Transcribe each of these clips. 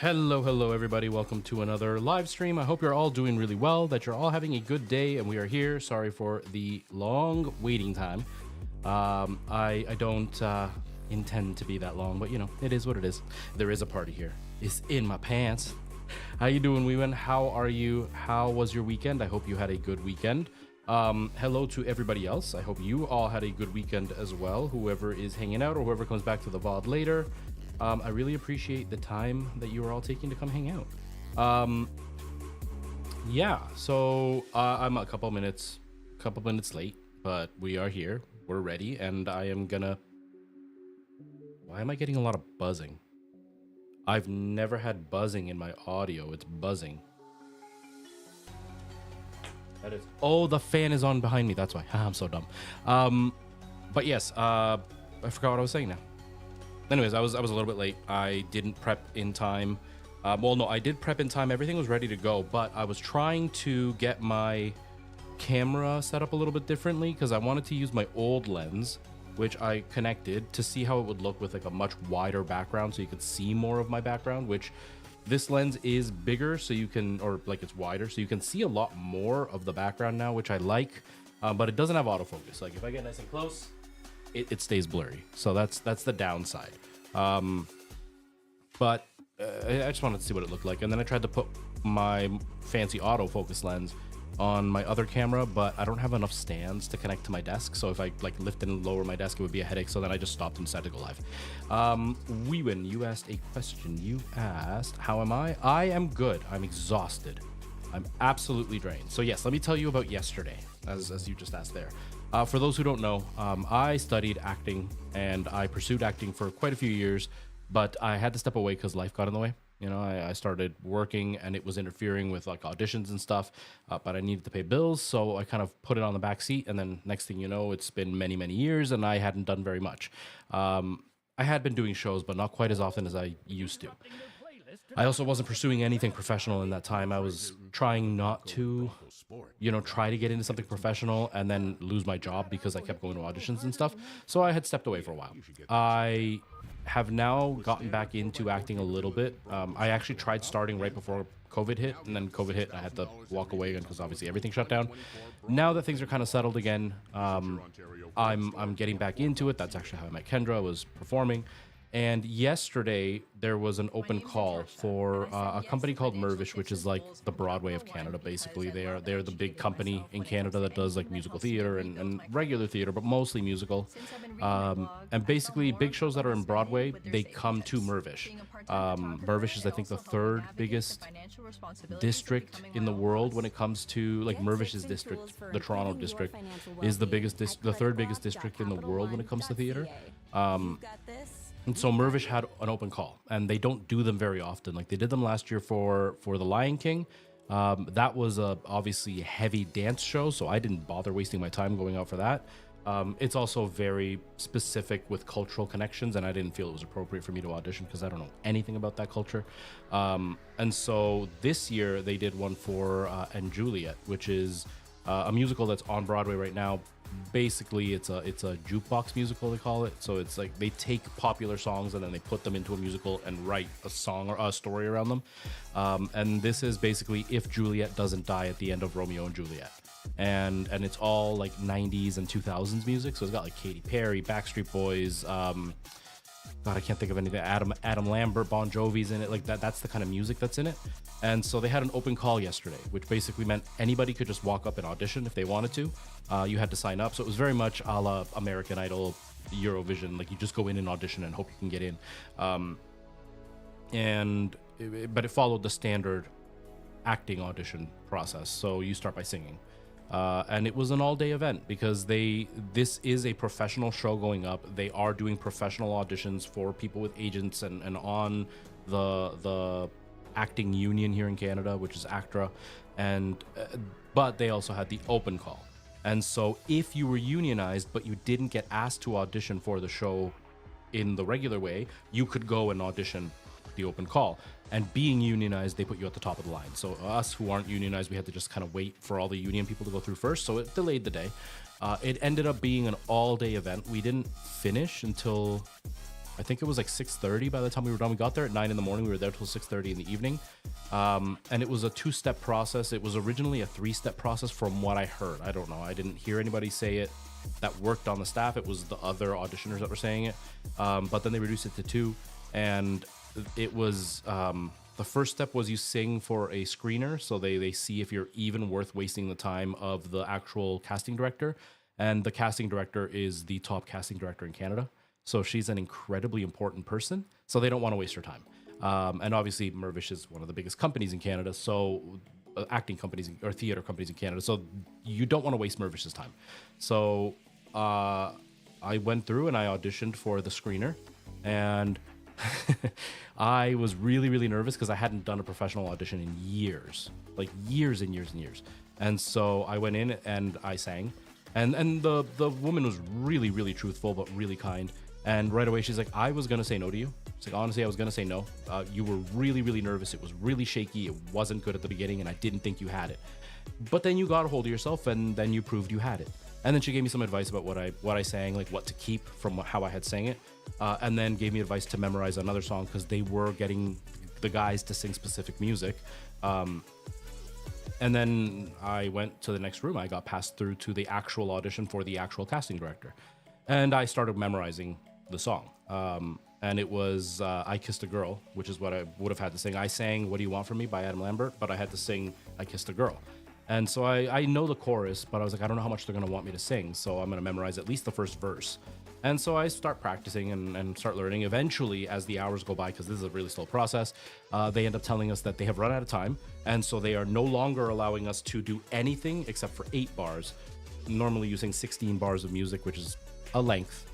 Hello, everybody. Welcome to another live stream. I hope you're all doing really well, that you're all having a good day, and we are here. Sorry for the long waiting time. I don't intend to be that long, but you know, it is what it is. There is a party here. It's in my pants. How you doing, Weeman? How are you? How was your weekend? I hope you had a good weekend. Hello to everybody else. I hope you all had a good weekend as well, whoever is hanging out or whoever comes back to the VOD later. I really appreciate the time that you are all taking to come hang out. Yeah, so I'm a couple minutes late, but we are here. We're ready, and I am gonna... Why am I getting a lot of buzzing? I've never had buzzing in my audio. It's buzzing. That is... Oh, the fan is on behind me. That's why. I'm so dumb. But yes, I forgot what I was saying now. Anyways, I was a little bit late. I didn't prep in time. Well, no, I did prep in time. Everything was ready to go, but I was trying to get my camera set up a little bit differently because I wanted to use my old lens, which I connected to see how it would look with like a much wider background so you could see more of my background, which this lens is bigger so you can, or like it's wider, so you can see a lot more of the background now, which I like, but it doesn't have autofocus. Like if I get nice and close, it stays blurry. So that's the downside. But I just wanted to see what it looked like. And then I tried to put my fancy autofocus lens on my other camera, but I don't have enough stands to connect to my desk. So if I like lift and lower my desk, it would be a headache. So then I just stopped and decided to go live. Weewin, you asked a question. You asked, how am I? I am good. I'm exhausted. I'm absolutely drained. So yes, let me tell you about yesterday, as you just asked there. For those who don't know, I studied acting and I pursued acting for quite a few years, but I had to step away because life got in the way. You know, I started working and it was interfering with like auditions and stuff, but I needed to pay bills. So I kind of put it on the back seat. And then next thing you know, it's been many, many years and I hadn't done very much. I had been doing shows, but not quite as often as I used to. I also wasn't pursuing anything professional in that time. I was trying not to, you know, try to get into something professional and then lose my job because I kept going to auditions and stuff. So I had stepped away for a while. I have now gotten back into acting a little bit. I actually tried starting right before COVID hit, and then COVID hit and I had to walk away again because obviously everything shut down. Now that things are kind of settled again, I'm getting back into it. That's actually how I met Kendra. I was performing. And yesterday, there was an open call for a company called Mervish, which is like the Broadway of Canada, basically. They're the big company in Canada that does like musical theater and regular theater, but mostly musical. And basically, big shows that are in Broadway, they come to Mervish. Mervish is, I think, the third biggest district in the world when it comes to, like, Mervish's district, the Toronto district, is the third biggest district in the world when it comes to theater. And so Mervish had an open call, and they don't do them very often. Like they did them last year for The Lion King. That was obviously a heavy dance show, so I didn't bother wasting my time going out for that. It's also very specific with cultural connections, and I didn't feel it was appropriate for me to audition because I don't know anything about that culture. And so this year they did one for And Juliet, which is a musical that's on Broadway right now. Basically, it's a jukebox musical, they call it. So it's like they take popular songs and then they put them into a musical and write a song or a story around them. And this is basically if Juliet doesn't die at the end of Romeo and Juliet. And it's all like 90s and 2000s music. So it's got like Katy Perry, Backstreet Boys, God, I can't think of anything. Adam Lambert, Bon Jovi's in it. Like that's the kind of music that's in it. And so they had an open call yesterday, which basically meant anybody could just walk up and audition if they wanted to. You had to sign up. So it was very much a la American Idol, Eurovision. Like you just go in and audition and hope you can get in. But it followed the standard acting audition process. So you start by singing. And it was an all-day event because this is a professional show going up. They are doing professional auditions for people with agents and on the acting union here in Canada, which is ACTRA, but they also had the open call. And so if you were unionized but you didn't get asked to audition for the show in the regular way, you could go and audition the open call. And being unionized, they put you at the top of the line. So us who aren't unionized, we had to just kind of wait for all the union people to go through first. So it delayed the day. It ended up being an all-day event. We didn't finish until I think it was like 6:30 by the time we were done. We got there at 9 in the morning. We were there till 6:30 in the evening. And it was a 2-step process. It was originally a 3-step process from what I heard. I don't know. I didn't hear anybody say it that worked on the staff. It was the other auditioners that were saying it. But then they reduced it to 2. And it was the first step was you sing for a screener. So they see if you're even worth wasting the time of the actual casting director. And the casting director is the top casting director in Canada. So she's an incredibly important person. So they don't want to waste her time. And obviously, Mirvish is one of the biggest companies in Canada. So acting companies or theater companies in Canada. So you don't want to waste Mirvish's time. So I went through and I auditioned for the screener. And I was really, really nervous because I hadn't done a professional audition in years. Like years and years and years. And so I went in and I sang. And the woman was really, really truthful, but really kind. And right away, she's like, I was going to say no to you. It's like, honestly, I was going to say no. You were really, really nervous. It was really shaky. It wasn't good at the beginning, and I didn't think you had it. But then you got a hold of yourself, and then you proved you had it. And then she gave me some advice about what I sang, like what to keep from how I had sang it. And then gave me advice to memorize another song because they were getting the guys to sing specific music. And then I went to the next room. I got passed through to the actual audition for the actual casting director. And I started memorizing the song. And it was I Kissed a Girl, which is what I would have had to sing. I sang What Do You Want From Me by Adam Lambert, but I had to sing I Kissed a Girl. And so I know the chorus, but I was like, I don't know how much they're going to want me to sing. So I'm going to memorize at least the first verse. And so I start practicing and start learning. Eventually, as the hours go by, because this is a really slow process, they end up telling us that they have run out of time. And so they are no longer allowing us to do anything except for 8 bars, normally using 16 bars of music, which is a length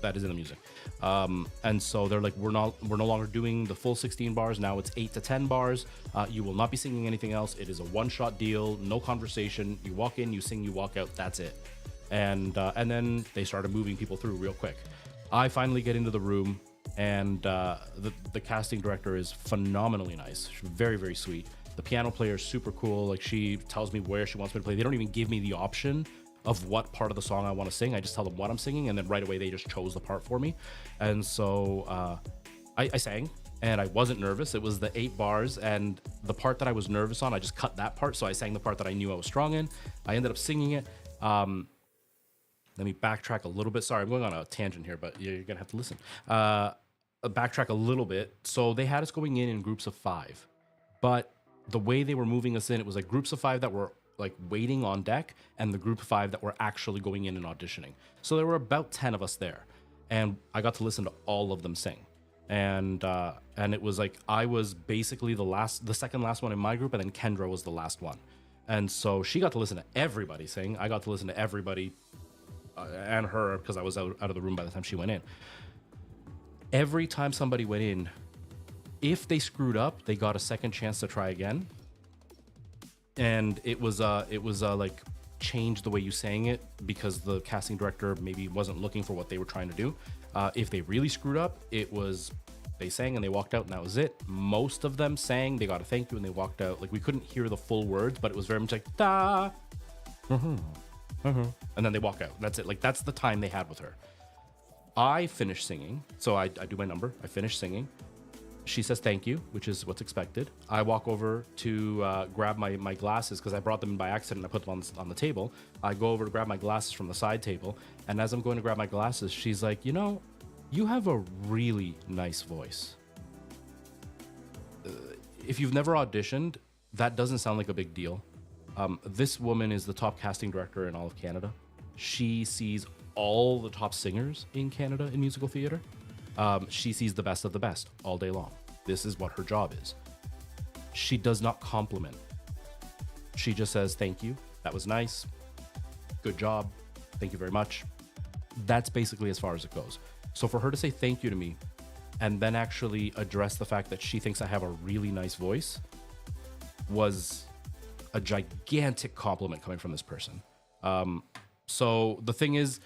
that is in the music. And so they're like, we're no longer doing the full 16 bars. Now it's 8 to 10 bars. You will not be singing anything else. It is a one-shot deal, no conversation. You walk in, you sing, you walk out. That's it. And then they started moving people through real quick. I finally get into the room, and the casting director is phenomenally nice. She's very, very sweet. The piano player is super cool. Like, she tells me where she wants me to play. They don't even give me the option of what part of the song I want to sing. I just tell them what I'm singing, and then right away they just chose the part for me. And so I sang, and I wasn't nervous. It was the 8 bars, and the part that I was nervous on, I just cut that part. So I sang the part that I knew I was strong in. I ended up singing it. Let me backtrack a little bit. Sorry, I'm going on a tangent here, but you're gonna have to listen. Backtrack a little bit. So they had us going in groups of 5, but the way they were moving us in, it was like groups of 5 that were like waiting on deck, and the group of 5 that were actually going in and auditioning. So there were about 10 of us there, and I got to listen to all of them sing. And it was like I was basically the second last one in my group, and then Kendra was the last one. And so she got to listen to everybody sing. I got to listen to everybody and her, because I was out of the room by the time she went in. Every time somebody went in, if they screwed up, they got a second chance to try again. And it was like change the way you sang it, because the casting director maybe wasn't looking for what they were trying to do. If they really screwed up, it was they sang and they walked out, and that was it. Most of them sang, they got a thank you, and they walked out. Like, we couldn't hear the full words, but it was very much like da, and then they walk out. That's it. Like, that's the time they had with her. I finished singing, so I do my number. I finished singing. She says thank you, which is what's expected. I walk over to grab my glasses, because I brought them in by accident. I put them on the table. I go over to grab my glasses from the side table, and as I'm going to grab my glasses, she's like, you have a really nice voice. If you've never auditioned, that doesn't sound like a big deal. This woman is the top casting director in all of Canada. She sees all the top singers in Canada in musical theater. She sees the best of the best all day long. This is what her job is. She does not compliment. She just says, thank you. That was nice. Good job. Thank you very much. That's basically as far as it goes. So for her to say thank you to me, and then actually address the fact that she thinks I have a really nice voice, was a gigantic compliment coming from this person. So the thing is,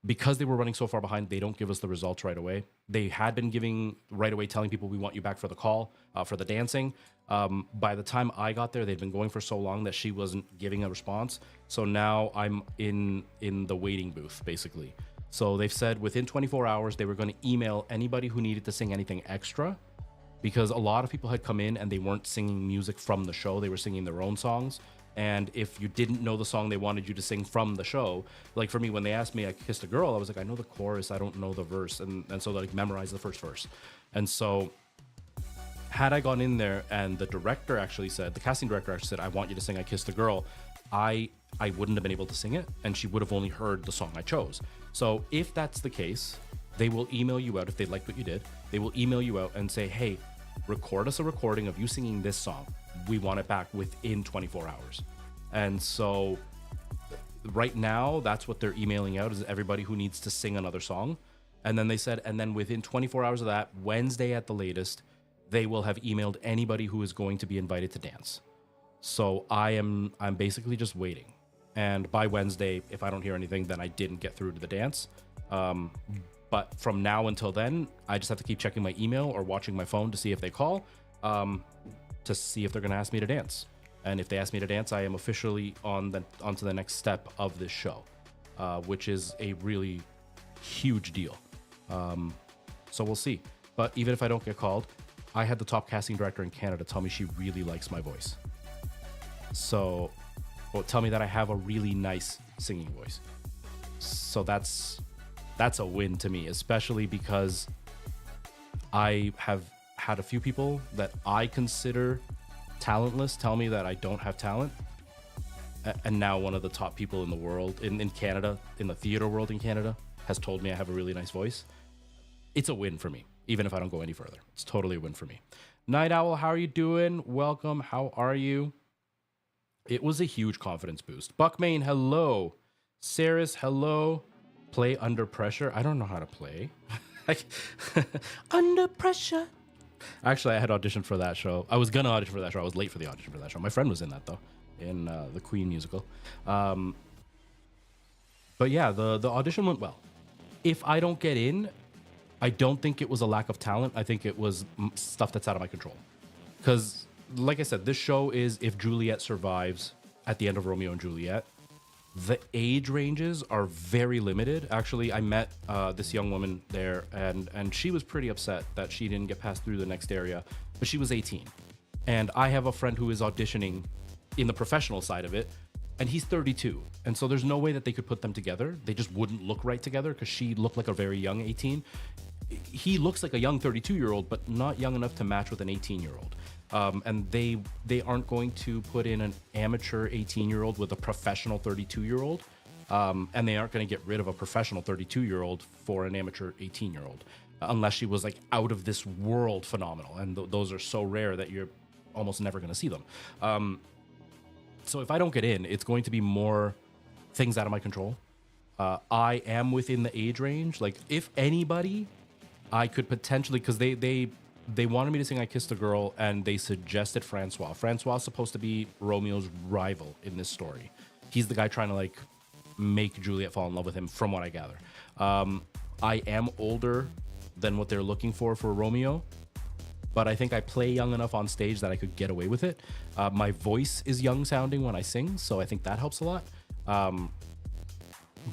because they were running so far behind, they don't give us the results right away. They had been giving right away, telling people, we want you back for the call, for the dancing. By the time I got there, they'd been going for so long that she wasn't giving a response. So now I'm in the waiting booth, basically. So they've said within 24 hours, they were going to email anybody who needed to sing anything extra, because a lot of people had come in and they weren't singing music from the show. They were singing their own songs. And if you didn't know the song they wanted you to sing from the show, like for me, when they asked me I Kissed a Girl, I was like, I know the chorus, I don't know the verse. And so like memorize the first verse. And so had I gone in there and the director actually said, the casting director actually said, I want you to sing I Kissed a Girl, I wouldn't have been able to sing it, and she would have only heard the song I chose. So if that's the case, they will email you out if they liked what you did. They will email you out and say, hey, record us a recording of you singing this song. We want it back within 24 hours. And so right now, that's what they're emailing out, is everybody who needs to sing another song. And then they said, and then within 24 hours of that, Wednesday at the latest, they will have emailed anybody who is going to be invited to dance. So I'm basically just waiting. And by Wednesday, if I don't hear anything, then I didn't get through to the dance. But from now until then, I just have to keep checking my email or watching my phone to see if they call, to see if they're going to ask me to dance. And if they ask me to dance, I am officially onto the next step of this show, which is a really huge deal. So we'll see. But even if I don't get called, I had the top casting director in Canada tell me she really likes my voice. So, tell me that I have a really nice singing voice. So that's a win to me, especially because I have had a few people that I consider talentless tell me that I don't have talent. And now one of the top people in the world, in Canada, in the theater world in Canada, has told me I have a really nice voice. It's a win for me, even if I don't go any further. It's totally a win for me. Night Owl, how are you doing? Welcome. How are you? It was a huge confidence boost. Buckmain, hello. Saris, hello. Play Under Pressure. I don't know how to play. Under Pressure. Actually, I had auditioned for that show. I was going to audition for that show. I was late for the audition for that show. My friend was in that, though, in the Queen musical. But yeah, the audition went well. If I don't get in, I don't think it was a lack of talent. I think it was stuff that's out of my control. Because, like I said, this show is if Juliet survives at the end of Romeo and Juliet. The age ranges are very limited. Actually, I met this young woman there, and she was pretty upset that she didn't get passed through the next area, but she was 18. And I have a friend who is auditioning in the professional side of it, and he's 32. And so there's no way that they could put them together. They just wouldn't look right together because she looked like a very young 18. He looks like a young 32-year-old, but not young enough to match with an 18-year-old. And they aren't going to put in an amateur 18-year-old with a professional 32-year-old. And they aren't going to get rid of a professional 32-year-old for an amateur 18-year-old, unless she was like out of this world phenomenal. And those are so rare that you're almost never going to see them. So if I don't get in, it's going to be more things out of my control. I am within the age range. Like, if anybody, I could potentially, because they wanted me to sing I Kissed a Girl, and they suggested Francois. Francois is supposed to be Romeo's rival in this story. He's the guy trying to, like, make Juliet fall in love with him, from what I gather. I am older than what they're looking for Romeo, but I think I play young enough on stage that I could get away with it. My voice is young sounding when I sing, so I think that helps a lot.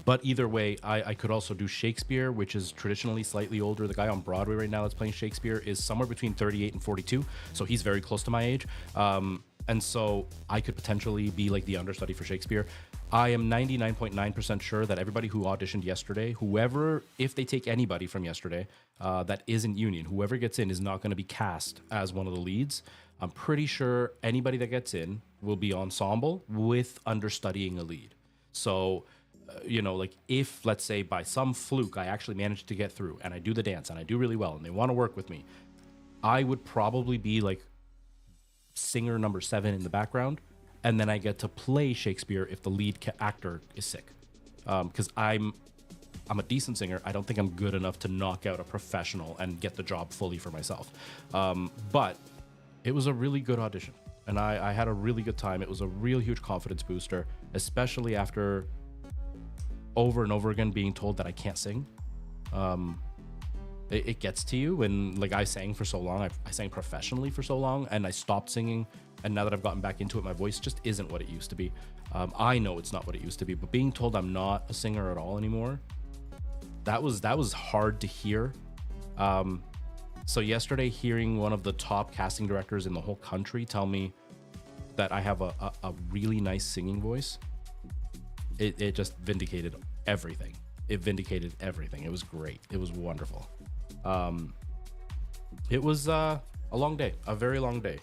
But either way, I could also do Shakespeare, which is traditionally slightly older. The guy on Broadway right now that's playing Shakespeare is somewhere between 38 and 42, so he's very close to my age. And so I could potentially be like the understudy for Shakespeare. I am 99.9% sure that everybody who auditioned yesterday, whoever, if they take anybody from yesterday that isn't union, whoever gets in is not going to be cast as one of the leads. I'm pretty sure anybody that gets in will be ensemble with understudying a lead. So, like, if, let's say, by some fluke, I actually manage to get through and I do the dance and I do really well and they want to work with me, I would probably be like singer number 7 in the background, and then I get to play Shakespeare if the lead actor is sick. Because I'm a decent singer. I don't think I'm good enough to knock out a professional and get the job fully for myself. But it was a really good audition, and I had a really good time. It was a real huge confidence booster, especially after over and over again being told that I can't sing. It gets to you, and like, I sang for so long, I sang professionally for so long, and I stopped singing, and now that I've gotten back into it, my voice just isn't what it used to be. I know it's not what it used to be, but being told I'm not a singer at all anymore, that was hard to hear. So yesterday, hearing one of the top casting directors in the whole country tell me that I have a really nice singing voice, it just vindicated everything. It vindicated everything. It was great. It was wonderful. It was a long day, a very long day.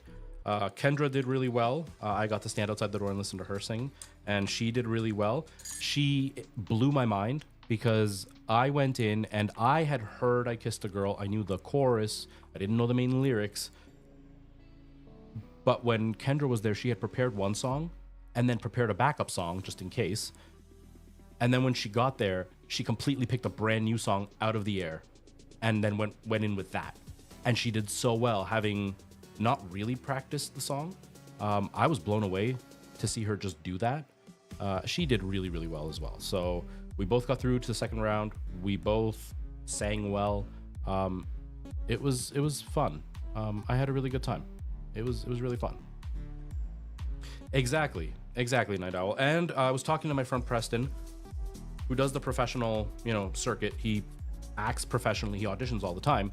Kendra did really well. I got to stand outside the door and listen to her sing, and she did really well. She blew my mind because I went in and I had heard I Kissed a Girl. I knew the chorus. I didn't know the main lyrics. But when Kendra was there, she had prepared one song and then prepared a backup song just in case. And then when she got there, she completely picked a brand new song out of the air and then went in with that. And she did so well, having not really practiced the song. I was blown away to see her just do that. She did really, really well as well. So we both got through to the second round. We both sang well. It was fun. I had a really good time. It was really fun. Exactly, Night Owl. And I was talking to my friend Preston, who does the professional, circuit. He acts professionally. He auditions all the time.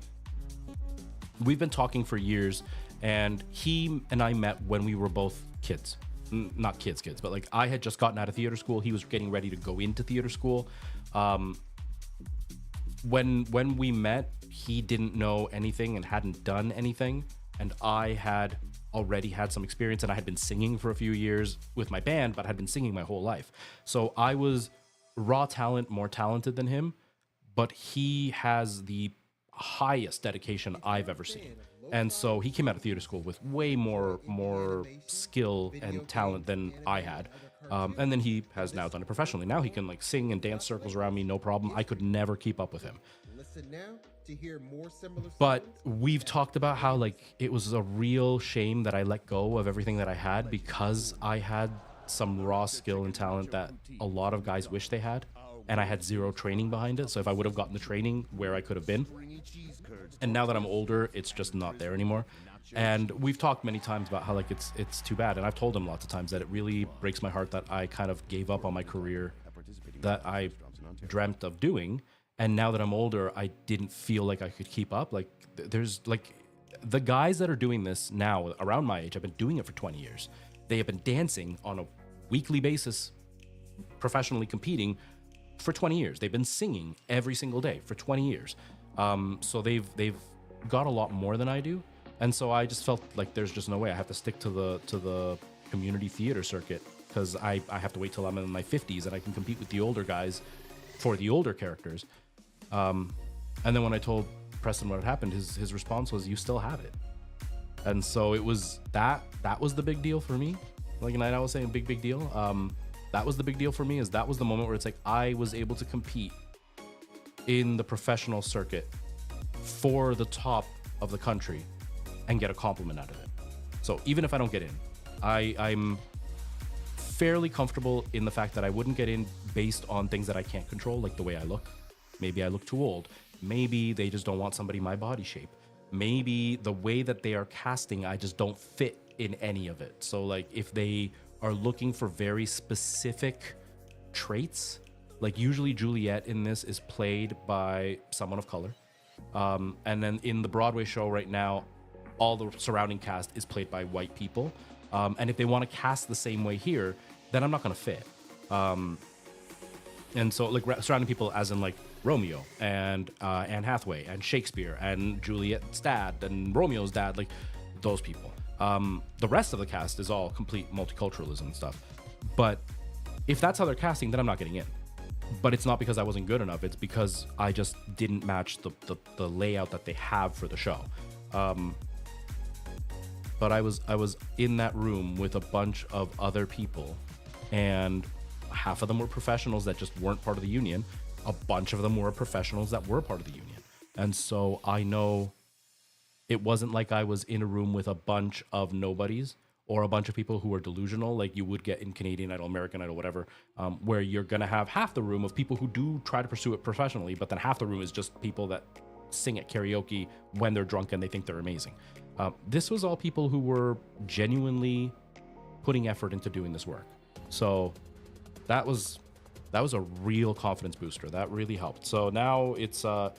We've been talking for years, and he and I met when we were both kids. Not kids, but like I had just gotten out of theater school. He was getting ready to go into theater school. When we met, he didn't know anything and hadn't done anything, and I had already had some experience, and I had been singing for a few years with my band, but had been singing my whole life. So I was raw talent, more talented than him, but he has the highest dedication I've ever seen. And so he came out of theater school with way more skill and talent than I had. And then he has now done it professionally. Now he can like sing and dance circles around me, no problem. I could never keep up with him. But we've talked about how like it was a real shame that I let go of everything that I had because I had some raw skill and talent that a lot of guys wish they had. And I had zero training behind it. So if I would have gotten the training, where I could have been. And now that I'm older, it's just not there anymore. And we've talked many times about how like it's too bad. And I've told him lots of times that it really breaks my heart that I kind of gave up on my career that I dreamt of doing. And now that I'm older, I didn't feel like I could keep up. Like there's like the guys that are doing this now around my age, I've been doing it for 20 years. They have been dancing on a weekly basis, professionally competing for 20 years. They've been singing every single day for 20 years. So they've got a lot more than I do. And so I just felt like there's just no way. I have to stick to the community theater circuit because I have to wait till I'm in my 50s and I can compete with the older guys for the older characters. And then when I told Preston what had happened, his response was, "You still have it." And so it was that was the big deal for me. Like Night Owl was saying, big deal. That was the big deal for me, is that was the moment where it's like I was able to compete in the professional circuit for the top of the country and get a compliment out of it. So even if I don't get in, I'm fairly comfortable in the fact that I wouldn't get in based on things that I can't control, like the way I look. Maybe I look too old. Maybe they just don't want somebody my body shape. Maybe the way that they are casting, I just don't fit in any of it. So like if they are looking for very specific traits, like usually Juliet in this is played by someone of color. And then in the Broadway show right now, all the surrounding cast is played by white people. And if they want to cast the same way here, then I'm not going to fit. And so like surrounding people as in like Romeo and Anne Hathaway and Shakespeare and Juliet's dad and Romeo's dad, like those people. The rest of the cast is all complete multiculturalism and stuff. But if that's how they're casting, then I'm not getting in. But it's not because I wasn't good enough. It's because I just didn't match the layout that they have for the show. But I was in that room with a bunch of other people, and half of them were professionals that just weren't part of the union. A bunch of them were professionals that were part of the union. And so I know it wasn't like I was in a room with a bunch of nobodies or a bunch of people who are delusional, like you would get in Canadian Idol, American Idol, whatever, where you're going to have half the room of people who do try to pursue it professionally, but then half the room is just people that sing at karaoke when they're drunk and they think they're amazing. This was all people who were genuinely putting effort into doing this work. So that was that was a real confidence booster. That really helped. So now it's a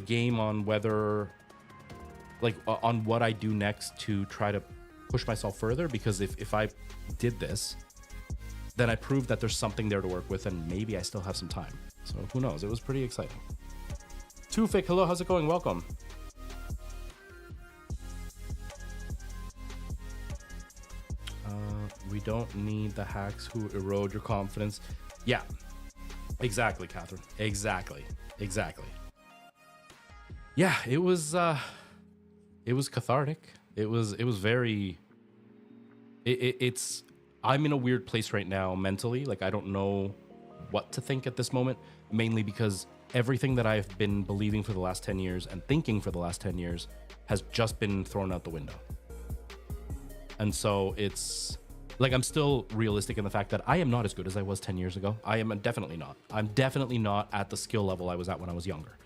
game on whether, like, on what I do next to try to push myself further, because if I did this, then I proved that there's something there to work with, and maybe I still have some time. So who knows? It was pretty exciting. Tufik, hello, how's it going? Welcome. We don't need the hacks who erode your confidence. Yeah, exactly, Catherine. Exactly. Yeah, it was cathartic. It was very. It's. I'm in a weird place right now mentally. Like, I don't know what to think at this moment. Mainly because everything that I've been believing for the last 10 years and thinking for the last 10 years has just been thrown out the window. And so it's like, I'm still realistic in the fact that I am not as good as I was 10 years ago. I am definitely not. I'm definitely not at the skill level I was at when I was younger.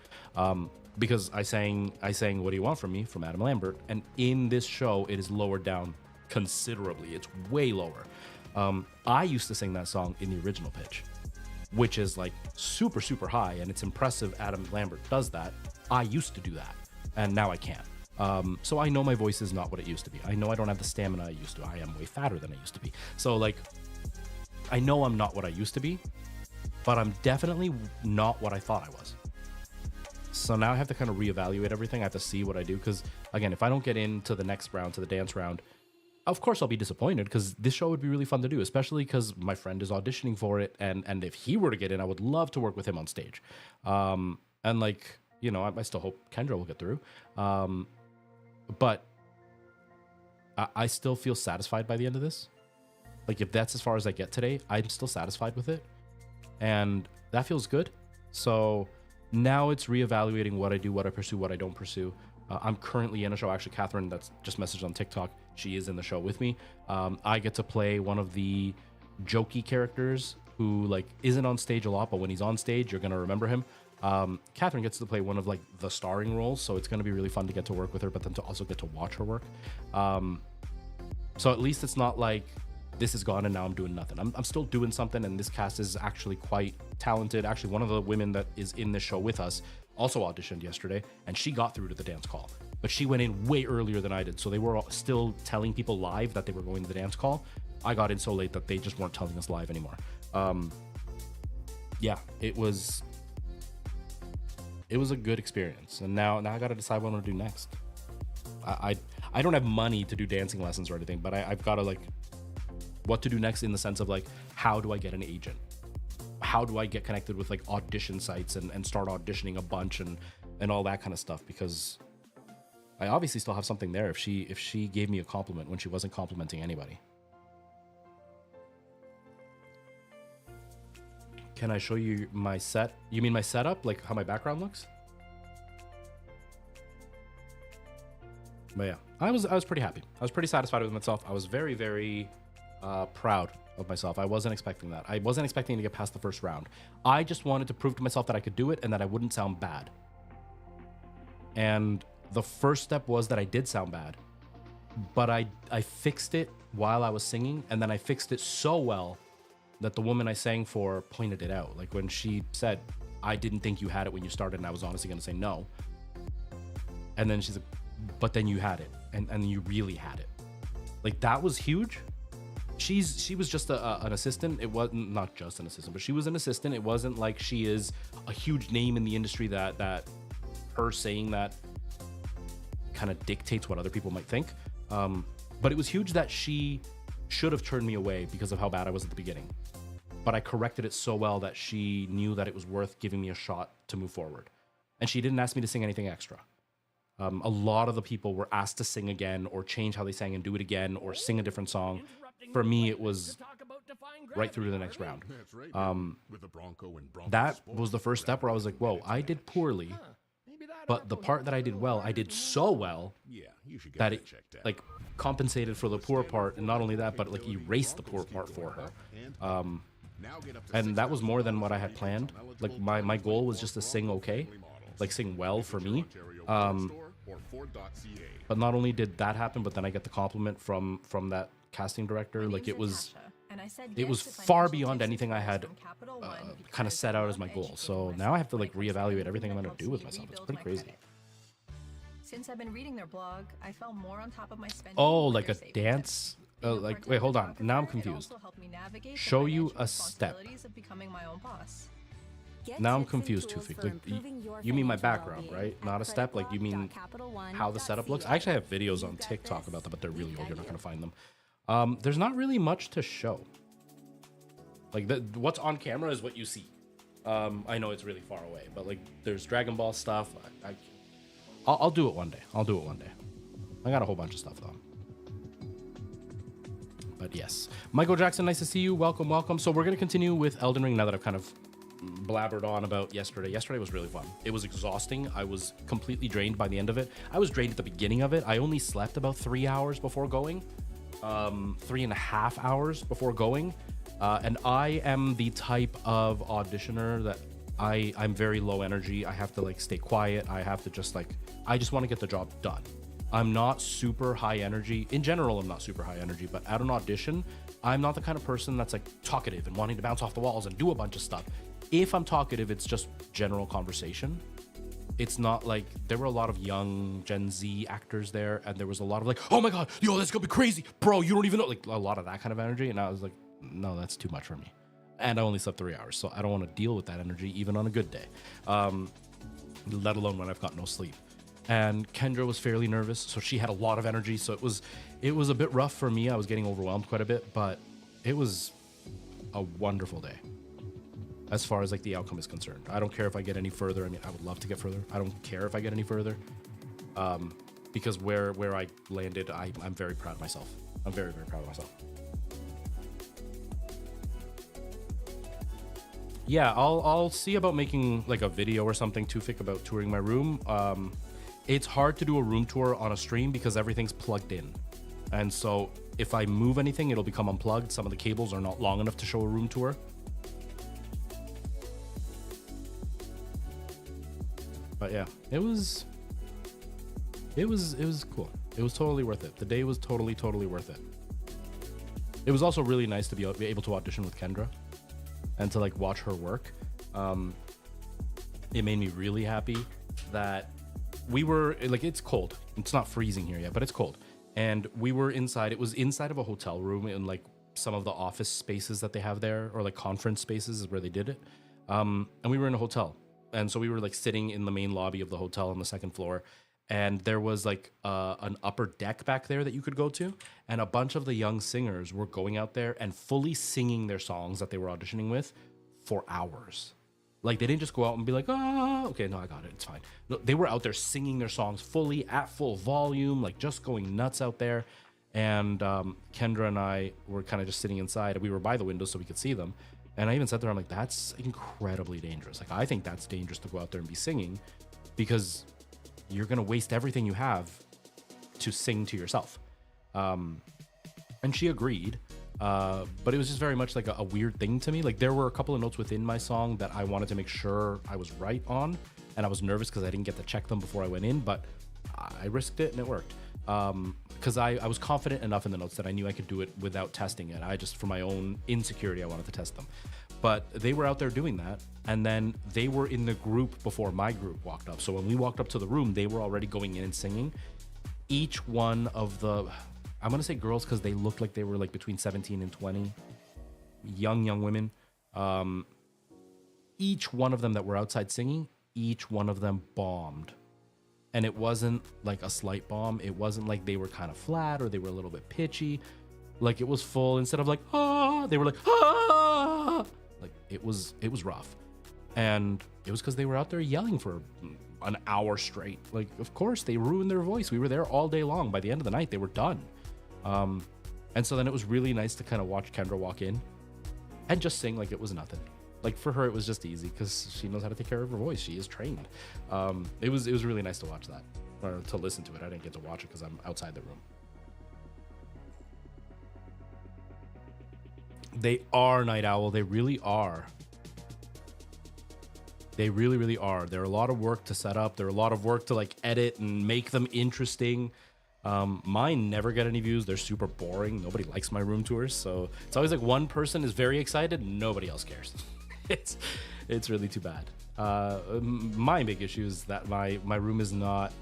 Because I sang "What Do You Want From Me" from Adam Lambert, and in this show it is lowered down considerably. It's way lower. I used to sing that song in the original pitch, which is like super, super high, and it's impressive Adam Lambert does that. I used to do that, and now I can't. So I know my voice is not what it used to be. I know I don't have the stamina I used to. I am way fatter than I used to be. So, like, I know I'm not what I used to be, but I'm definitely not what I thought I was. So now I have to kind of reevaluate everything. I have to see what I do, because, again, if I don't get into the next round, to the dance round, of course I'll be disappointed, because this show would be really fun to do, especially because my friend is auditioning for it, and if he were to get in, I would love to work with him on stage. And, like, you know, I still hope Kendra will get through. But I still feel satisfied by the end of this. Like, if that's as far as I get today, I'm still satisfied with it. And that feels good. So now it's reevaluating what I do, what I pursue, what I don't pursue. I'm currently in a show. Actually, Catherine, that's just messaged on TikTok, she is in the show with me. I get to play one of the jokey characters who, like, isn't on stage a lot, but when he's on stage, you're going to remember him. Catherine gets to play one of, like, the starring roles, so it's going to be really fun to get to work with her, but then to also get to watch her work. So at least it's not like this is gone and now I'm doing nothing. I'm still doing something, and this cast is actually quite talented. Actually, one of the women that is in this show with us also auditioned yesterday, and she got through to the dance call, but she went in way earlier than I did, so they were still telling people live that they were going to the dance call. I got in so late that they just weren't telling us live anymore. Yeah, it was a good experience, and now I got to decide what I'm gonna do next. I don't have money to do dancing lessons or anything, but I've got to, like, what to do next in the sense of, like, how do I get an agent? How do I get connected with, like, audition sites and start auditioning a bunch and all that kind of stuff? Because I obviously still have something there if she gave me a compliment when she wasn't complimenting anybody. Can I show you my set? You mean my setup? Like, how my background looks? But yeah, I was pretty happy. I was pretty satisfied with myself. I was very, very proud of myself. I wasn't expecting that. I wasn't expecting to get past the first round. I just wanted to prove to myself that I could do it and that I wouldn't sound bad. And the first step was that I did sound bad, but I fixed it while I was singing, and then I fixed it so well that the woman I sang for pointed it out. Like, when she said, "I didn't think you had it when you started," and I was honestly going to say no. And then she's like, "But then you had it, and you really had it." Like, that was huge. She was just an assistant. It wasn't, not just an assistant, but she was an assistant. It wasn't like she is a huge name in the industry that her saying that kind of dictates what other people might think. But it was huge that she should have turned me away because of how bad I was at the beginning. But I corrected it so well that she knew that it was worth giving me a shot to move forward. And she didn't ask me to sing anything extra. A lot of the people were asked to sing again or change how they sang and do it again or sing a different song. For me, it was right through to the next round. That was the first step where I was like, whoa, I did poorly. But the part that I did well, I did so well that it, like, compensated for the poor part. And not only that, but, like, erased the poor part for her. And that was more than what I had planned. Like, my goal was just to sing okay, like, sing well for me. But not only did that happen, but then I get the compliment from that casting director. Like, it was it was far beyond anything I had kind of set out as my goal. So now I have to like reevaluate everything I'm going to do with myself. It's pretty crazy. Since I've been reading their blog, I felt more on top of my spending. Oh, like a dance? Like, wait, hold on. Now I'm confused. Show you a step. Now I'm confused, Tufik. Like, you mean my background, right? Not a step? Like, you mean how the setup looks? I actually have videos on TikTok about them, but they're really old. You're not going to find them. There's not really much to show. Like, what's on camera is what you see. I know it's really far away, but, like, there's Dragon Ball stuff. I'll do it one day. I'll do it one day. I got a whole bunch of stuff, though. But, yes. Michael Jackson, nice to see you. Welcome, welcome. So we're going to continue with Elden Ring now that I've kind of blabbered on about yesterday. Yesterday was really fun. It was exhausting. I was completely drained by the end of it. I was drained at the beginning of it. I only slept about 3 hours before going. 3.5 hours before going. And I am the type of auditioner that I'm very low energy. I have to like stay quiet. I have to just like, I just want to get the job done. I'm not super high energy. In general, I'm not super high energy, but at an audition, I'm not the kind of person that's like talkative and wanting to bounce off the walls and do a bunch of stuff. If I'm talkative, it's just general conversation. It's not like, there were a lot of young Gen Z actors there, and there was a lot of like, oh my God, yo, that's gonna be crazy. Bro, you don't even know, like a lot of that kind of energy. And I was like, no, that's too much for me. And I only slept 3 hours, so I don't want to deal with that energy even on a good day, let alone when I've got no sleep. And Kendra was fairly nervous, so she had a lot of energy, so it was a bit rough for me. I was getting overwhelmed quite a bit, but it was a wonderful day as far as like the outcome is concerned. I don't care if I get any further. I mean, I would love to get further. I don't care if I get any further, because where I landed, I'm very proud of myself. I'm very, very proud of myself. Yeah, I'll see about making like a video or something, Tufik, about touring my room. It's hard to do a room tour on a stream because everything's plugged in. And so if I move anything, it'll become unplugged. Some of the cables are not long enough to show a room tour. But yeah, it was cool. It was totally worth it. The day was totally worth it. It was also really nice to be able to audition with Kendra and to like watch her work. It made me really happy that we were like, it's cold. It's not freezing here yet, but it's cold. And we were inside. It was inside of a hotel room in like some of the office spaces that they have there, or like conference spaces is where they did it. And we were in a hotel. And so we were like sitting in the main lobby of the hotel on the second floor. And there was like an upper deck back there that you could go to. And a bunch of the young singers were going out there and fully singing their songs that they were auditioning with for hours. Like, they didn't just go out and be like, oh, okay, no, I got it, it's fine. No, they were out there singing their songs fully at full volume, like just going nuts out there. And Kendra and I were kind of just sitting inside, and we were by the window so we could see them. And I even said to her, I'm like, that's incredibly dangerous. Like, I think that's dangerous to go out there and be singing, because you're going to waste everything you have to sing to yourself. And she agreed. But it was just very much like a weird thing to me. Like, there were a couple of notes within my song that I wanted to make sure I was right on. And I was nervous because I didn't get to check them before I went in, but I risked it and it worked. Because I was confident enough in the notes that I knew I could do it without testing it. I just, for my own insecurity, I wanted to test them. But they were out there doing that. And then they were in the group before my group walked up. So when we walked up to the room, they were already going in and singing. Each one of the, I'm going to say girls because they looked like they were like between 17 and 20. Young women. Each one of them that were outside singing, each one of them bombed. And it wasn't like a slight bomb. It wasn't like they were kind of flat or they were a little bit pitchy. Like, it was full. Instead of like, ah, they were like, ah. Like, it was rough. And it was because they were out there yelling for an hour straight. Like, of course, they ruined their voice. We were there all day long. By the end of the night, they were done. And so then it was really nice to kind of watch Kendra walk in and just sing like it was nothing. Like, for her, it was just easy because she knows how to take care of her voice. She is trained. It was really nice to watch that, or to listen to it. I didn't get to watch it because I'm outside the room. They are, Night Owl. They really are. They really are. They're a lot of work to set up. They're a lot of work to like edit and make them interesting. Mine never get any views. They're super boring. Nobody likes my room tours. So it's always like one person is very excited. Nobody else cares. it's really too bad. My big issue is that my room is not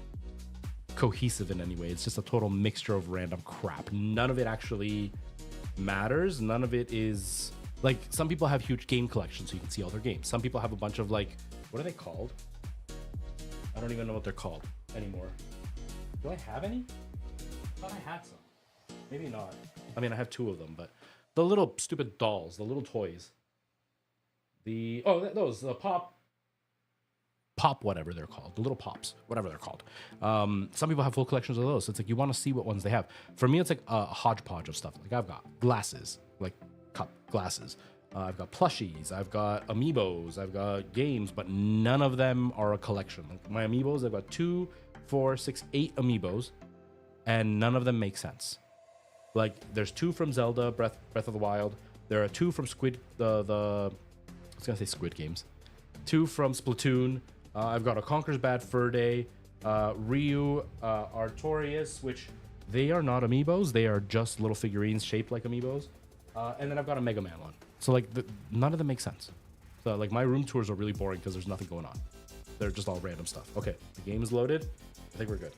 cohesive in any way. It's just a total mixture of random crap. None of it actually matters. None of it is like, some people have huge game collections so you can see all their games. Some people have a bunch of like, what are they called? I don't even know what they're called anymore. Do I have any? I thought I had some. Maybe not. I mean, I have 2 of them, but the little stupid dolls, the little toys. Those, the pop, whatever they're called, the little pops, whatever they're called. Some people have full collections of those. So it's like, you want to see what ones they have. For me, it's like a hodgepodge of stuff. Like, I've got glasses, like cup glasses. I've got plushies. I've got amiibos. I've got games, but none of them are a collection. Like, my amiibos, I've got 2, 4, 6, 8 amiibos, and none of them make sense. Like, there's 2 from Zelda Breath of the Wild. There are 2 from Squid Games. 2 from Splatoon. I've got a Conker's Bad Fur Day, Ryu, Artorias, which they are not amiibos. They are just little figurines shaped like amiibos. And then I've got a Mega Man one. So like, none of them make sense. So like, my room tours are really boring because there's nothing going on. They're just all random stuff. Okay, the game is loaded. I think we're good.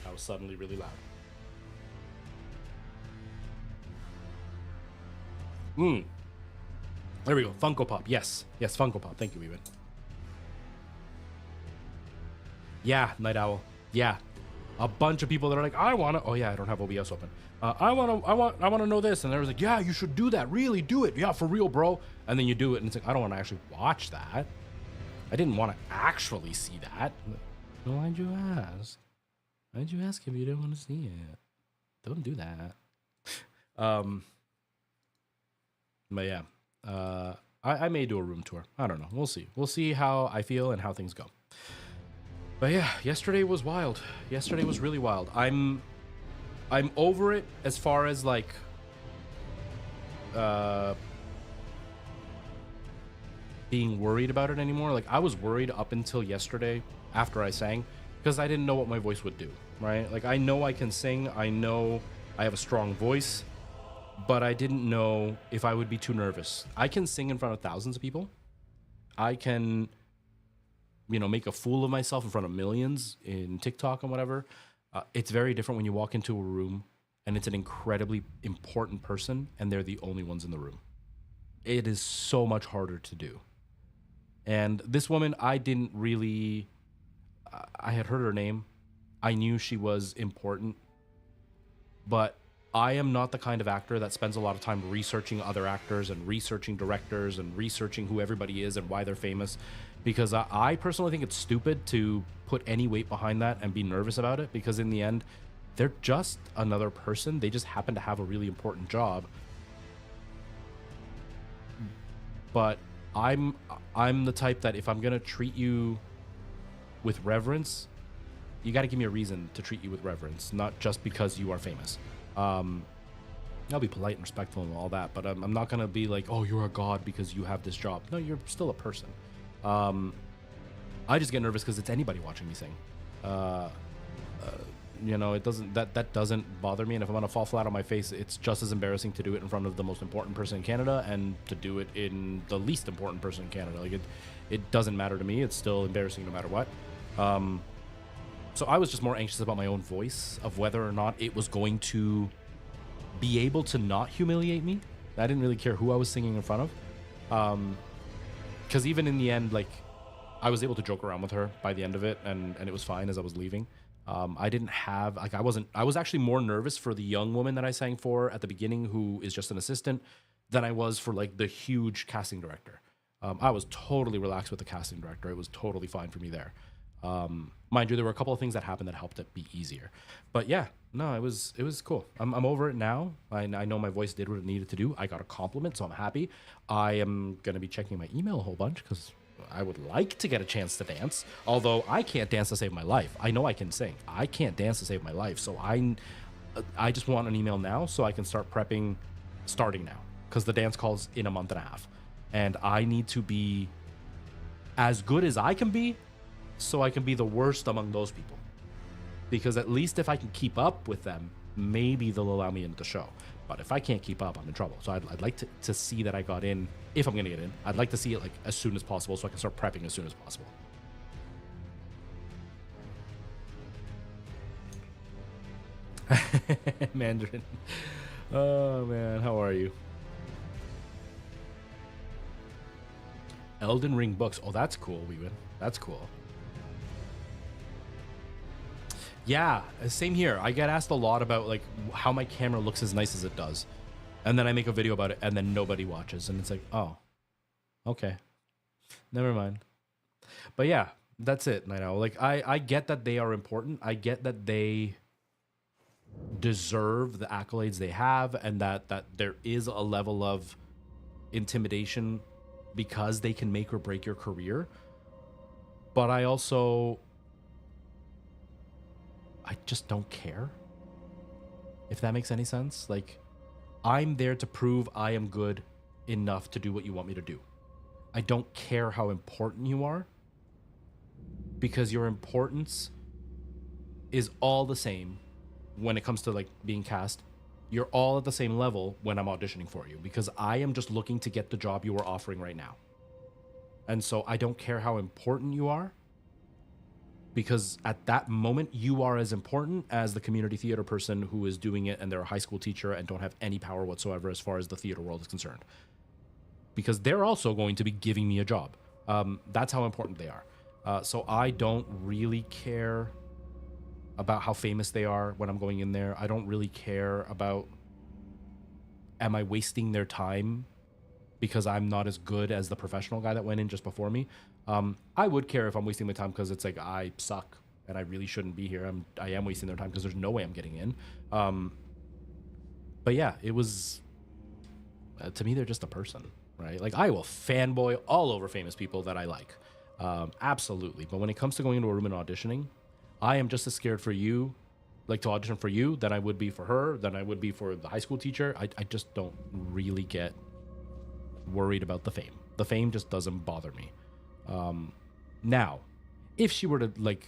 That was suddenly really loud. There we go. Funko Pop. Yes, Funko Pop. Thank you, Ewan. Yeah, Night Owl. Yeah, a bunch of people that are like, I want to. Oh yeah, I don't have OBS open. I want to know this, and they was like, yeah, you should do that. Really, do it. Yeah, for real, bro. And then you do it, and it's like, I don't want to actually watch that. I didn't want to actually see that. Well, why'd you ask? Why'd you ask if you didn't want to see it? Don't do that. But yeah, I may do a room tour. I don't know. We'll see. We'll see how I feel and how things go. But yeah, yesterday was wild. Yesterday was really wild. I'm over it as far as like being worried about it anymore. Like, I was worried up until yesterday after I sang, because I didn't know what my voice would do, right? Like, I know I can sing. I know I have a strong voice, but I didn't know if I would be too nervous. I can sing in front of thousands of people. I can, make a fool of myself in front of millions in TikTok and whatever. It's very different when you walk into a room and it's an incredibly important person and they're the only ones in the room. It is so much harder to do. And this woman, I didn't really... I had heard her name. I knew she was important. But I am not the kind of actor that spends a lot of time researching other actors and researching directors and researching who everybody is and why they're famous. Because I personally think it's stupid to put any weight behind that and be nervous about it. Because in the end, they're just another person. They just happen to have a really important job. But I'm the type that if I'm going to treat you with reverence, you got to give me a reason to treat you with reverence, not just because you are famous. I'll be polite and respectful and all that, but I'm not going to be like, oh, you're a god because you have this job. No, you're still a person. I just get nervous because it's anybody watching me sing. It doesn't, that doesn't bother me. And if I'm going to fall flat on my face, it's just as embarrassing to do it in front of the most important person in Canada and to do it in the least important person in Canada. Like, it doesn't matter to me. It's still embarrassing no matter what. So I was just more anxious about my own voice, of whether or not it was going to be able to not humiliate me. I didn't really care who I was singing in front of. Because even in the end, like, I was able to joke around with her by the end of it, and it was fine as I was leaving. I didn't have, like, I was actually more nervous for the young woman that I sang for at the beginning, who is just an assistant, than I was for, like, the huge casting director. I was totally relaxed with the casting director. It was totally fine for me there. Mind you, there were a couple of things that happened that helped it be easier. But yeah, no, it was cool. I'm over it now. I know my voice did what it needed to do. I got a compliment, so I'm happy. I am going to be checking my email a whole bunch because I would like to get a chance to dance. Although I can't dance to save my life. I know I can sing. I can't dance to save my life. So I just want an email now so I can start prepping starting now. Because the dance call's in a month and a half. And I need to be as good as I can be, so I can be the worst among those people. because at least if I can keep up with them, maybe they'll allow me into the show. But if I can't keep up, I'm in trouble. So I'd like to see that I got in. If I'm gonna get in, I'd like to see it like as soon as possible, so I can start prepping as soon as possible. Mandarin. Oh man, how are you? Elden Ring books. Oh, that's cool, Weewin. That's cool. Yeah, same here. I get asked a lot about like how my camera looks as nice as it does. And then I make a video about it and then nobody watches. And it's like, oh, okay. Never mind. But yeah, that's it, Night Owl. Like I get that they are important. I get that they deserve the accolades they have, and that there is a level of intimidation because they can make or break your career. But I just don't care, if that makes any sense. Like, I'm there to prove I am good enough to do what you want me to do. I don't care how important you are, because your importance is all the same when it comes to like being cast. You're all at the same level when I'm auditioning for you, because I am just looking to get the job you are offering right now. And so I don't care how important you are, because at that moment you are as important as the community theater person who is doing it and they're a high school teacher and don't have any power whatsoever as far as the theater world is concerned, because they're also going to be giving me a job. That's how important they are. So I don't really care about how famous they are when I'm going in there. I don't really care about, am I wasting their time because I'm not as good as the professional guy that went in just before me. I would care if I'm wasting my time because it's like I suck and I really shouldn't be here. I am wasting their time because there's no way I'm getting in. But yeah, it was, to me, they're just a person, right? Like, I will fanboy all over famous people that I like. Absolutely. But when it comes to going into a room and auditioning, I am just as scared for you, like to audition for you, than I would be for her, than I would be for the high school teacher. I just don't really get worried about the fame. The fame just doesn't bother me. Now, if she were to like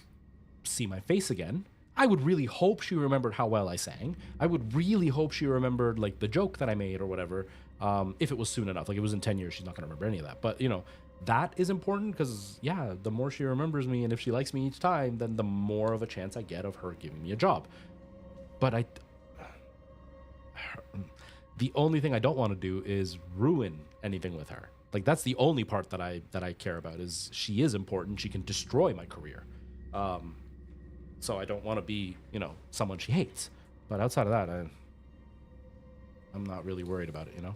see my face again, I would really hope she remembered how well I sang. I would really hope she remembered like the joke that I made or whatever. If it was soon enough, like it was in 10 years, she's not going to remember any of that. But you know, that is important because yeah, the more she remembers me and if she likes me each time, then the more of a chance I get of her giving me a job. But the only thing I don't want to do is ruin anything with her. Like, that's the only part that I care about, is she is important. She can destroy my career. So I don't want to be, you know, someone she hates. But outside of that, I'm not really worried about it, you know?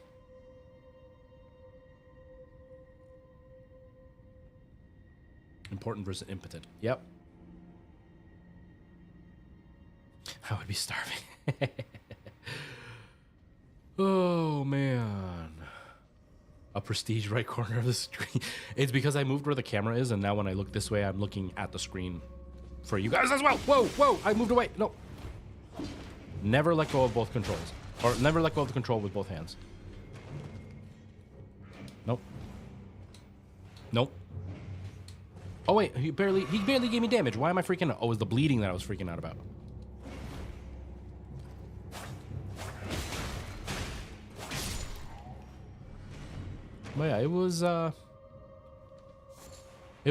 Important versus impotent. Yep. I would be starving. Oh, man. A prestige right corner of the screen. It's because I moved where the camera is, and now when I look this way, I'm looking at the screen for you guys as well. Whoa, whoa, I moved away. No. Never let go of both controls. Or never let go of the control with both hands. Nope. Nope. Oh, wait, he barely gave me damage. Why am I freaking out? Oh, it was the bleeding that I was freaking out about. But yeah, it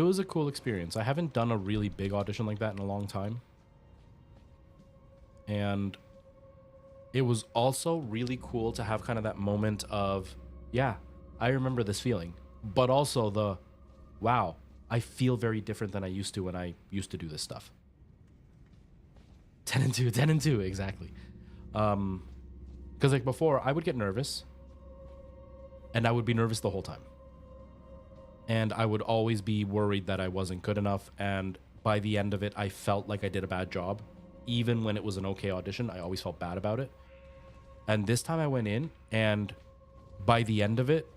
was a cool experience. I haven't done a really big audition like that in a long time. And it was also really cool to have kind of that moment of, yeah, I remember this feeling. But also the, wow, I feel very different than I used to when I used to do this stuff. 10 and 2, exactly. Because like before, I would get nervous. And I would be nervous the whole time. And I would always be worried that I wasn't good enough. And by the end of it, I felt like I did a bad job. Even when it was an okay audition, I always felt bad about it. And this time I went in, and by the end of it,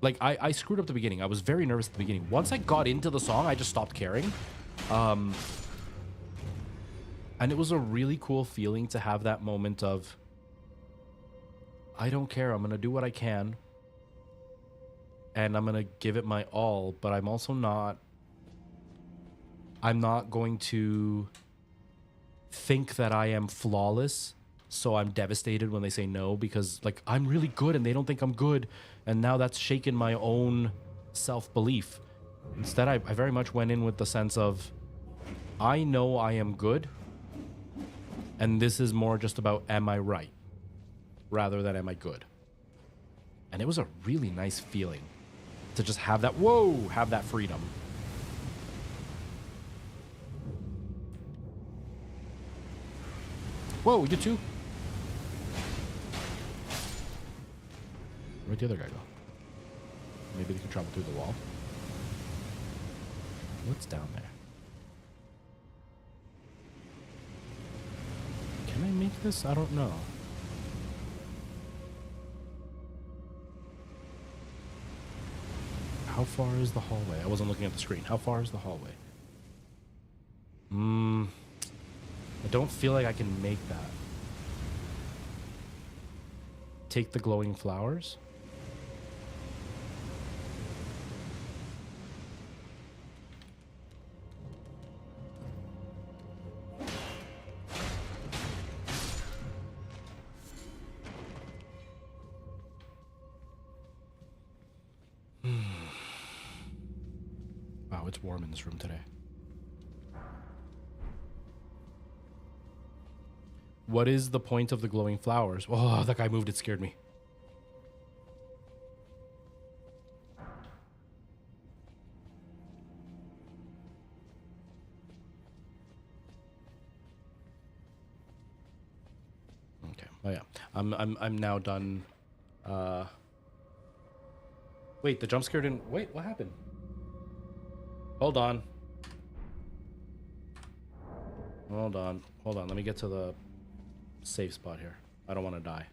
like I screwed up the beginning. I was very nervous at the beginning. Once I got into the song, I just stopped caring. And it was a really cool feeling to have that moment of, I don't care. I'm going to do what I can. And I'm going to give it my all, but I'm not going to think that I am flawless, so I'm devastated when they say no, because like I'm really good and they don't think I'm good, and now that's shaken my own self-belief. Instead, I very much went in with the sense of, I know I am good, and this is more just about am I right, rather than am I good. And it was a really nice feeling to just have that, have that freedom. Whoa, you too? Where'd the other guy go? Maybe they can travel through the wall. What's down there? Can I make this? I don't know. How far is the hallway? I wasn't looking at the screen. How far is the hallway? I don't feel like I can make that. Take the glowing flowers? Wow, it's warm in this room today. What is the point of the glowing flowers? Oh, that guy moved. It scared me. Okay. Oh yeah. I'm now done. Wait, the jump scare didn't. Wait, what happened? Hold on. Hold on. Hold on. Let me get to the safe spot here. I don't want to die.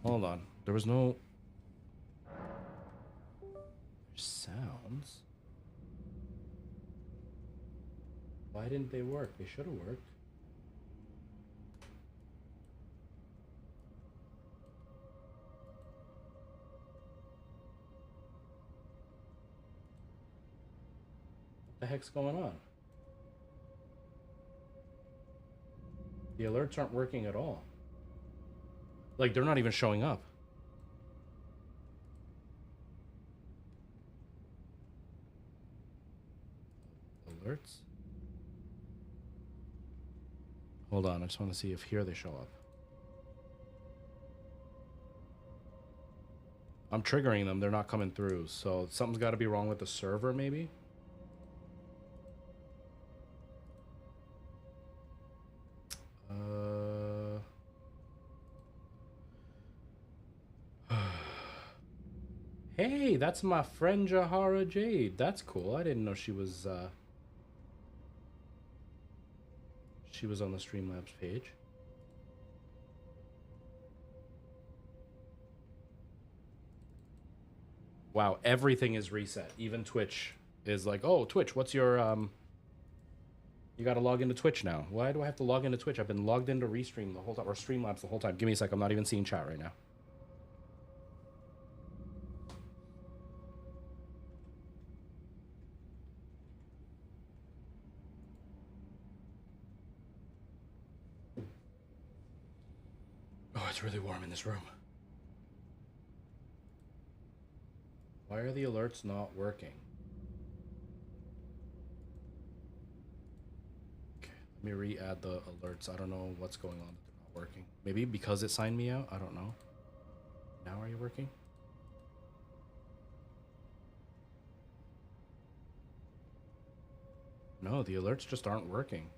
Hold on. There was no sounds. Why didn't they work? They should have worked. What the heck's going on? The alerts aren't working at all. Like, they're not even showing up. Alerts? Hold on, I just want to see if here they show up. I'm triggering them, they're not coming through, so something's got to be wrong with the server, maybe? Hey, that's my friend Jahara Jade. That's cool. I didn't know she was on the Streamlabs page. Wow, everything is reset. Even Twitch is like, oh, Twitch, what's your you gotta log into Twitch now. Why do I have to log into Twitch? I've been logged into Restream the whole time, or Streamlabs the whole time. Give me a sec, I'm not even seeing chat right now. Oh, it's really warm in this room. Why are the alerts not working? Okay, let me re-add the alerts. I don't know what's going on that they're not working. Maybe because it signed me out? I don't know. Now are you working? No, the alerts just aren't working.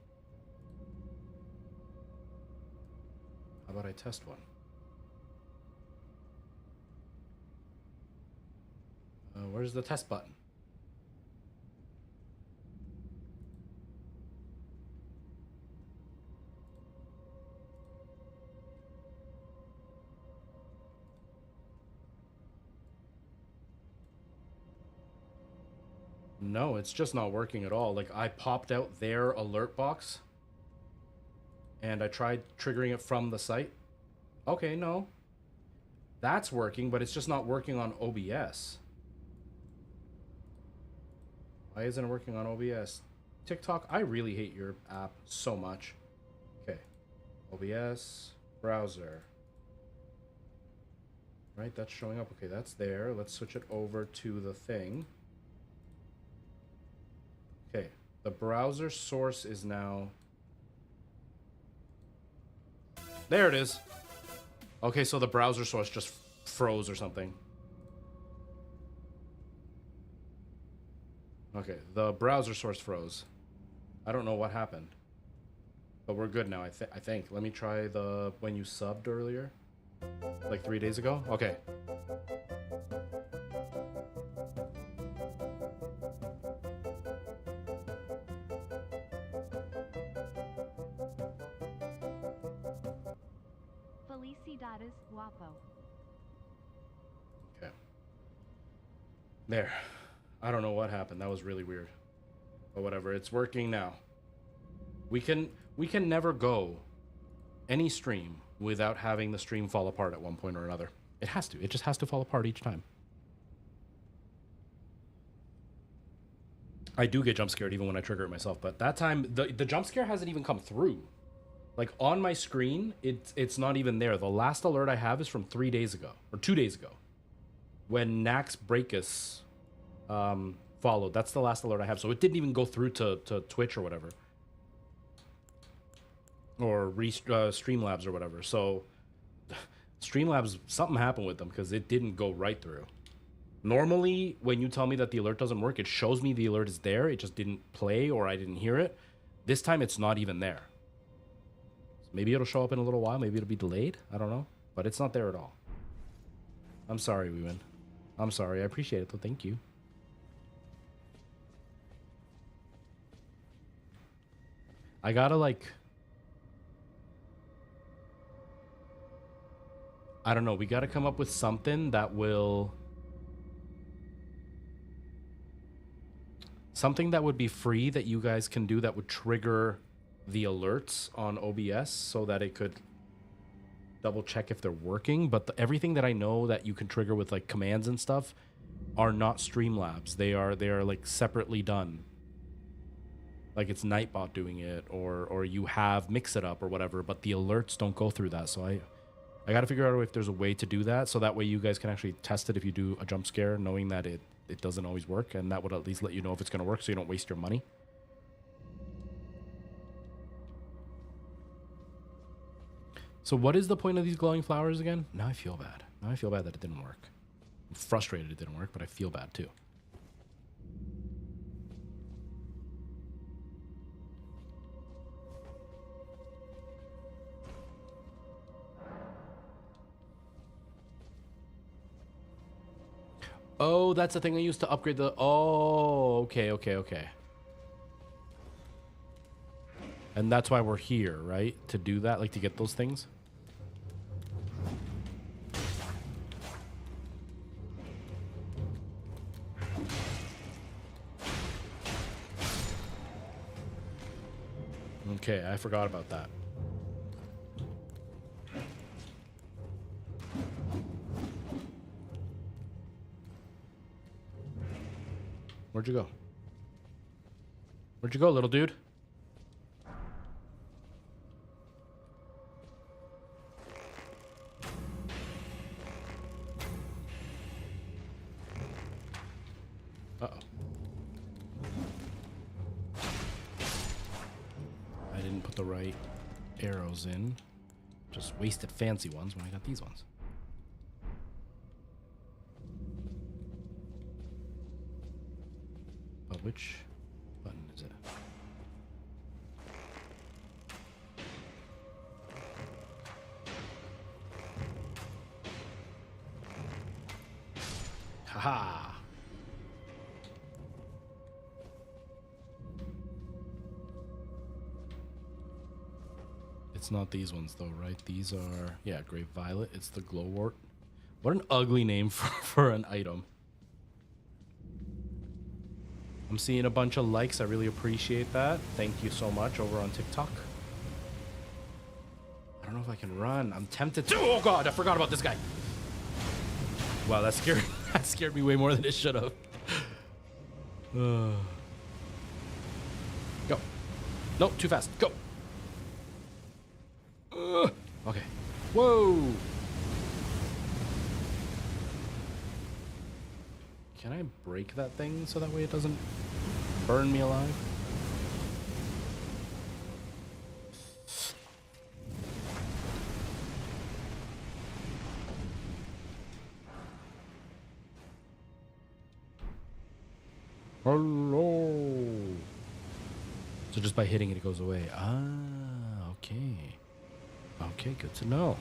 How about I test one? Where's the test button? No, it's just not working at all. Like, I popped out their alert box and I tried triggering it from the site. Okay, no. That's working, but it's just not working on OBS. Why isn't it working on OBS? TikTok, I really hate your app so much. Okay. OBS, browser. Right, that's showing up. Okay, that's there. Let's switch it over to the thing. Okay, the browser source is now... There it is. Okay, so the browser source just froze or something. Okay, the browser source froze. I don't know what happened. But we're good now, I think. Let me try the... when you subbed earlier. Like 3 days ago? Okay. Felicidades, guapo. Okay. There. I don't know what happened. That was really weird. But whatever, it's working now. We can never go any stream without having the stream fall apart at one point or another. It has to. It just has to fall apart each time. I do get jump scared even when I trigger it myself, but that time the jump scare hasn't even come through. Like on my screen, it's not even there. The last alert I have is from 3 days ago or 2 days ago, when Nax Breakus followed. That's the last alert I have. So it didn't even go through to Twitch or whatever, or Streamlabs or whatever. So Streamlabs, something happened with them because it didn't go right through. Normally, when you tell me that the alert doesn't work, it shows me the alert is there. It just didn't play or I didn't hear it. This time, it's not even there. So maybe it'll show up in a little while. Maybe it'll be delayed. I don't know. But it's not there at all. I'm sorry, Weewin. I'm sorry. I appreciate it, though. Thank you. I gotta, like... I don't know. We gotta come up with something that will... Something that would be free that you guys can do that would trigger the alerts on OBS so that it could double check if they're working. But everything that I know that you can trigger with like commands and stuff are not Streamlabs. They are like separately done. Like it's Nightbot doing it, or you have Mix It Up or whatever, but the alerts don't go through that. So I got to figure out if there's a way to do that so that way you guys can actually test it if you do a jump scare, knowing that it doesn't always work, and that would at least let you know if it's going to work so you don't waste your money. So what is the point of these glowing flowers again? Now I feel bad. Now I feel bad that it didn't work. I'm frustrated it didn't work, but I feel bad too. Oh, that's the thing I used to upgrade the... Oh, okay. And that's why we're here, right? To do that, like to get those things? Okay, I forgot about that. Where'd you go? Where'd you go, little dude? Uh-oh. I didn't put the right arrows in. Just wasted fancy ones when I got these ones. But which button is it? Haha! It's not these ones though, right? These are, yeah, Grave Violet. It's the Glowwort. What an ugly name for an item. I'm seeing a bunch of likes. I really appreciate that. Thank you so much over on TikTok. I don't know if I can run. I'm tempted to. Oh god, I forgot about this guy. Wow, that scared me way more than it should have. Nope, too fast. Go. Okay. Whoa. Can I break that thing so that way it doesn't burn me alive? Hello. So just by hitting it, it goes away. Ah, okay. Okay, good to know.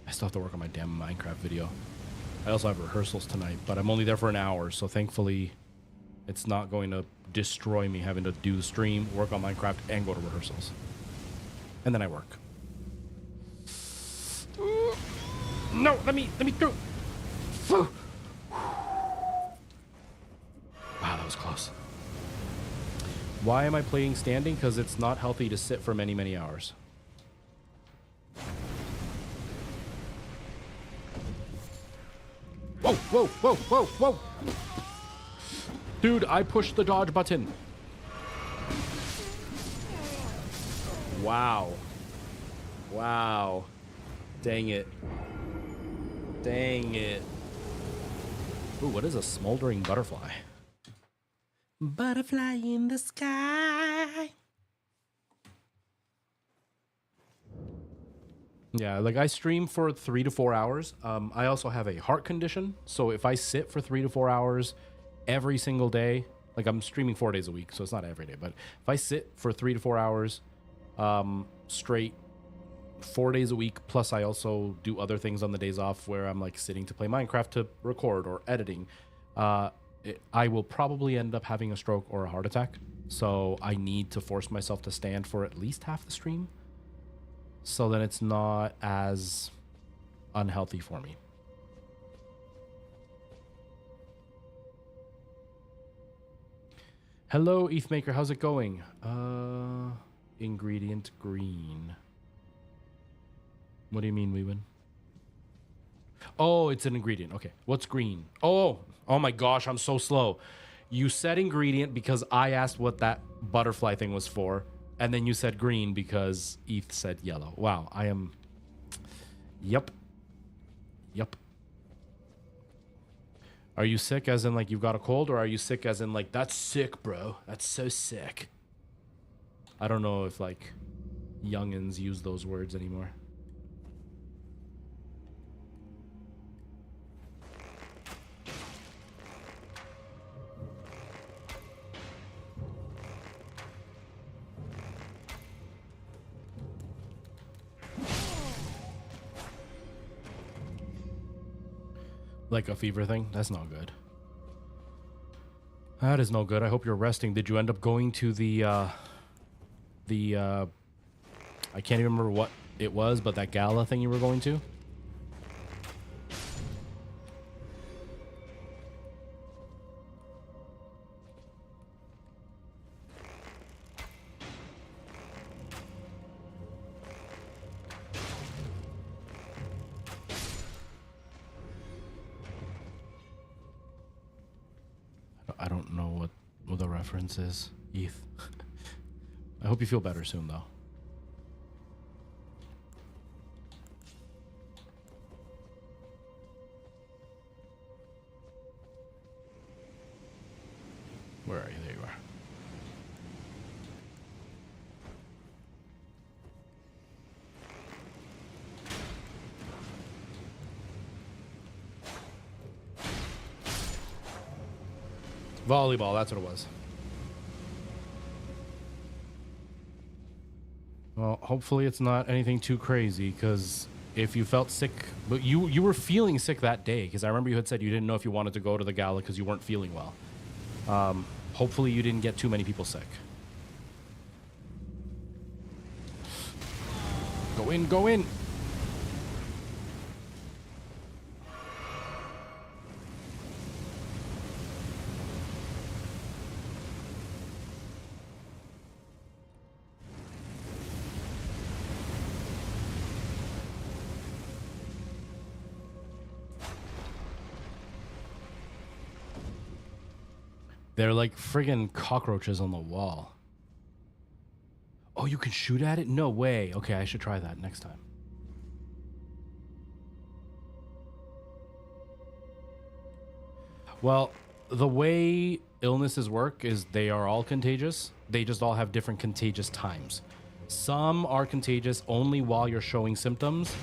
I still have to work on my damn Minecraft video. I also have rehearsals tonight, but I'm only there for an hour, so thankfully it's not going to destroy me having to do the stream, work on Minecraft, and go to rehearsals. And then I work. No, let me through. Wow, that was close. Why am I playing standing? Because it's not healthy to sit for many, many hours. Whoa, whoa, whoa, whoa, whoa. Dude, I pushed the dodge button. Wow. Wow. Dang it. Dang it. Ooh, what is a smoldering butterfly? Butterfly in the sky. Yeah, like I stream for 3 to 4 hours. I also have a heart condition. So if I sit for 3 to 4 hours every single day, like I'm streaming 4 days a week, so it's not every day, but if I sit for 3 to 4 hours straight 4 days a week, plus I also do other things on the days off where I'm like sitting to play Minecraft to record or editing, I will probably end up having a stroke or a heart attack. So I need to force myself to stand for at least half the stream, so then it's not as unhealthy for me. Hello, ETHmaker, how's it going? Ingredient green. What do you mean, Weewin? Oh, it's an ingredient. Okay, what's green? Oh my gosh, I'm so slow. You said ingredient because I asked what that butterfly thing was for, and then you said green because ETH said yellow. Wow, I am... Yep. Yep. Are you sick as in like you've got a cold, or are you sick as in like, that's sick, bro? That's so sick. I don't know if like youngins use those words anymore. Like a fever thing? That's not good. That is no good. I hope you're resting. Did you end up going to the I can't even remember what it was, but that gala thing you were going to? I don't know what the reference is, ETH. I hope you feel better soon, though. Where are you? There you are. Volleyball, that's what it was. Well, hopefully it's not anything too crazy, because if you felt sick, but you were feeling sick that day, because I remember you had said you didn't know if you wanted to go to the gala because you weren't feeling well. Hopefully you didn't get too many people sick. Go in, go in. They're like friggin' cockroaches on the wall. Oh, you can shoot at it? No way. Okay, I should try that next time. Well, the way illnesses work is they are all contagious. They just all have different contagious times. Some are contagious only while you're showing symptoms.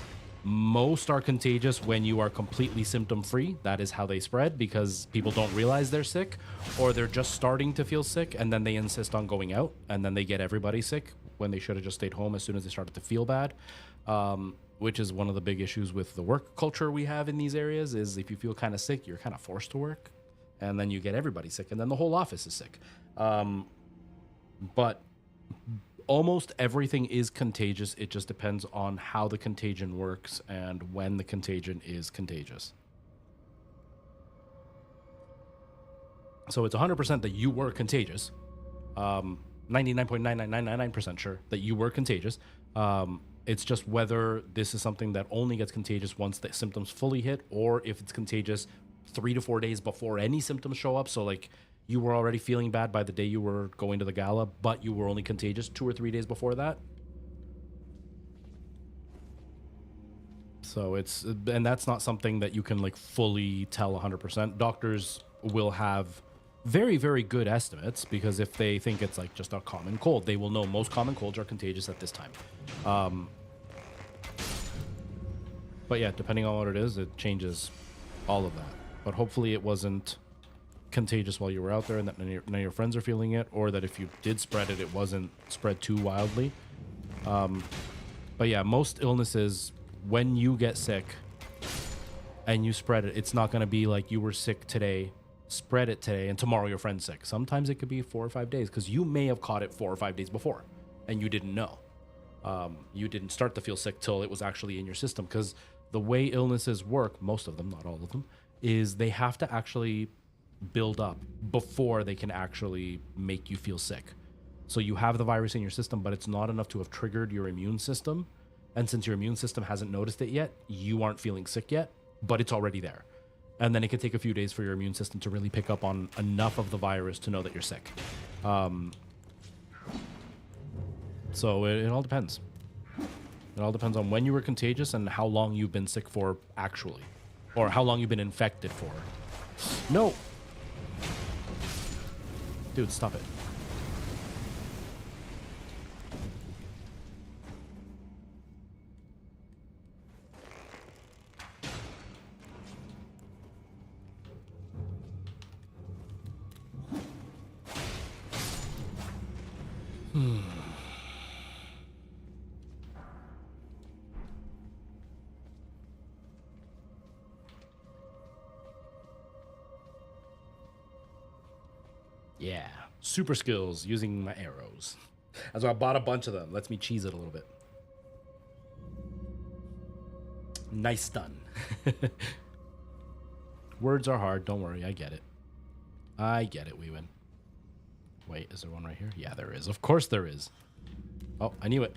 Most are contagious when you are completely symptom free. That is how they spread, because people don't realize they're sick, or they're just starting to feel sick and then they insist on going out and then they get everybody sick when they should have just stayed home as soon as they started to feel bad. Which is one of the big issues with the work culture we have in these areas, is if you feel kind of sick, you're kind of forced to work, and then you get everybody sick, and then the whole office is sick. But almost everything is contagious. It just depends on how the contagion works and when the contagion is contagious. So it's 100% that you were contagious. 99.99999% sure that you were contagious. It's just whether this is something that only gets contagious once the symptoms fully hit, or if it's contagious 3 to 4 days before any symptoms show up. So like you were already feeling bad by the day you were going to the gala, but you were only contagious 2 or 3 days before that. So and that's not something that you can like fully tell 100%. Doctors will have very, very good estimates, because if they think it's like just a common cold, they will know most common colds are contagious at this time. But yeah, depending on what it is, it changes all of that. But hopefully it wasn't contagious while you were out there, and that none of your friends are feeling it, or that if you did spread it, it wasn't spread too wildly. But yeah, most illnesses, when you get sick and you spread it, it's not going to be like you were sick today, spread it today, and tomorrow your friend's sick. Sometimes it could be 4 or 5 days, because you may have caught it 4 or 5 days before and you didn't know. You didn't start to feel sick till it was actually in your system, because the way illnesses work, most of them, not all of them, is they have to actually build up before they can actually make you feel sick. So you have the virus in your system, but it's not enough to have triggered your immune system. And since your immune system hasn't noticed it yet, you aren't feeling sick yet, but it's already there. And then it can take a few days for your immune system to really pick up on enough of the virus to know that you're sick. So it all depends. It all depends on when you were contagious and how long you've been sick for actually, or how long you've been infected for. No. Dude, stop it. Yeah, super skills using my arrows. That's why I bought a bunch of them. Lets me cheese it a little bit. Nice done. Words are hard. Don't worry. I get it. I get it, we win. Wait, is there one right here? Yeah, there is. Of course there is. Oh, I knew it.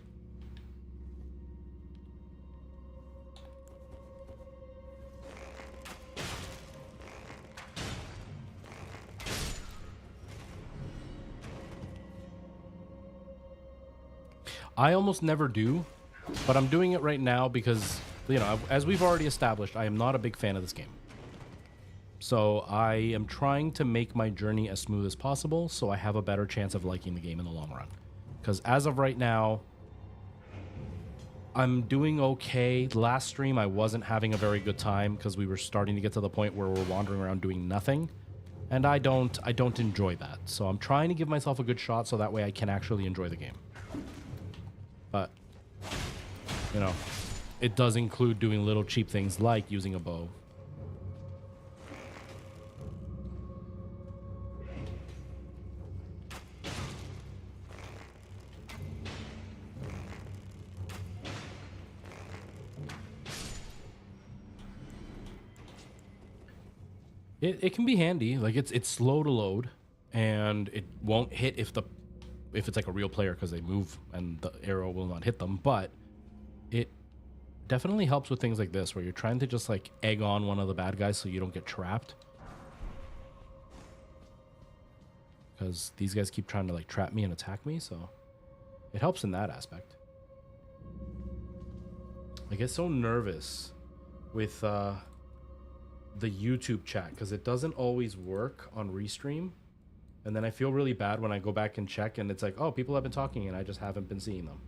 I almost never do, but I'm doing it right now because, you know, as we've already established, I am not a big fan of this game. So I am trying to make my journey as smooth as possible so I have a better chance of liking the game in the long run. Because as of right now, I'm doing okay. Last stream, I wasn't having a very good time because we were starting to get to the point where we're wandering around doing nothing. And I don't enjoy that. So I'm trying to give myself a good shot so that way I can actually enjoy the game. But, you know, it does include doing little cheap things like using a bow. It can be handy. Like it's slow to load, and it won't hit if it's like a real player because they move and the arrow will not hit them. But it definitely helps with things like this where you're trying to just like egg on one of the bad guys so you don't get trapped. because these guys keep trying to like trap me and attack me, so it helps in that aspect. I get so nervous with the YouTube chat because it doesn't always work on Restream, and then I feel really bad when I go back and check and it's like, oh, people have been talking and I just haven't been seeing them.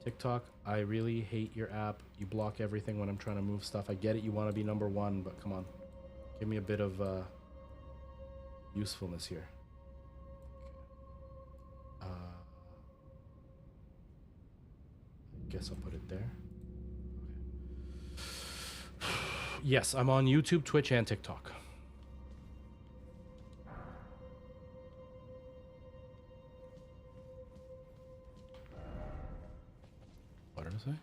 TikTok, I really hate your app. You block everything when I'm trying to move stuff. I get it, you want to be #1, but come on. Give me a bit of usefulness here. I guess I'll put it there. Okay. Yes, I'm on YouTube, Twitch, and TikTok. What did I say?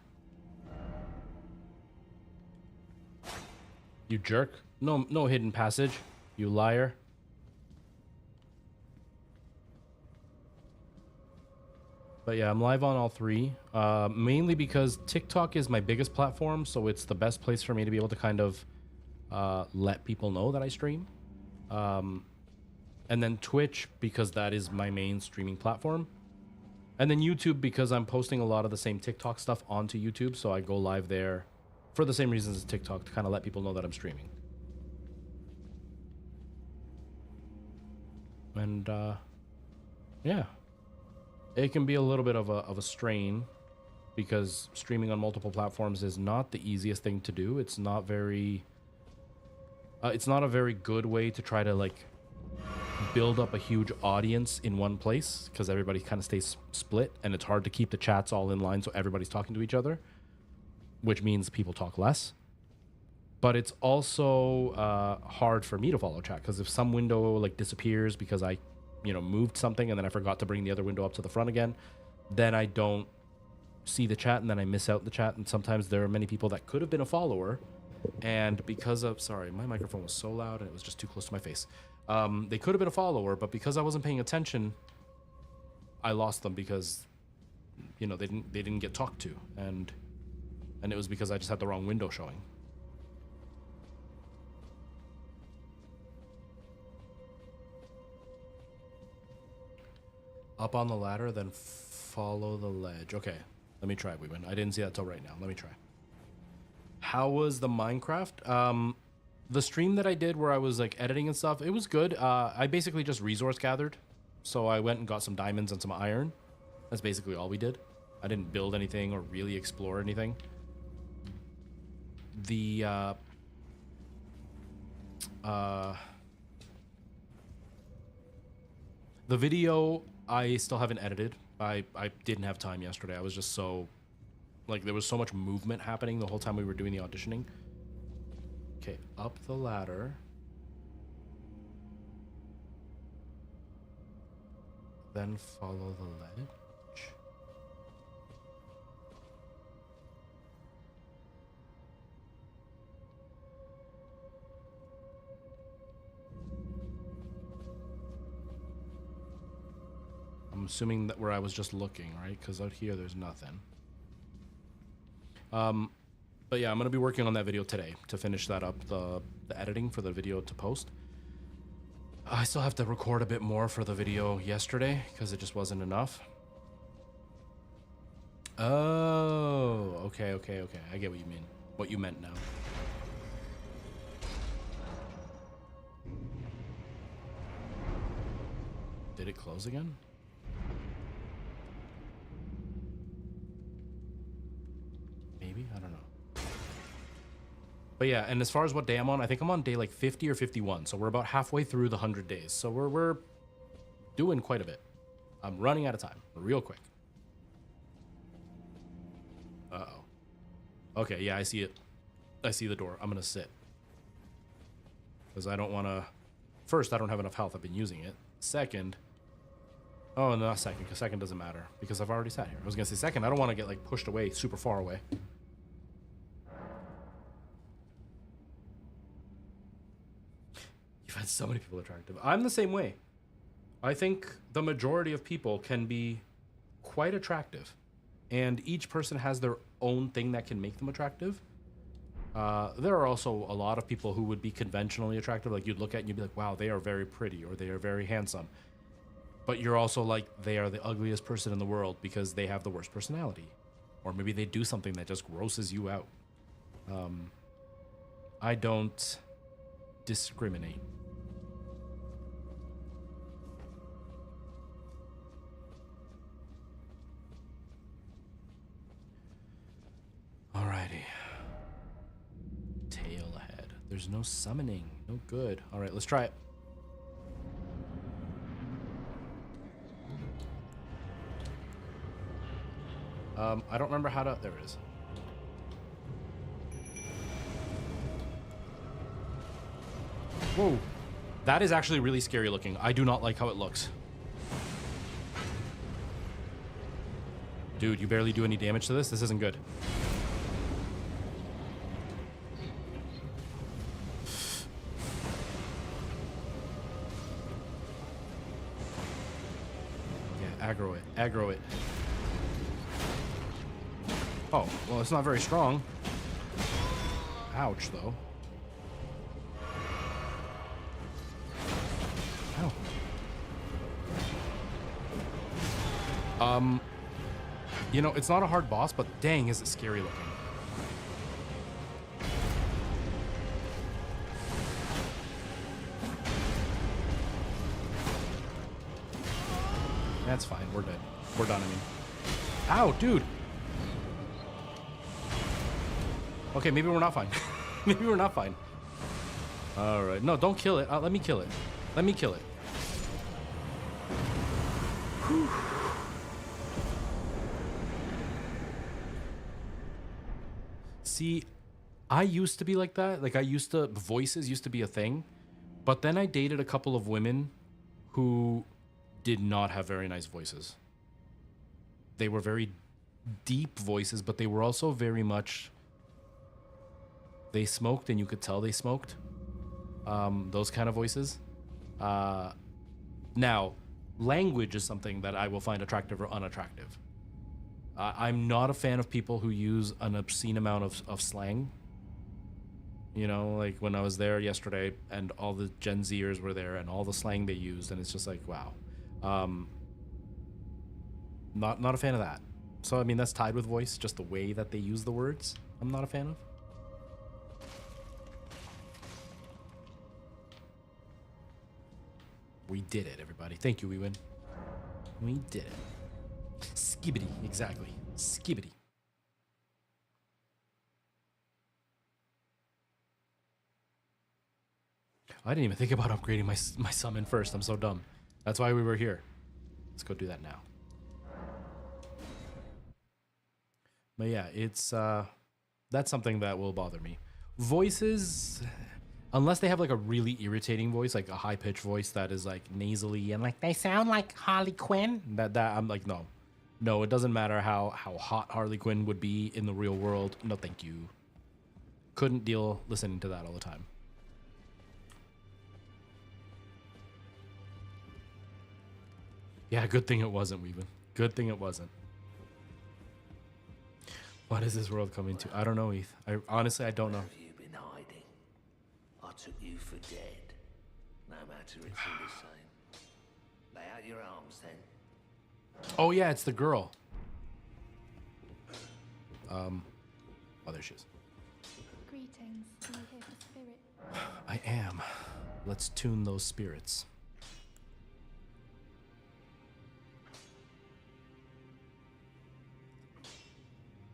You jerk. No hidden passage. You liar. But yeah, I'm live on all three. Mainly because TikTok is my biggest platform, so it's the best place for me to be able to kind of let people know that I stream. And then Twitch, because that is my main streaming platform. And then YouTube, because I'm posting a lot of the same TikTok stuff onto YouTube, so I go live there for the same reasons as TikTok, to kind of let people know that I'm streaming. And yeah, it can be a little bit of a strain, because streaming on multiple platforms is not the easiest thing to do. It's not very it's not a very good way to try to like build up a huge audience in one place, because everybody kind of stays split and it's hard to keep the chats all in line so everybody's talking to each other, which means people talk less. But it's also hard for me to follow chat, because if some window like disappears because I moved something and then I forgot to bring the other window up to the front again, then I don't see the chat and then I miss out the chat. And sometimes there are many people that could have been a follower, and because of, sorry, my microphone was so loud and it was just too close to my face. They could have been a follower, but because I wasn't paying attention, I lost them, because they didn't get talked to, and it was because I just had the wrong window showing. Up on the ladder, then follow the ledge. Okay, let me try, Weeman. I didn't see that till right now. Let me try. How was the Minecraft? The stream that I did where I was like editing and stuff, it was good. I basically just resource gathered. So I went and got some diamonds and some iron. That's basically all we did. I didn't build anything or really explore anything. The video I still haven't edited. I didn't have time yesterday. I was just so, like, there was so much movement happening the whole time we were doing the auditioning. Okay, up the ladder. Then follow the ledge. I'm assuming that where I was just looking, right? Because out here, there's nothing. But yeah, I'm going to be working on that video today to finish that up, the editing for the video to post. I still have to record a bit more for the video yesterday because it just wasn't enough. Oh, okay. I get what you mean. What you meant now. Did it close again? Maybe? I don't know. But yeah, and as far as what day I'm on, I think I'm on day like 50 or 51. So we're about halfway through the 100 days. So we're doing quite a bit. I'm running out of time real quick. Uh-oh. Okay, yeah, I see it. I see the door. I'm going to sit. Because I don't want to... First, I don't have enough health. I've been using it. Second... Oh, no, not second, because second doesn't matter. Because I've already sat here. I was going to say second. I don't want to get like pushed away, super far away. You've had so many people attractive. I'm the same way. I think the majority of people can be quite attractive. And each person has their own thing that can make them attractive. There are also a lot of people who would be conventionally attractive. Like you'd look at and you'd be like, wow, they are very pretty or they are very handsome. But you're also like, they are the ugliest person in the world because they have the worst personality. Or maybe they do something that just grosses you out. I don't discriminate. Alrighty. Tail ahead. There's no summoning. No good. Alright, let's try it. I don't remember how to... There it is. Whoa. That is actually really scary looking. I do not like how it looks. Dude, you barely do any damage to this? This isn't good. Yeah, aggro it. Aggro it. Oh, well, it's not very strong. Ouch, though. Ow. You know, it's not a hard boss, but dang, is it scary looking. That's fine. We're dead. We're done, I mean. Ow, dude. Okay, maybe we're not fine. Maybe we're not fine. All right. No, don't kill it. Let me kill it. Let me kill it. Whew. See, I used to be like that. Like, voices used to be a thing. But then I dated a couple of women who did not have very nice voices. They were very deep voices, but they were also very much... They smoked, and you could tell they smoked. Those kind of voices. Now, language is something that I will find attractive or unattractive. I'm not a fan of people who use an obscene amount of slang. You know, like when I was there yesterday, and all the Gen Zers were there, and all the slang they used, and it's just like, wow. Not a fan of that. So, I mean, that's tied with voice, just the way that they use the words, I'm not a fan of. We did it, everybody. Thank you, we win. We did it. Skibbity, exactly. Skibbity. I didn't even think about upgrading my summon first. I'm so dumb. That's why we were here. Let's go do that now. But yeah, it's that's something that will bother me. Voices, unless they have like a really irritating voice, like a high-pitched voice that is like nasally and like they sound like Harley Quinn. That I'm like, no, it doesn't matter how hot Harley Quinn would be in the real world. No, thank you. Couldn't deal listening to that all the time. Yeah, good thing it wasn't, Weaven. Good thing it wasn't. What is this world coming to? I don't know, Eth. Honestly, I don't know. Where have you been hiding? I took you for dead. No matter, it's all the same. Lay out your arms, then. Oh yeah, it's the girl. Oh, there she is. Greetings. Are you here for spirit? I am. Let's tune those spirits.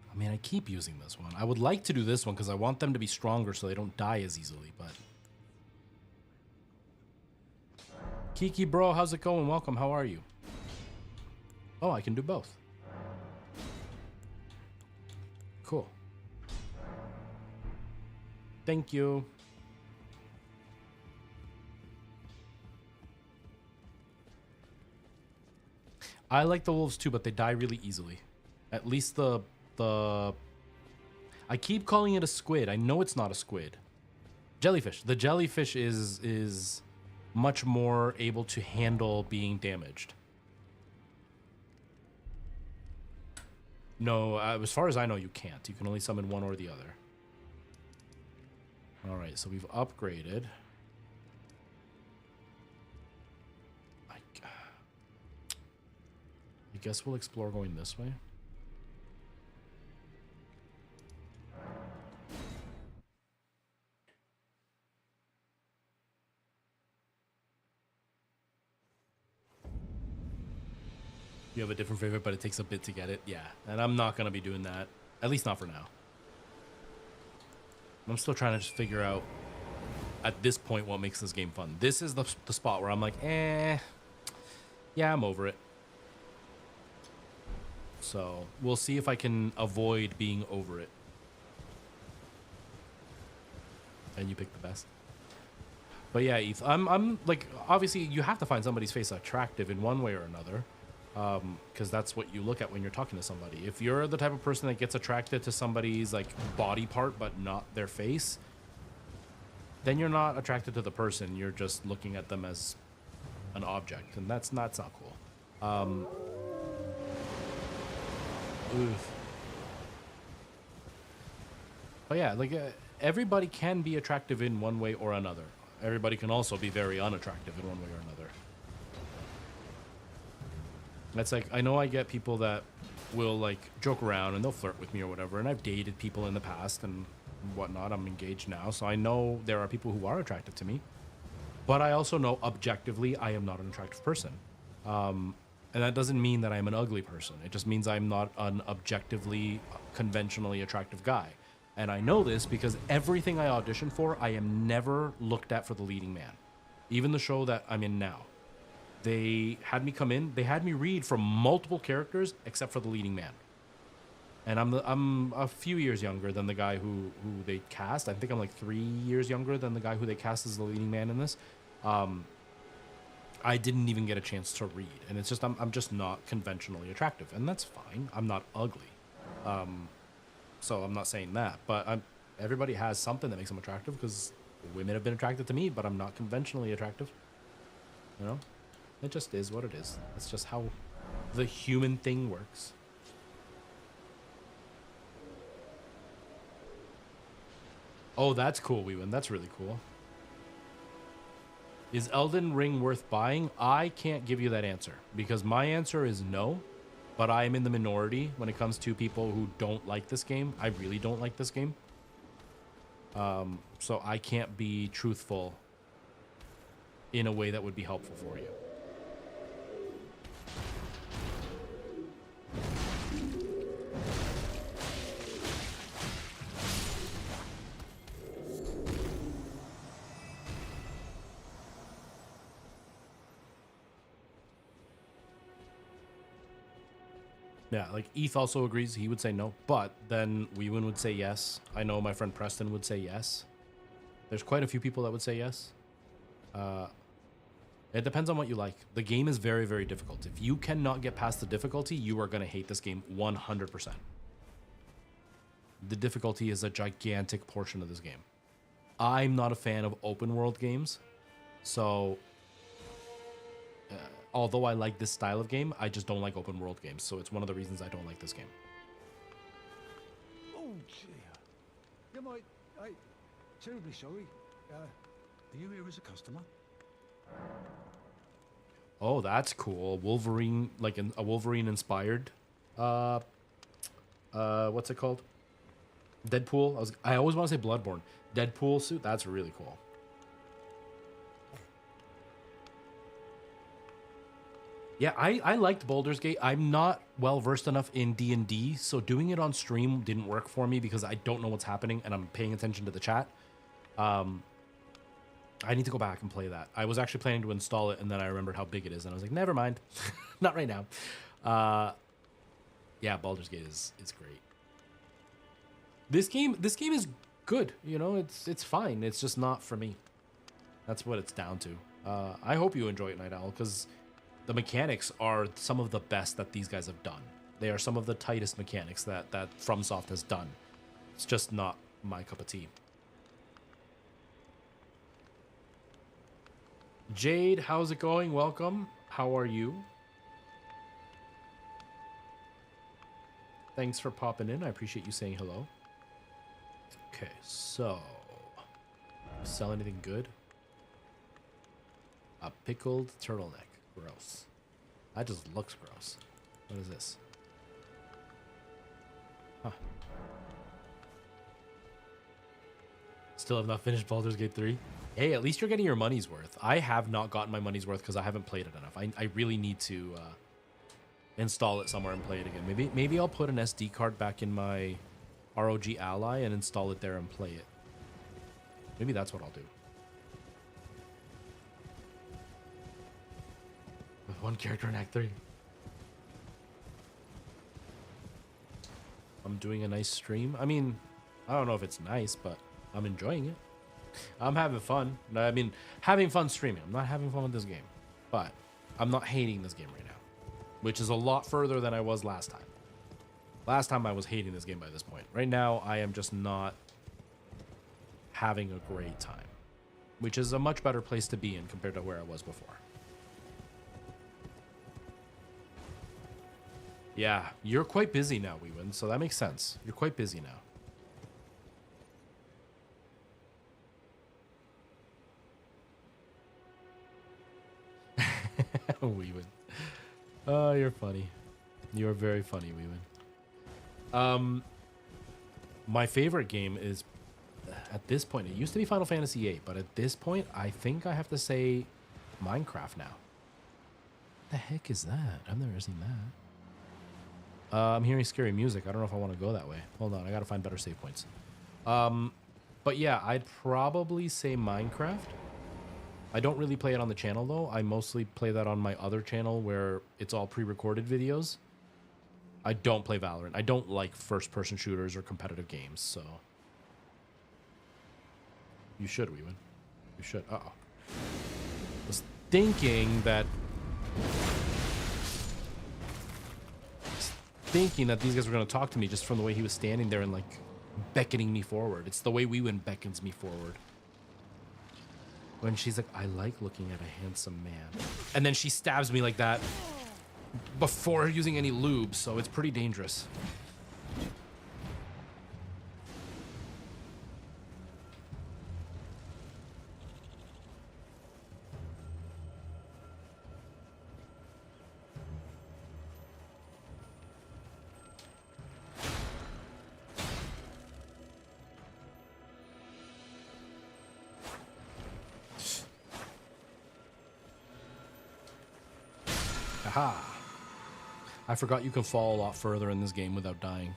I mean, I keep using this one. I would like to do this one because I want them to be stronger so they don't die as easily, but... Kiki, bro, how's it going? Welcome, how are you? Oh, I can do both. Cool. Thank you. I like the wolves too, but they die really easily. At least the I keep calling it a squid. I know it's not a squid. Jellyfish. The jellyfish is much more able to handle being damaged. No, as far as I know, you can't. You can only summon one or the other. All right, so we've upgraded. I guess we'll explore going this way. You have a different favorite, but it takes a bit to get it. Yeah, and I'm not going to be doing that. At least not for now. I'm still trying to just figure out, at this point, what makes this game fun. This is the spot where I'm like, yeah, I'm over it. So we'll see if I can avoid being over it. And you pick the best. But yeah, Eth, I'm like, obviously you have to find somebody's face attractive in one way or another. Because that's what you look at when you're talking to somebody. If you're the type of person that gets attracted to somebody's like body part but not their face, then you're not attracted to the person. You're just looking at them as an object, and that's not cool. Oof. But yeah, like everybody can be attractive in one way or another. Everybody can also be very unattractive in one way or another. That's like, I know I get people that will like joke around and they'll flirt with me or whatever, and I've dated people in the past and whatnot. I'm engaged now, so I know there are people who are attracted to me, but I also know objectively I am not an attractive person. And that doesn't mean that I'm an ugly person. It just means I'm not an objectively, conventionally attractive guy. And I know this because everything I audition for, I am never looked at for the leading man. Even the show that I'm in now. They had me come in. They had me read from multiple characters except for the leading man. And I'm a few years younger than the guy who they cast. I think I'm like 3 years younger than the guy who they cast as the leading man in this. I didn't even get a chance to read, and it's just I'm just not conventionally attractive, and that's fine. I'm not ugly, so I'm not saying that. But everybody has something that makes them attractive, because women have been attracted to me, but I'm not conventionally attractive. You know. It just is what it is. It's just how the human thing works. Oh, that's cool, Weewin. That's really cool. Is Elden Ring worth buying? I can't give you that answer, because my answer is no, but I am in the minority when it comes to people who don't like this game. I really don't like this game. So I can't be truthful in a way that would be helpful for you. Yeah, like Eth also agrees. He would say no, but then Weewin would say yes. I know my friend Preston would say yes. There's quite a few people that would say yes. It depends on what you like. The game is very, very difficult. If you cannot get past the difficulty, you are going to hate this game 100%. The difficulty is a gigantic portion of this game. I'm not a fan of open world games, so although I like this style of game, I just don't like open world games. So it's one of the reasons I don't like this game. Oh dear. I'm terribly sorry. Are you here as a customer? Oh, that's cool. Wolverine, like a Wolverine inspired. What's it called? Deadpool. I always want to say Bloodborne. Deadpool suit. That's really cool. Yeah, I liked Baldur's Gate. I'm not well versed enough in D&D, so doing it on stream didn't work for me because I don't know what's happening and I'm paying attention to the chat. I need to go back and play that. I was actually planning to install it, and then I remembered how big it is, and I was like, never mind, not right now. Yeah, Baldur's Gate is great. This game is good. You know, it's fine. It's just not for me. That's what it's down to. I hope you enjoy it, Night Owl, because the mechanics are some of the best that these guys have done. They are some of the tightest mechanics that FromSoft has done. It's just not my cup of tea. Jade, how's it going? Welcome. How are you? Thanks for popping in. I appreciate you saying hello. Okay, so sell anything good? A pickled turtleneck. Gross. That just looks gross. What is this? Huh. Still have not finished Baldur's Gate 3. Hey, at least you're getting your money's worth. I have not gotten my money's worth because I haven't played it enough. I really need to install it somewhere and play it again. Maybe I'll put an SD card back in my ROG Ally and install it there and play it. Maybe that's what I'll do. With one character in Act 3. I'm doing a nice stream. I mean, I don't know if it's nice, but I'm enjoying it. I'm having fun. I mean, having fun streaming. I'm not having fun with this game, but I'm not hating this game right now, which is a lot further than I was last time. Last time I was hating this game by this point. Right now, I am just not having a great time, which is a much better place to be in compared to where I was before. Yeah, you're quite busy now, Weewin, so that makes sense. You're quite busy now. Weewin. Oh, you're funny. You're very funny, Weewin. My favorite game is, at this point, it used to be Final Fantasy VIII, but at this point, I think I have to say Minecraft now. What the heck is that? I've never seen that. I'm hearing scary music. I don't know if I want to go that way. Hold on, I gotta find better save points. But yeah, I'd probably say Minecraft. I don't really play it on the channel though. I mostly play that on my other channel where it's all pre-recorded videos. I don't play Valorant. I don't like first-person shooters or competitive games, so... You should, Weewin. You should. Uh-oh. I was thinking that these guys were going to talk to me just from the way he was standing there and, like, beckoning me forward. It's the way Weewin beckons me forward. When she's like, I like looking at a handsome man. And then she stabs me like that before using any lube, so it's pretty dangerous. Aha. I forgot you can fall a lot further in this game without dying.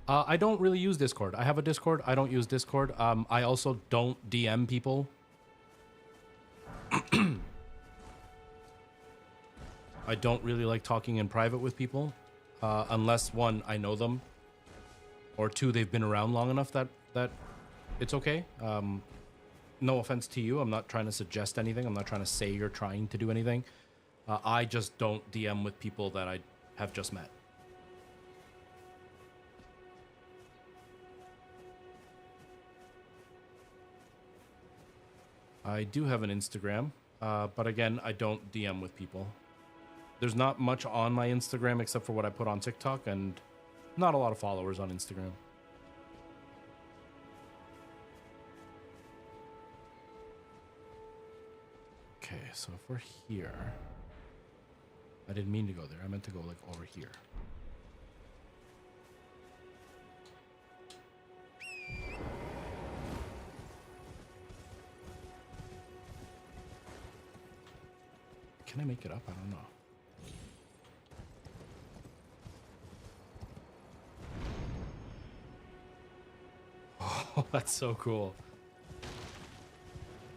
I don't really use Discord. I have a Discord. I don't use Discord. I also don't DM people. I don't really like talking in private with people. Unless, one, I know them. Or two, they've been around long enough that it's okay. No offense to you. I'm not trying to suggest anything. I'm not trying to say you're trying to do anything. I just don't DM with people that I have just met. I do have an Instagram, but again, I don't DM with people. There's not much on my Instagram except for what I put on TikTok, and not a lot of followers on Instagram. Okay, so if we're here... I didn't mean to go there. I meant to go, like, over here. Can I make it up? I don't know. Oh, that's so cool.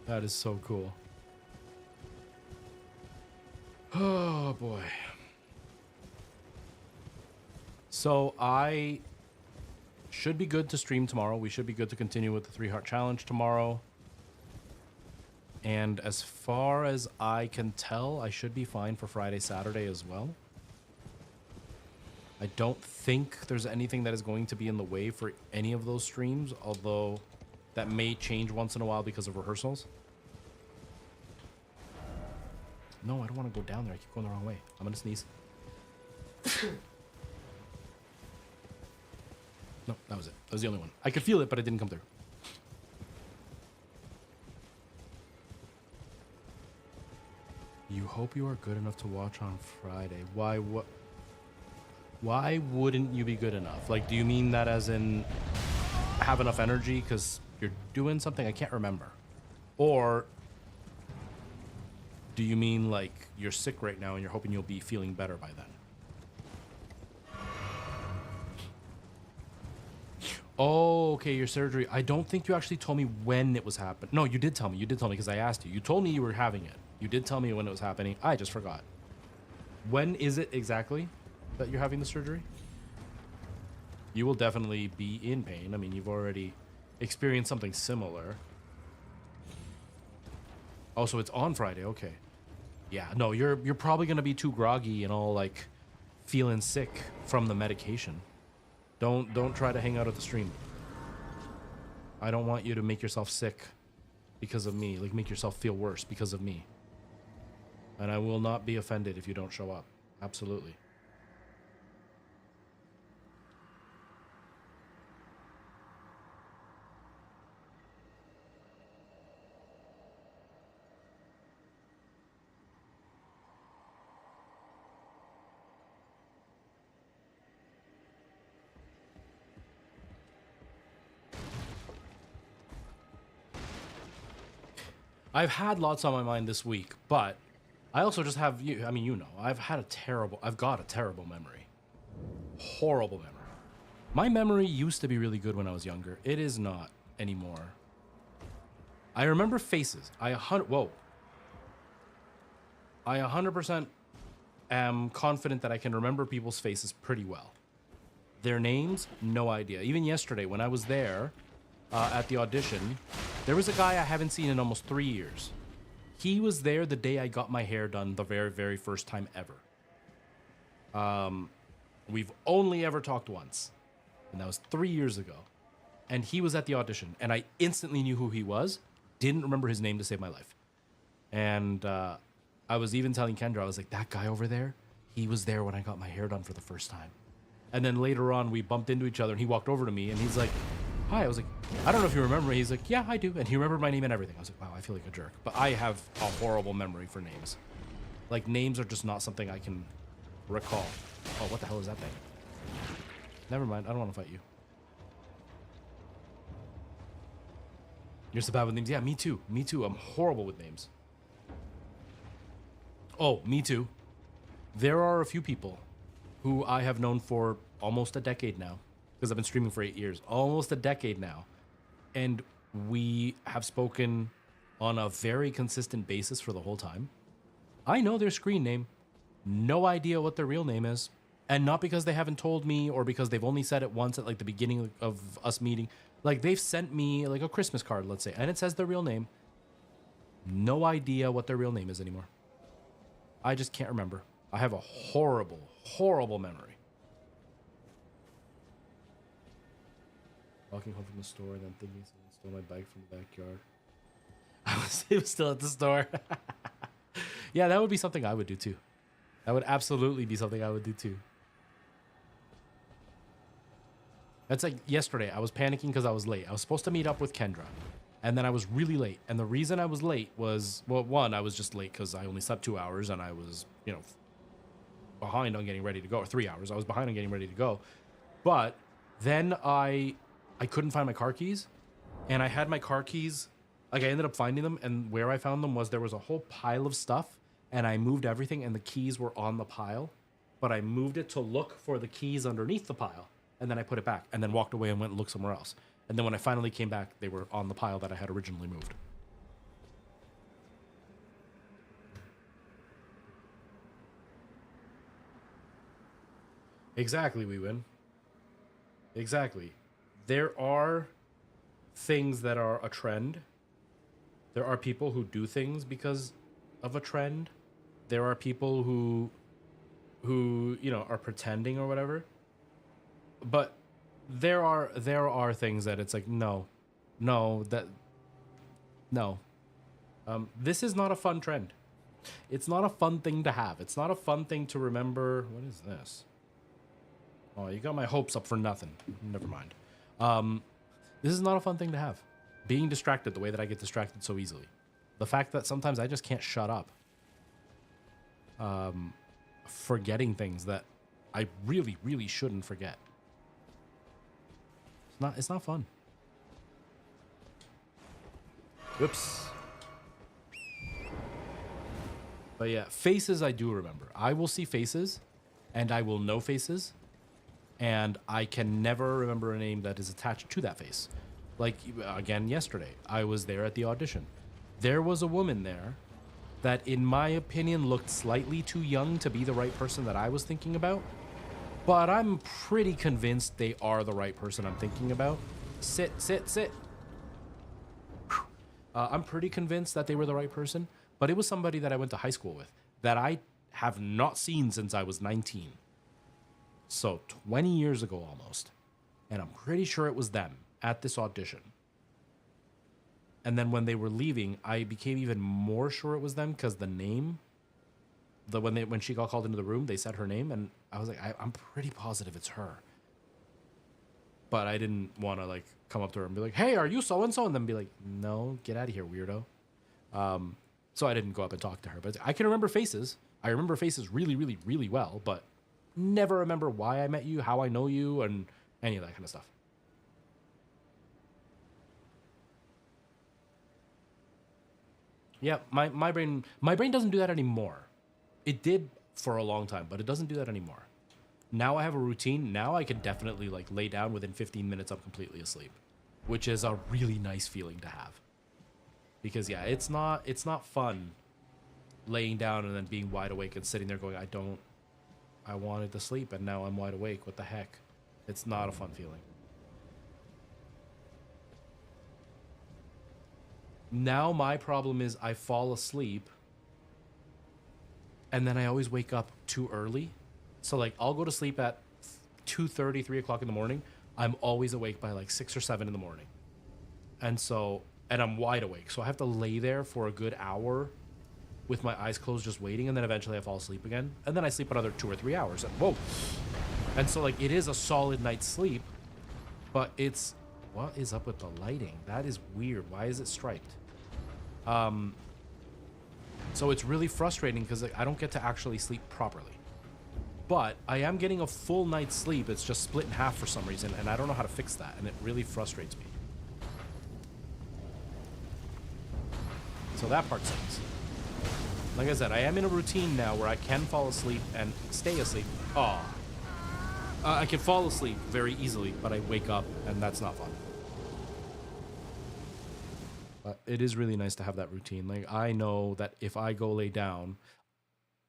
That is so cool. Oh, boy. So I should be good to stream tomorrow. We should be good to continue with the 3-heart challenge tomorrow. And as far as I can tell, I should be fine for Friday, Saturday as well. I don't think there's anything that is going to be in the way for any of those streams, although that may change once in a while because of rehearsals. No, I don't want to go down there. I keep going the wrong way. I'm gonna sneeze. No, that was it. That was the only one. I could feel it, but it didn't come through. You hope you are good enough to watch on Friday. Why? What? Why wouldn't you be good enough? Like, do you mean that as in have enough energy because you're doing something? I can't remember. Or do you mean like you're sick right now and you're hoping you'll be feeling better by then? Oh, okay, your surgery. I don't think you actually told me when it was happening. No, you did tell me. You did tell me because I asked you. You told me you were having it. You did tell me when it was happening. I just forgot. When is it exactly that you're having the surgery? You will definitely be in pain. I mean, you've already experienced something similar. Oh, so it's on Friday. Okay. Yeah, no, you're probably going to be too groggy and all like feeling sick from the medication. Don't try to hang out at the stream. I don't want you to make yourself sick because of me, like make yourself feel worse because of me. And I will not be offended if you don't show up. Absolutely. I've had lots on my mind this week, but I also just have you. I mean, you know, I've got a terrible memory. Horrible memory. My memory used to be really good when I was younger. It is not anymore. I remember faces. I 100% am confident that I can remember people's faces pretty well. Their names, no idea. Even yesterday when I was there at the audition, there was a guy I haven't seen in almost 3 years. He was there the day I got my hair done the very, very first time ever. We've only ever talked once, and that was 3 years ago. And he was at the audition, and I instantly knew who he was. Didn't remember his name to save my life. And I was even telling Kendra, I was like, that guy over there, he was there when I got my hair done for the first time. And then later on, we bumped into each other, and he walked over to me, and he's like, hi. I was like, I don't know if you remember me. He's like, yeah, I do. And he remembered my name and everything. I was like, wow, I feel like a jerk. But I have a horrible memory for names. Like, names are just not something I can recall. Oh, what the hell is that thing? Never mind. I don't want to fight you. You're so bad with names. Yeah, me too. Me too. I'm horrible with names. Oh, me too. There are a few people who I have known for almost a decade now, because I've been streaming for 8 years, almost a decade now. And we have spoken on a very consistent basis for the whole time. I know their screen name, no idea what their real name is. And not because they haven't told me or because they've only said it once at like the beginning of us meeting. Like they've sent me like a Christmas card, let's say, and it says their real name. No idea what their real name is anymore. I just can't remember. I have a horrible, horrible memory. Walking home from the store and then thinking someone stole my bike from the backyard. It was still at the store. Yeah, that would be something I would do too. That would absolutely be something I would do too. That's like yesterday. I was panicking because I was late. I was supposed to meet up with Kendra. And then I was really late. And the reason I was late was, well, one, I was just late because I only slept 2 hours and I was, you know, behind on getting ready to go. Or 3 hours. I was behind on getting ready to go. But then I couldn't find my car keys. And I had my car keys, like I ended up finding them. And where I found them was there was a whole pile of stuff. And I moved everything and the keys were on the pile. But I moved it to look for the keys underneath the pile. And then I put it back and then walked away and went and looked somewhere else. And then when I finally came back, they were on the pile that I had originally moved. Exactly, we win. Exactly. There are things that are a trend. There are people who do things because of a trend. There are people who you know, are pretending or whatever. But there are things that it's like, no. This is not a fun trend. It's not a fun thing to have. It's not a fun thing to remember. What is this? Oh, you got my hopes up for nothing. Never mind. This is not a fun thing to have. Being distracted the way that I get distracted so easily. The fact that sometimes I just can't shut up. Forgetting things that I really, really shouldn't forget. It's not fun. Whoops. But yeah, faces I do remember. I will see faces, and I will know faces, and I can never remember a name that is attached to that face. Like, again, yesterday, I was there at the audition. There was a woman there that, in my opinion, looked slightly too young to be the right person that I was thinking about, but I'm pretty convinced they are the right person I'm thinking about. Sit. I'm pretty convinced that they were the right person, but it was somebody that I went to high school with that I have not seen since I was 19. So 20 years ago almost. And I'm pretty sure it was them at this audition. And then when they were leaving, I became even more sure it was them because the name, when she got called into the room, they said her name, and I was like, I'm pretty positive it's her. But I didn't want to like come up to her and be like, hey, are you so-and-so? And then be like, no, get out of here, weirdo. So I didn't go up and talk to her. But I can remember faces. I remember faces really, really, really well, but never remember why I met you, how I know you, and any of that kind of stuff. Yeah, my brain doesn't do that anymore. It did for a long time, but it doesn't do that anymore. Now I have a routine. Now I can definitely like lay down within 15 minutes. I'm completely asleep, which is a really nice feeling to have. Because yeah, it's not fun laying down and then being wide awake and sitting there going, I wanted to sleep and now I'm wide awake. What the heck? It's not a fun feeling. Now my problem is I fall asleep and then I always wake up too early. So like I'll go to sleep at 2:30, 3 o'clock in the morning. I'm always awake by like 6 or 7 in the morning. And I'm wide awake. So I have to lay there for a good hour with my eyes closed just waiting. And then eventually I fall asleep again. And then I sleep another 2 or 3 hours. And whoa. And so like it is a solid night's sleep. But it's, what is up with the lighting? That is weird. Why is it striped? So it's really frustrating because like, I don't get to actually sleep properly. But I am getting a full night's sleep. It's just split in half for some reason, and I don't know how to fix that, and it really frustrates me. So that part sucks. Like I said, I am in a routine now where I can fall asleep and stay asleep. I can fall asleep very easily, but I wake up, and that's not fun. But it is really nice to have that routine. Like, I know that if I go lay down,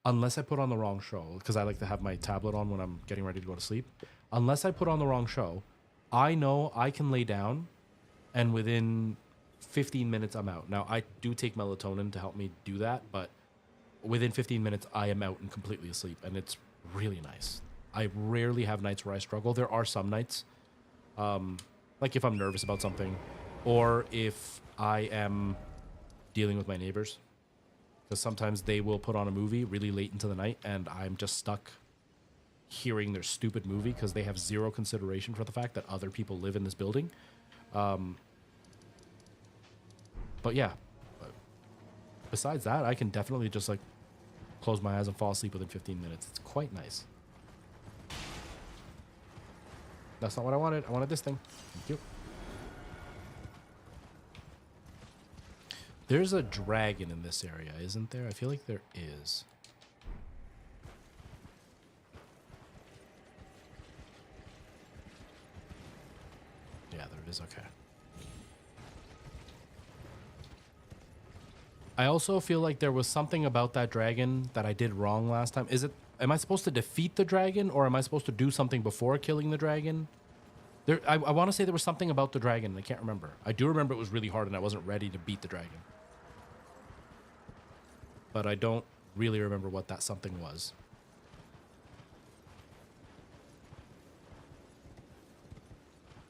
unless I put on the wrong show, because I like to have my tablet on when I'm getting ready to go to sleep, unless I put on the wrong show, I know I can lay down, and within 15 minutes, I'm out. Now, I do take melatonin to help me do that, but within 15 minutes, I am out and completely asleep, and it's really nice. I rarely have nights where I struggle. There are some nights, like if I'm nervous about something, or if I am dealing with my neighbors, because sometimes they will put on a movie really late into the night, and I'm just stuck hearing their stupid movie because they have zero consideration for the fact that other people live in this building. But yeah, besides that, I can definitely just like close my eyes and fall asleep within 15 minutes. It's quite nice. That's not what I wanted. I wanted this thing. Thank you. There's a dragon in this area, isn't there? I feel like there is. Yeah, there is. Okay. I also feel like there was something about that dragon that I did wrong last time. Am I supposed to defeat the dragon, or am I supposed to do something before killing the dragon? I want to say there was something about the dragon. I can't remember. I do remember it was really hard and I wasn't ready to beat the dragon. But I don't really remember what that something was.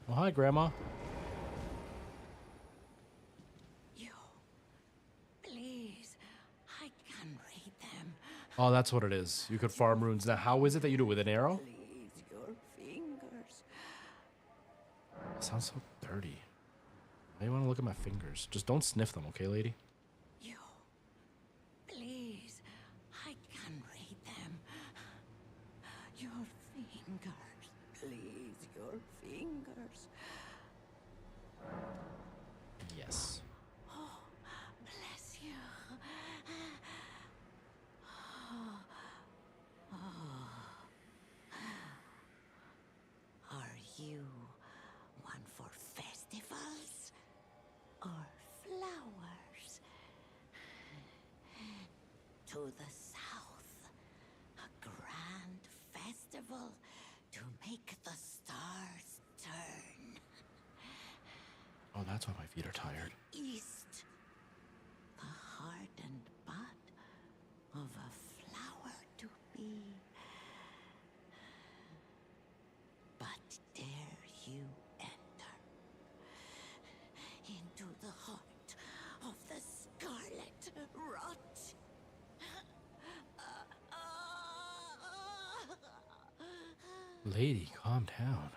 Oh, hi, Grandma. You, please, I can Oh, that's what it is. You could farm runes. Now, how is it that you do it with an arrow? Please, your fingers. It sounds so dirty. Why do you want to look at my fingers? Just don't sniff them, okay, lady? You. Please. I can read them. Your fingers. Please, your fingers. Yes. Bless you. Are you one for festivals or flowers? To the south, a grand festival to make the stars turn. Oh, that's why my feet are tired. East, the heart and bud of a flower to be. But dare you enter into the heart of the scarlet rot? Lady, calm down.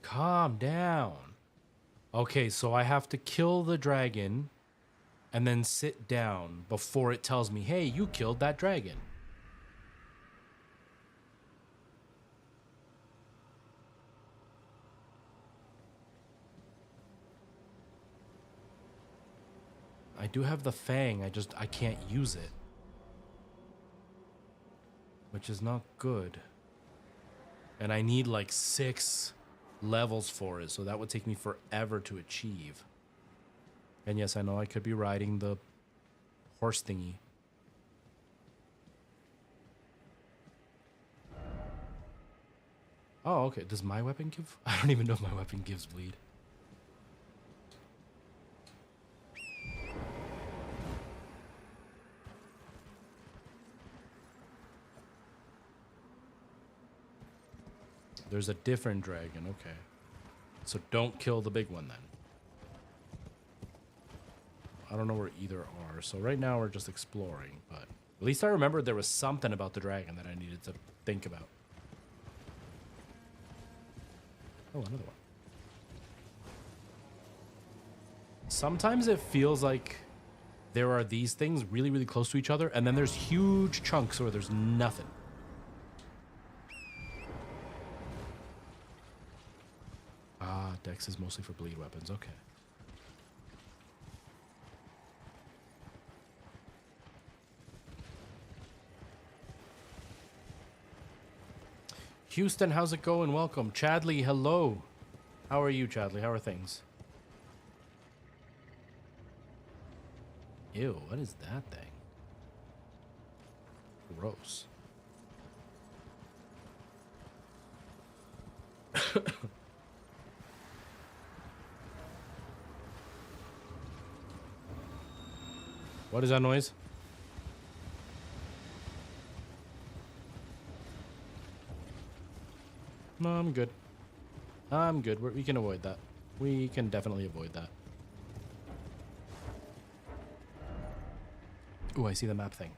Calm down. Okay, so I have to kill the dragon and then sit down before it tells me, hey, you killed that dragon. I do have the fang, I can't use it. Which is not good. And I need like 6 levels for it, so that would take me forever to achieve. And yes, I know I could be riding the horse thingy. Oh, okay. Does my weapon give? I don't even know if my weapon gives bleed. There's a different dragon, okay. So don't kill the big one then. I don't know where either are. So right now we're just exploring, but at least I remembered there was something about the dragon that I needed to think about. Oh, another one. Sometimes it feels like there are these things really, really close to each other, and then there's huge chunks where there's nothing. Dex is mostly for bleed weapons, okay. Houston, how's it going? Welcome. Chadley, hello. How are you, Chadley? How are things? Ew, what is that thing? Gross. What is that noise? No, I'm good. I'm good. We can avoid that. We can definitely avoid that. Ooh, I see the map thing.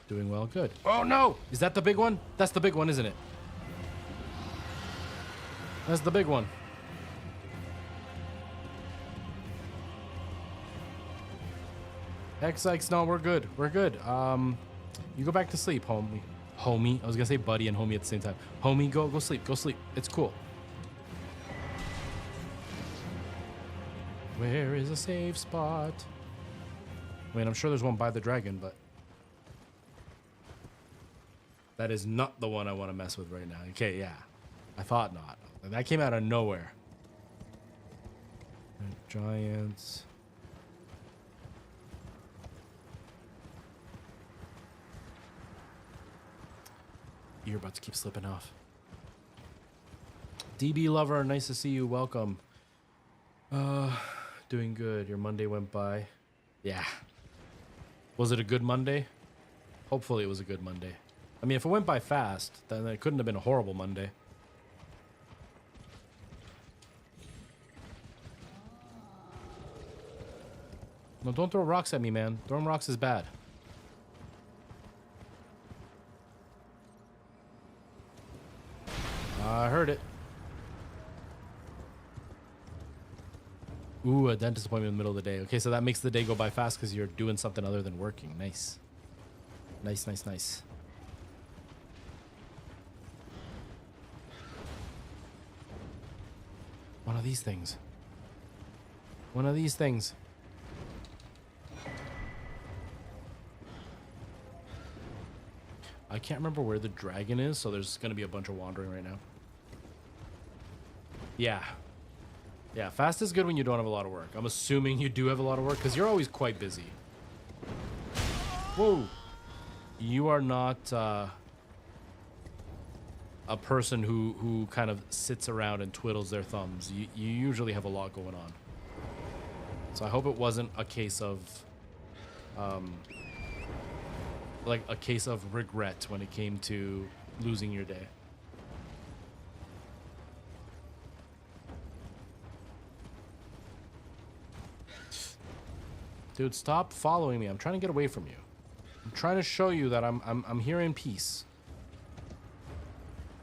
Doing well, good. Oh no! Is that the big one? That's the big one, isn't it? That's the big one. X, no, we're good. We're good. You go back to sleep, homie. Homie. I was gonna say buddy and homie at the same time. Homie, go sleep. Go sleep. It's cool. Where is a safe spot? I mean, I'm sure there's one by the dragon, but that is not the one I want to mess with right now. Okay, yeah. I thought not. That came out of nowhere. Giants. Earbuds keep slipping off. DB Lover, nice to see you. Welcome. Doing good. Your Monday went by. Yeah. Was it a good Monday? Hopefully it was a good Monday. I mean, if it went by fast, then it couldn't have been a horrible Monday. No, don't throw rocks at me, man. Throwing rocks is bad. Ooh, a dentist appointment in the middle of the day. Okay, so that makes the day go by fast because you're doing something other than working. Nice. Nice, nice, nice. One of these things. One of these things. I can't remember where the dragon is, so there's going to be a bunch of wandering right now. Yeah. Yeah, fast is good when you don't have a lot of work. I'm assuming you do have a lot of work because you're always quite busy. Whoa. You are not a person who kind of sits around and twiddles their thumbs. You usually have a lot going on. So I hope it wasn't a case of like a case of regret when it came to losing your day. Dude, stop following me. I'm trying to get away from you. I'm trying to show you that I'm here in peace.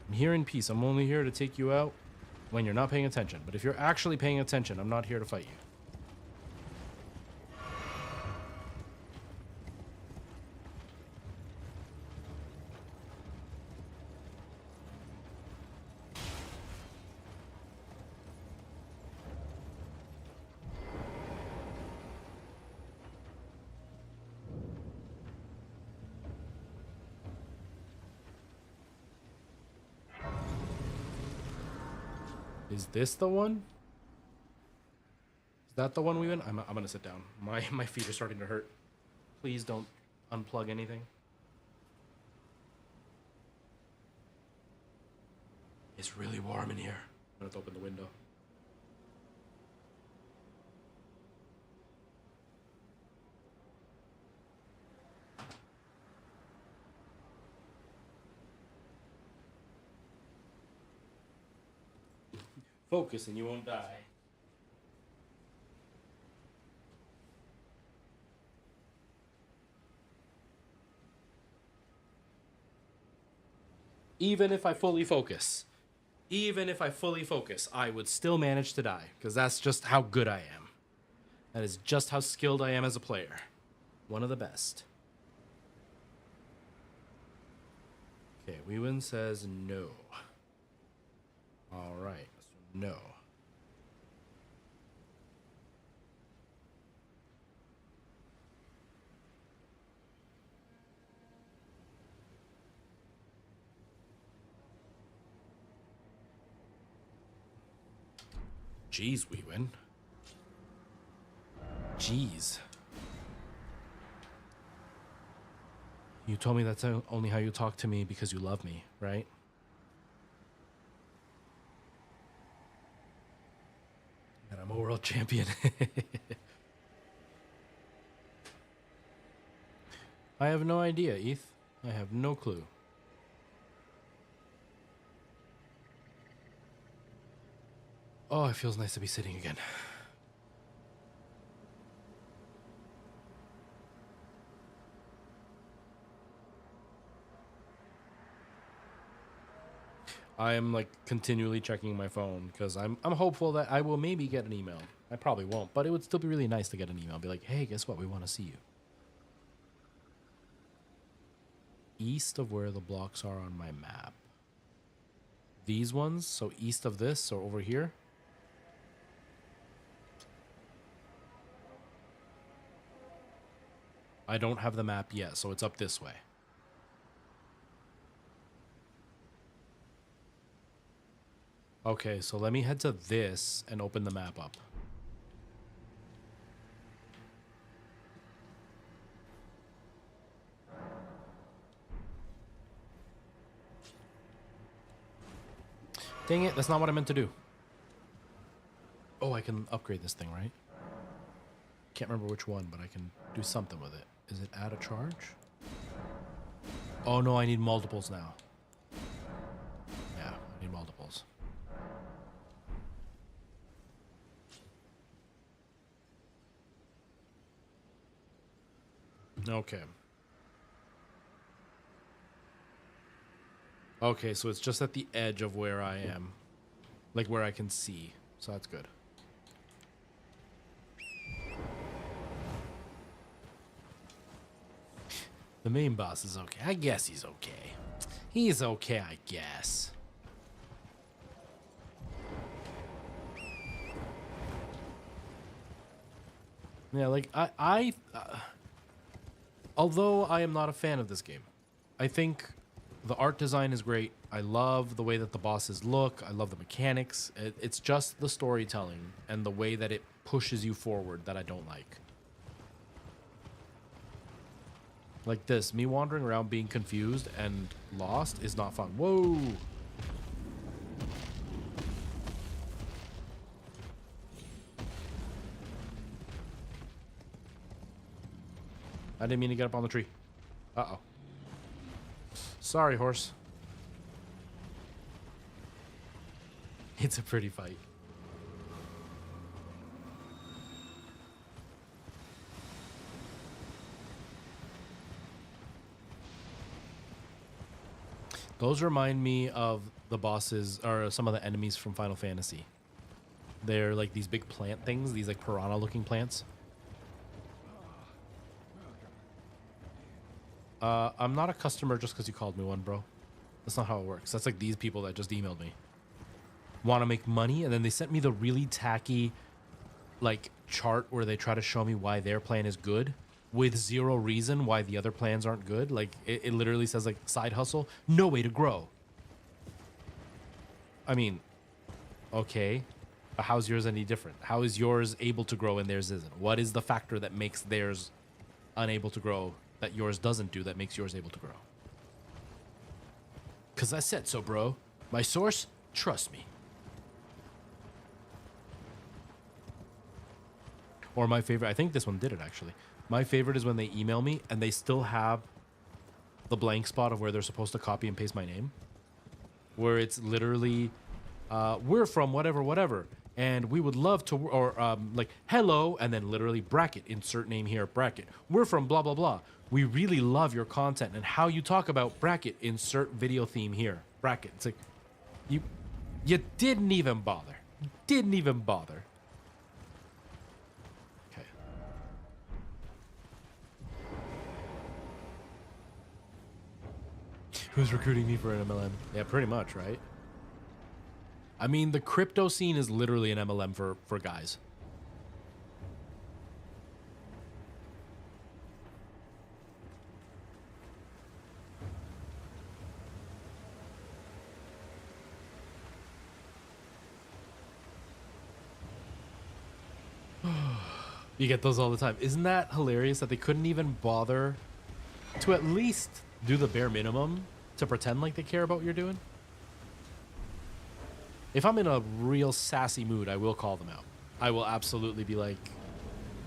I'm here in peace. I'm only here to take you out when you're not paying attention. But if you're actually paying attention, I'm not here to fight you. Is this the one? Is that the one we went? I'm gonna sit down. My feet are starting to hurt. Please don't unplug anything. It's really warm in here. I'm gonna open the window. Focus and you won't die. Even if I fully focus, I would still manage to die because that's just how good I am. That is just how skilled I am as a player. One of the best. Okay, Wewin says no. All right. No. Jeez, we win. Jeez. You told me that's only how you talk to me because you love me, right? And I'm a world champion. I have no idea, Eth. I have no clue. Oh, it feels nice to be sitting again. I am like continually checking my phone because I'm hopeful that I will maybe get an email. I probably won't, but it would still be really nice to get an email. Be like, hey, guess what? We want to see you. East of where the blocks are on my map. These ones, so east of this or over here. I don't have the map yet, so it's up this way. Okay, so let me head to this and open the map up. Dang it, that's not what I meant to do. Oh, I can upgrade this thing, right? Can't remember which one, but I can do something with it. Is it add a charge? Oh no, I need multiples now. Yeah, I need multiples. Okay. Okay, so it's just at the edge of where I am. Like where I can see. So that's good. The main boss is okay. I guess he's okay. He's okay, I guess. Yeah, like, although I am not a fan of this game, I think the art design is great. I love the way that the bosses look. I love the mechanics. It's just the storytelling and the way that it pushes you forward that I don't like. Like this, me wandering around being confused and lost is not fun. Whoa! I didn't mean to get up on the tree. Uh-oh. Sorry, horse. It's a pretty fight. Those remind me of the bosses, or some of the enemies from Final Fantasy. They're like these big plant things, these like piranha-looking plants. I'm not a customer just because you called me one, bro. That's not how it works. That's like these people that just emailed me. Want to make money, and then they sent me the really tacky, like, chart where they try to show me why their plan is good with zero reason why the other plans aren't good. Like, it literally says, like, side hustle, no way to grow. I mean, okay, but how's yours any different? How is yours able to grow and theirs isn't? What is the factor that makes theirs unable to grow that yours doesn't do that makes yours able to grow? Because I said so, bro. My source, trust me. Or my favorite, I think this one did it actually. My favorite is when they email me and they still have the blank spot of where they're supposed to copy and paste my name. Where it's literally, we're from whatever, whatever. And we would love to, or like, hello, and then literally bracket, insert name here, bracket. We're from blah, blah, blah. We really love your content and how you talk about bracket, insert video theme here, bracket. It's like, you didn't even bother. You didn't even bother. Okay. Who's recruiting me for an MLM? Yeah, pretty much, right? I mean, the crypto scene is literally an MLM for guys. You get those all the time. Isn't that hilarious that they couldn't even bother to at least do the bare minimum to pretend like they care about what you're doing? If I'm in a real sassy mood, I will call them out. I will absolutely be like,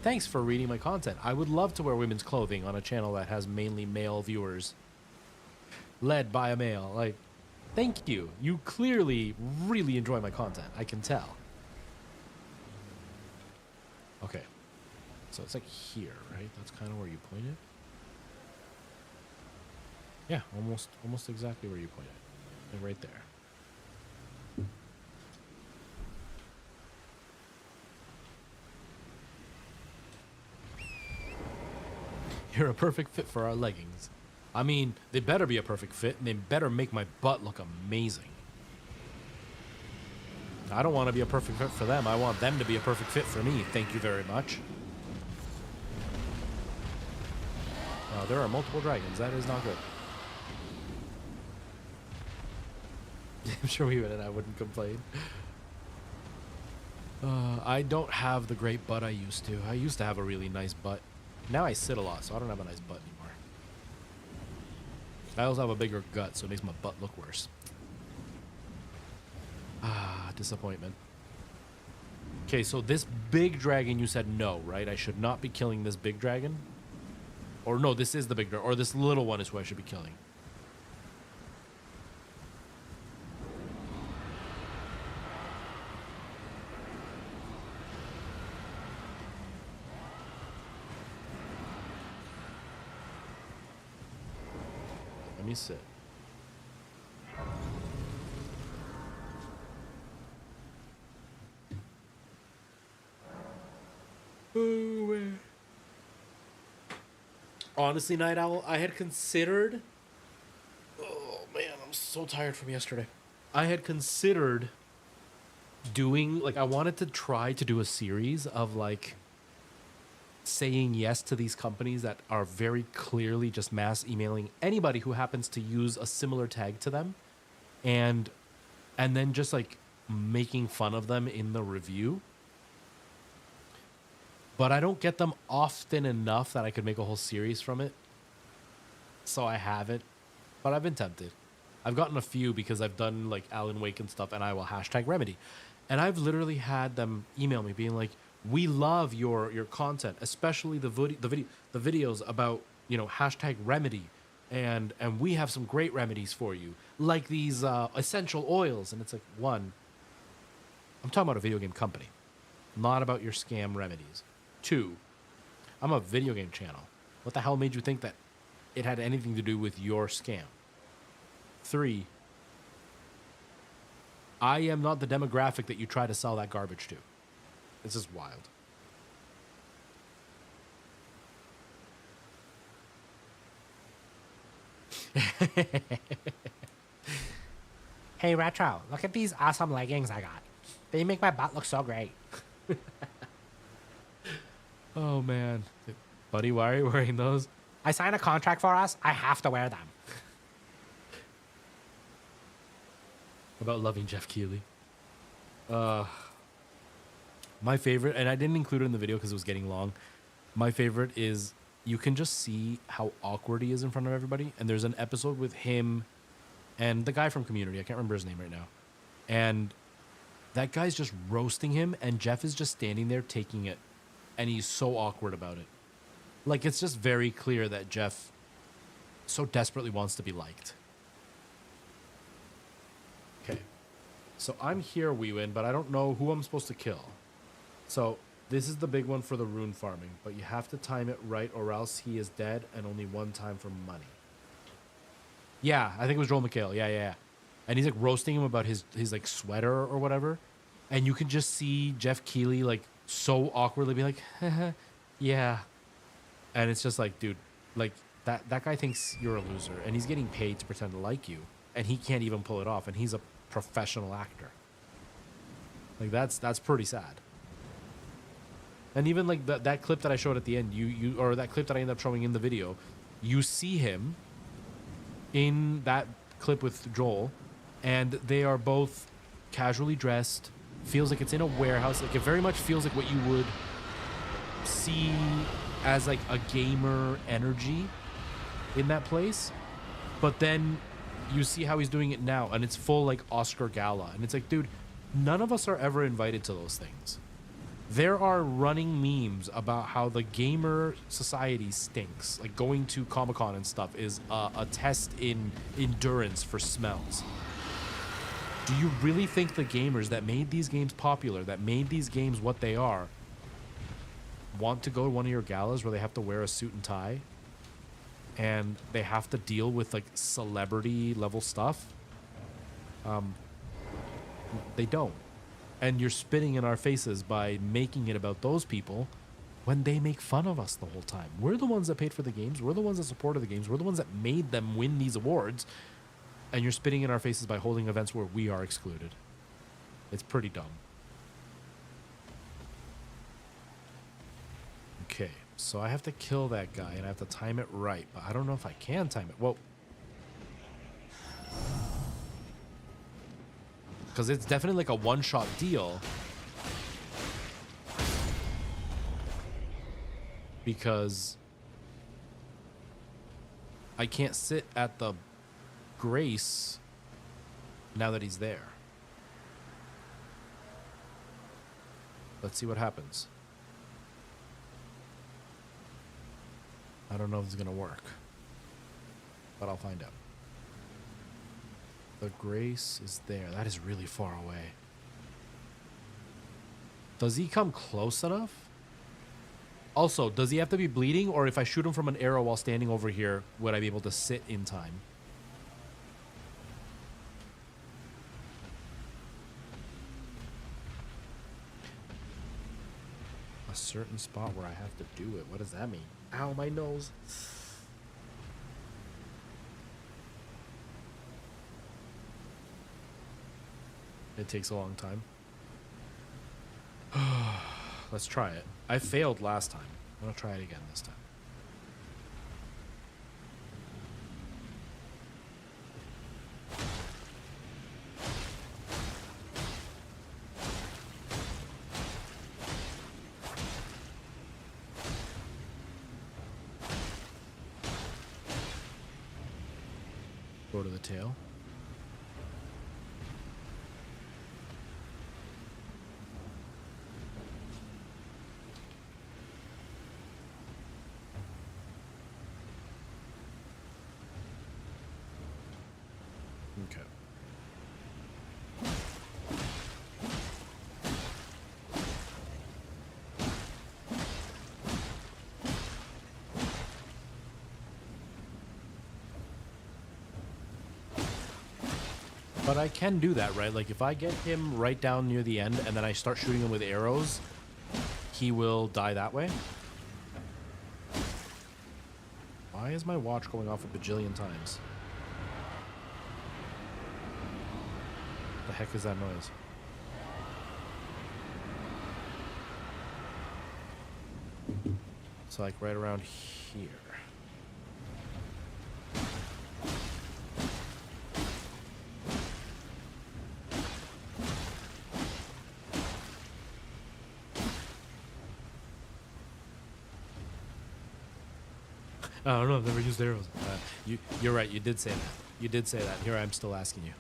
thanks for reading my content. I would love to wear women's clothing on a channel that has mainly male viewers. Led by a male. Like, thank you. You clearly really enjoy my content. I can tell. Okay. So it's like here, right? That's kind of where you pointed. Yeah, almost exactly where you pointed. Like right there. You're a perfect fit for our leggings. I mean, they better be a perfect fit, and they better make my butt look amazing. I don't want to be a perfect fit for them. I want them to be a perfect fit for me. Thank you very much. There are multiple dragons. That is not good. I'm sure even and I wouldn't complain. I don't have the great butt I used to. I used to have a really nice butt. Now I sit a lot, so I don't have a nice butt anymore. I also have a bigger gut, so it makes my butt look worse. Ah, disappointment. Okay, so this big dragon, you said no, right? I should not be killing this big dragon? Or no, this is the big dragon. Or this little one is who I should be killing. Let me sit. Honestly, Night Owl, I had considered. Oh man, I'm so tired from yesterday. I had considered doing like I wanted to try to do a series of like saying yes to these companies that are very clearly just mass emailing anybody who happens to use a similar tag to them, and then just like making fun of them in the review. But I don't get them often enough that I could make a whole series from it. So I haven't. But I've been tempted. I've gotten a few because I've done like Alan Wake and stuff, and I will hashtag Remedy. And I've literally had them email me being like, "We love your content, especially the videos about, you know, hashtag Remedy, and we have some great remedies for you, like these essential oils." And it's like, one, I'm talking about a video game company, not about your scam remedies. Two, I'm a video game channel. What the hell made you think that it had anything to do with your scam? Three, I am not the demographic that you try to sell that garbage to. This is wild. Hey Retro, look at these awesome leggings I got. They make my butt look so great. Oh man, buddy, why are you wearing those? I signed a contract for us. I have to wear them. About loving Jeff Keighley. My favorite, and I didn't include it in the video because it was getting long. My favorite is you can just see how awkward he is in front of everybody. And there's an episode with him and the guy from Community. I can't remember his name right now. And that guy's just roasting him, and Jeff is just standing there taking it. And he's so awkward about it. Like, it's just very clear that Jeff so desperately wants to be liked. Okay. So I'm here, Weewin, but I don't know who I'm supposed to kill. So this is the big one for the rune farming, but you have to time it right or else he is dead and only one time for money. Yeah, I think it was Joel McHale. Yeah. And he's like roasting him about his like sweater or whatever. And you can just see Jeff Keighley like so awkwardly be like, yeah. And it's just like, dude, like that guy thinks you're a loser and he's getting paid to pretend to like you and he can't even pull it off, and he's a professional actor. Like that's pretty sad. And even like that clip that I showed at the end, or that clip that I ended up showing in the video, you see him in that clip with Joel, and they are both casually dressed. Feels like it's in a warehouse. Like, it very much feels like what you would see as like a gamer energy in that place. But then you see how he's doing it now, and it's full like Oscar gala. And it's like, dude, none of us are ever invited to those things. There are running memes about how the gamer society stinks. Like, going to Comic-Con and stuff is a test in endurance for smells. Do you really think the gamers that made these games popular, that made these games what they are, want to go to one of your galas where they have to wear a suit and tie and they have to deal with like celebrity level stuff? They don't. And you're spitting in our faces by making it about those people when they make fun of us the whole time. We're the ones that paid for the games. We're the ones that supported the games. We're the ones that made them win these awards. And you're spitting in our faces by holding events where we are excluded. It's pretty dumb. Okay, so I have to kill that guy and I have to time it right, but I don't know if I can time it. Well, because it's definitely like a one-shot deal. Because I can't sit at the Grace now that he's there. Let's see what happens. I don't know if it's gonna work, but I'll find out. The Grace is there. That is really far away. Does he come close enough? Also, does he have to be bleeding, or if I shoot him from an arrow while standing over here, would I be able to sit in time? A certain spot where I have to do it. What does that mean? Ow, my nose. It takes a long time. Let's try it. I failed last time. I'm gonna try it again this time. Go to the tail. Okay. But I can do that, right? Like if I get him right down near the end and then I start shooting him with arrows, he will die that way. Why is my watch going off a bajillion times? The heck is that noise? It's like right around here. I don't know. I've never used arrows. You're right. You did say that. You did say that. Here I'm still asking you.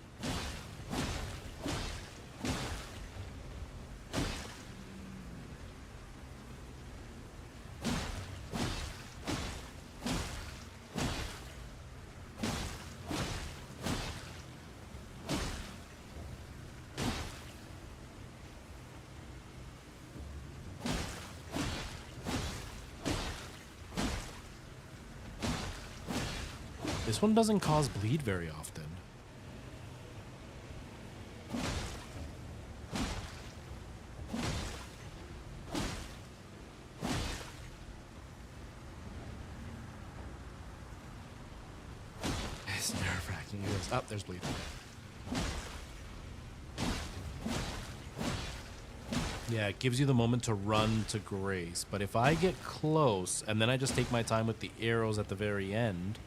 This one doesn't cause bleed very often. It's nerve-wracking. Oh, there's bleed. Yeah, it gives you the moment to run to grace. But if I get close and then I just take my time with the arrows at the very end,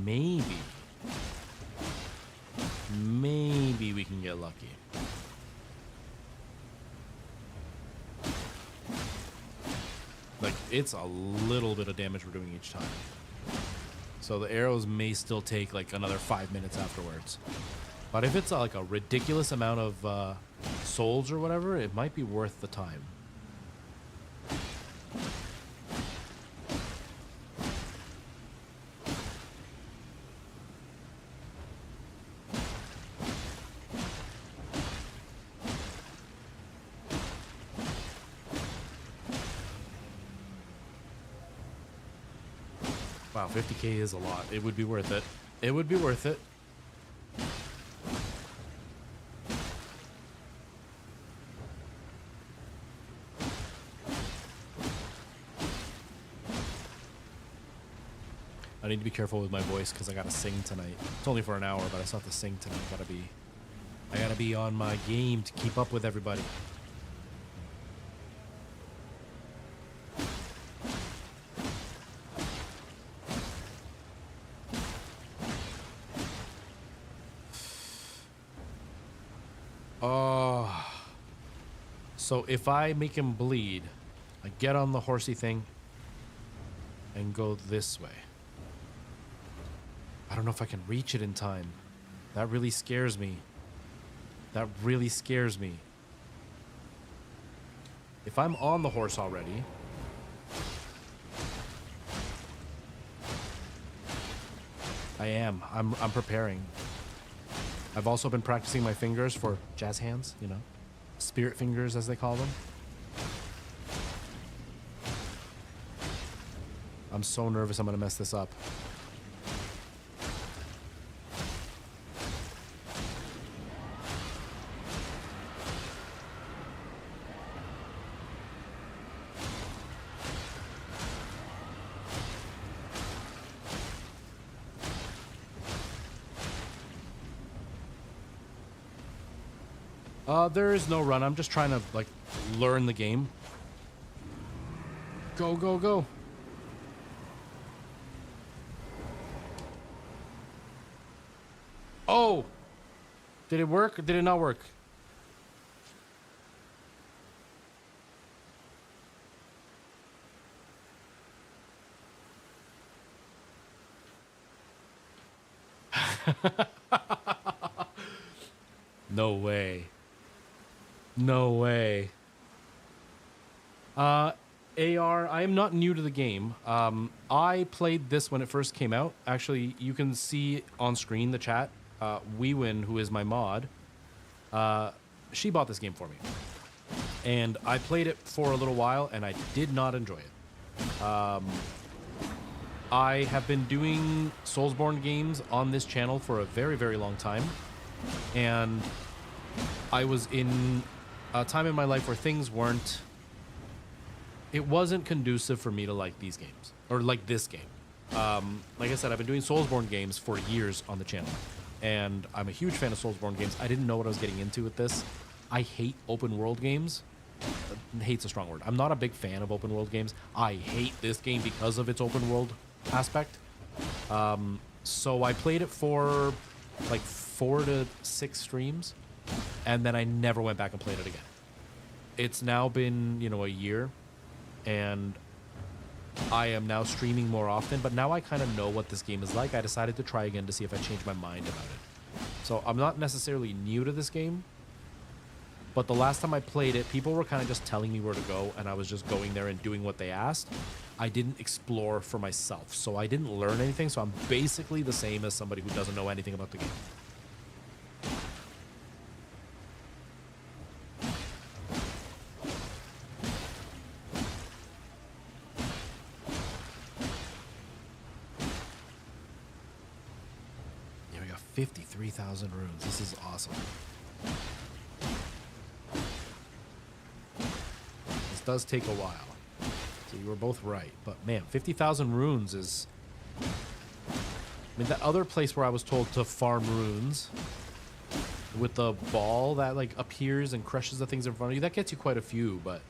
maybe we can get lucky. Like, it's a little bit of damage we're doing each time. So the arrows may still take like another 5 minutes afterwards. But if it's like a ridiculous amount of souls or whatever, it might be worth the time. Wow, 50k is a lot. It would be worth it. It would be worth it. I need to be careful with my voice because I gotta sing tonight. It's only for an hour, but I still have to sing tonight. I gotta be on my game to keep up with everybody. Oh. So if I make him bleed, I get on the horsey thing and go this way. I don't know if I can reach it in time. That really scares me. That really scares me. If I'm on the horse already, I am. I'm preparing. I've also been practicing my fingers for jazz hands, you know, spirit fingers as they call them. I'm so nervous I'm gonna mess this up. There is no run. I'm just trying to like learn the game. Go, go, go. Oh! Did it work or did it not work? No way. No way. AR, I am not new to the game. I played this when it first came out. Actually, you can see on screen the chat. Wewin, who is my mod, she bought this game for me. And I played it for a little while, and I did not enjoy it. I have been doing Soulsborne games on this channel for a very, very long time. And I was in a time in my life where things weren't... It wasn't conducive for me to like these games, or like this game. Like I said, I've been doing Soulsborne games for years on the channel. And I'm a huge fan of Soulsborne games. I didn't know what I was getting into with this. I hate open world games. Hate's a strong word. I'm not a big fan of open world games. I hate this game because of its open world aspect. So I played it for like 4 to 6 streams, and then I never went back and played it again. It's now been, you know, a year, and I am now streaming more often, but now I kind of know what this game is like. I decided to try again to see if I change my mind about it. So I'm not necessarily new to this game, but the last time I played it, people were kind of just telling me where to go, and I was just going there and doing what they asked. I didn't explore for myself, so I didn't learn anything, so I'm basically the same as somebody who doesn't know anything about the game. Yeah, we got 53,000 runes. This is awesome. This does take a while. So you were both right. But man, 50,000 runes is... I mean, that other place where I was told to farm runes with the ball that like appears and crushes the things in front of you, that gets you quite a few, but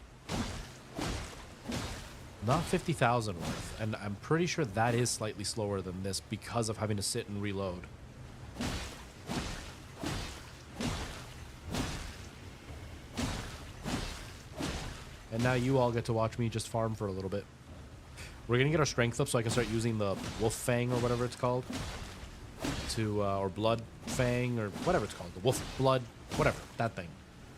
not 50,000 worth. And I'm pretty sure that is slightly slower than this because of having to sit and reload. And now you all get to watch me just farm for a little bit. We're going to get our strength up so I can start using the wolf fang or whatever it's called. To, or blood fang or whatever it's called. The wolf blood, whatever, that thing.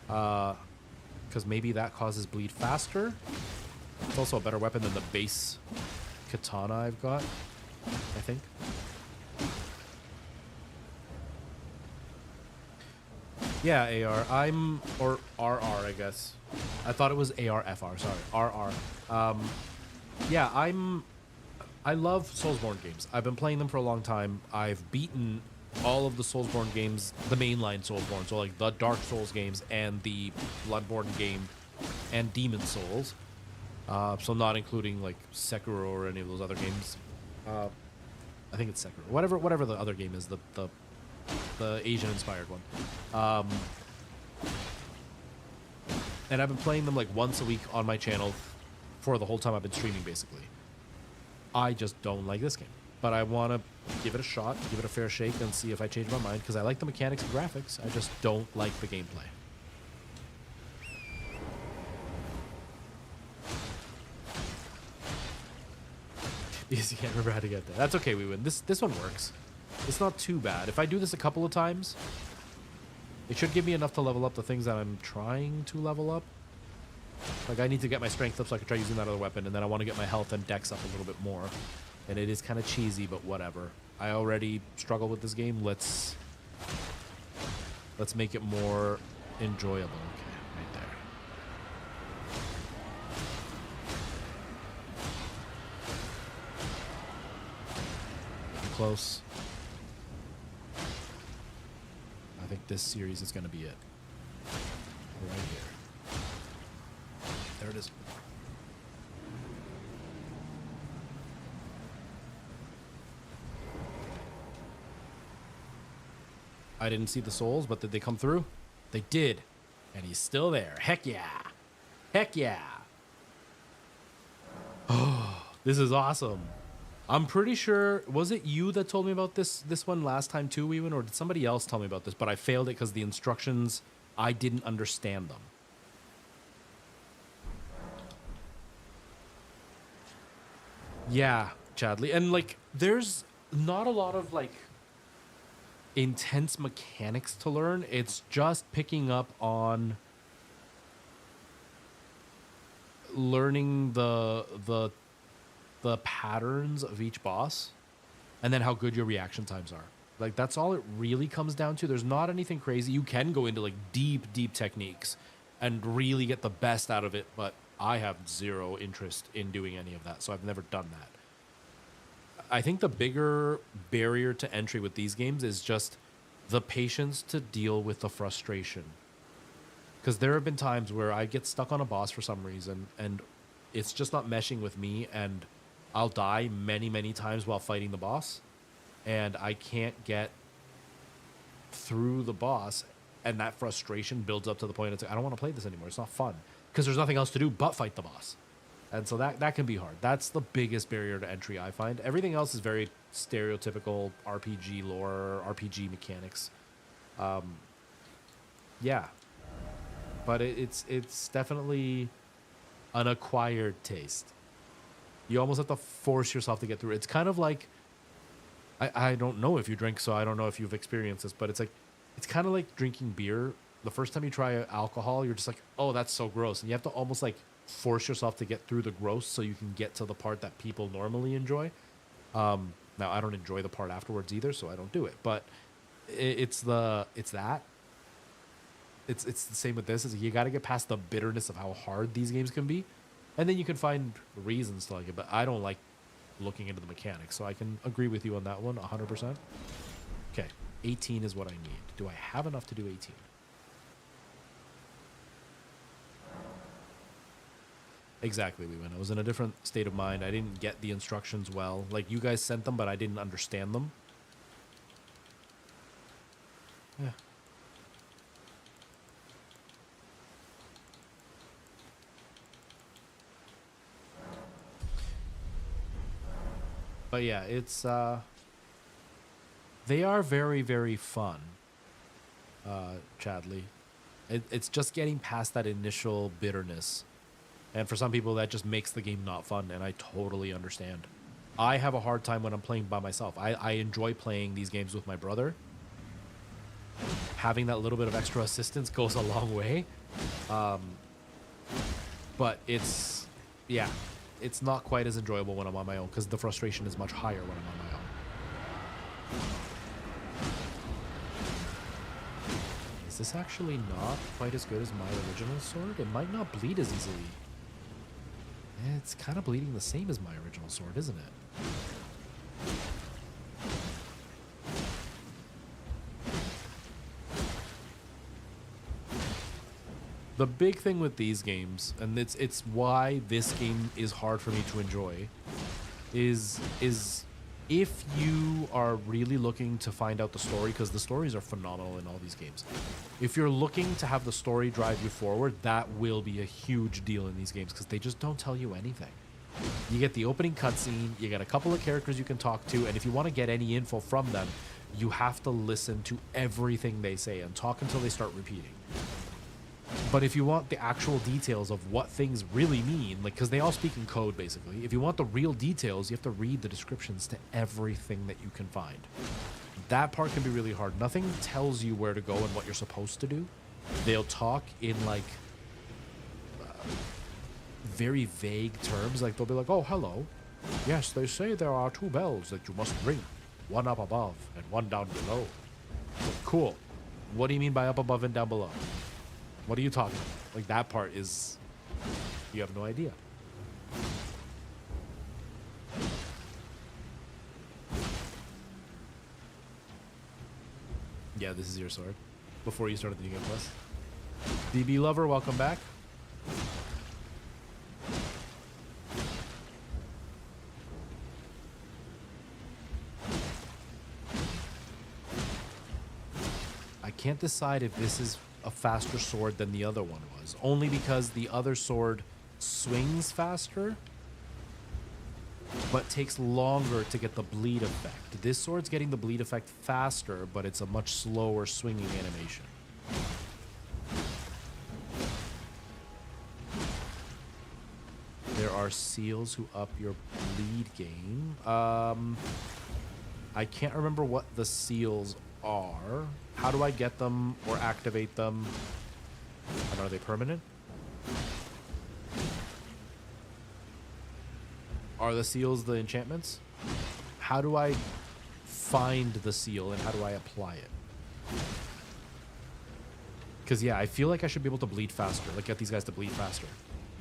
Because maybe that causes bleed faster. It's also a better weapon than the base katana I've got, I think. Yeah, AR. Or RR, I guess. I thought it was ARFR, sorry. RR. Yeah, I love Soulsborne games. I've been playing them for a long time. I've beaten all of the Soulsborne games, the mainline Soulsborne, so like the Dark Souls games and the Bloodborne game and Demon Souls. So not including like Sekiro or any of those other games. I think it's Sekiro. Whatever the other game is, the Asian-inspired one. And I've been playing them like once a week on my channel for the whole time I've been streaming, basically. I just don't like this game. But I want to give it a shot, give it a fair shake, and see if I change my mind, because I like the mechanics and graphics. I just don't like the gameplay. Because you can't remember how to get there. That's okay, we win. This one works. It's not too bad. If I do this a couple of times, it should give me enough to level up the things that I'm trying to level up. Like, I need to get my strength up so I can try using that other weapon, and then I want to get my health and dex up a little bit more. And it is kind of cheesy, but whatever. I already struggle with this game. Let's make it more enjoyable. Okay, right there. Close. I think this series is going to be it. Right here. There it is. I didn't see the souls, but did they come through? They did. And he's still there. Heck yeah. Heck yeah. Oh, this is awesome. I'm pretty sure, was it you that told me about this one last time too, even, or did somebody else tell me about this? But I failed it because the instructions, I didn't understand them. Yeah, Chadley. And like, there's not a lot of like intense mechanics to learn. It's just picking up on learning the patterns of each boss and then how good your reaction times are. Like, that's all it really comes down to. There's not anything crazy. You can go into like deep techniques and really get the best out of it, but I have zero interest in doing any of that, so I've never done that. I think the bigger barrier to entry with these games is just the patience to deal with the frustration. Because there have been times where I get stuck on a boss for some reason and it's just not meshing with me, and I'll die many times while fighting the boss, and I can't get through the boss, and that frustration builds up to the point it's like, I don't want to play this anymore. It's not fun because there's nothing else to do but fight the boss. And so that can be hard. That's the biggest barrier to entry, I find. Everything else is very stereotypical RPG lore, RPG mechanics. Yeah. But it's definitely an acquired taste. You almost have to force yourself to get through it. It's kind of like, I don't know if you drink, so I don't know if you've experienced this, but it's kind of like drinking beer. The first time you try alcohol, you're just like, oh, that's so gross. And you have to almost like force yourself to get through the gross so you can get to the part that people normally enjoy. Now, I don't enjoy the part afterwards either, so I don't do it. But it's the same with this. Is you got to get past the bitterness of how hard these games can be, and then you can find reasons to like it. But I don't like looking into the mechanics, so I can agree with you on that one 100%. Okay, 18 is what I need. Do I have enough to do 18? Exactly, Leewin. I was in a different state of mind. I didn't get the instructions well. Like, you guys sent them, but I didn't understand them. Yeah. But yeah, it's they are very fun, Chadley. It's just getting past that initial bitterness. And for some people, that just makes the game not fun, and I totally understand. I have a hard time when I'm playing by myself. I enjoy playing these games with my brother. Having that little bit of extra assistance goes a long way. But it's not quite as enjoyable when I'm on my own, because the frustration is much higher when I'm on my own. Is this actually not quite as good as my original sword? It might not bleed as easily. It's kind of bleeding the same as my original sword, isn't it? The big thing with these games, and it's why this game is hard for me to enjoy, is if you are really looking to find out the story, because the stories are phenomenal in all these games. If you're looking to have the story drive you forward, that will be a huge deal in these games, because they just don't tell you anything. You get the opening cutscene, you get a couple of characters you can talk to, and if you want to get any info from them, you have to listen to everything they say and talk until they start repeating. But if you want the actual details of what things really mean, like, because they all speak in code, basically. If you want the real details, you have to read the descriptions to everything that you can find. That part can be really hard. Nothing tells you where to go and what you're supposed to do. They'll talk in, like, very vague terms. Like, they'll be like, oh, hello. Yes, they say there are 2 bells that you must ring. One up above and one down below. Cool. What do you mean by up above and down below? What are you talking about? Like, that part is... You have no idea. Yeah, this is your sword. Before you started the New Game Plus. DB Lover, welcome back. I can't decide if this is a faster sword than the other one was. Only because the other sword swings faster, but takes longer to get the bleed effect. This sword's getting the bleed effect faster, but it's a much slower swinging animation. There are seals who up your bleed gain. I can't remember what the seals are. How do I get them or activate them? And are they permanent? Are the seals the enchantments? How do I find the seal and how do I apply it? Because, yeah, I feel like I should be able to bleed faster. Like, get these guys to bleed faster.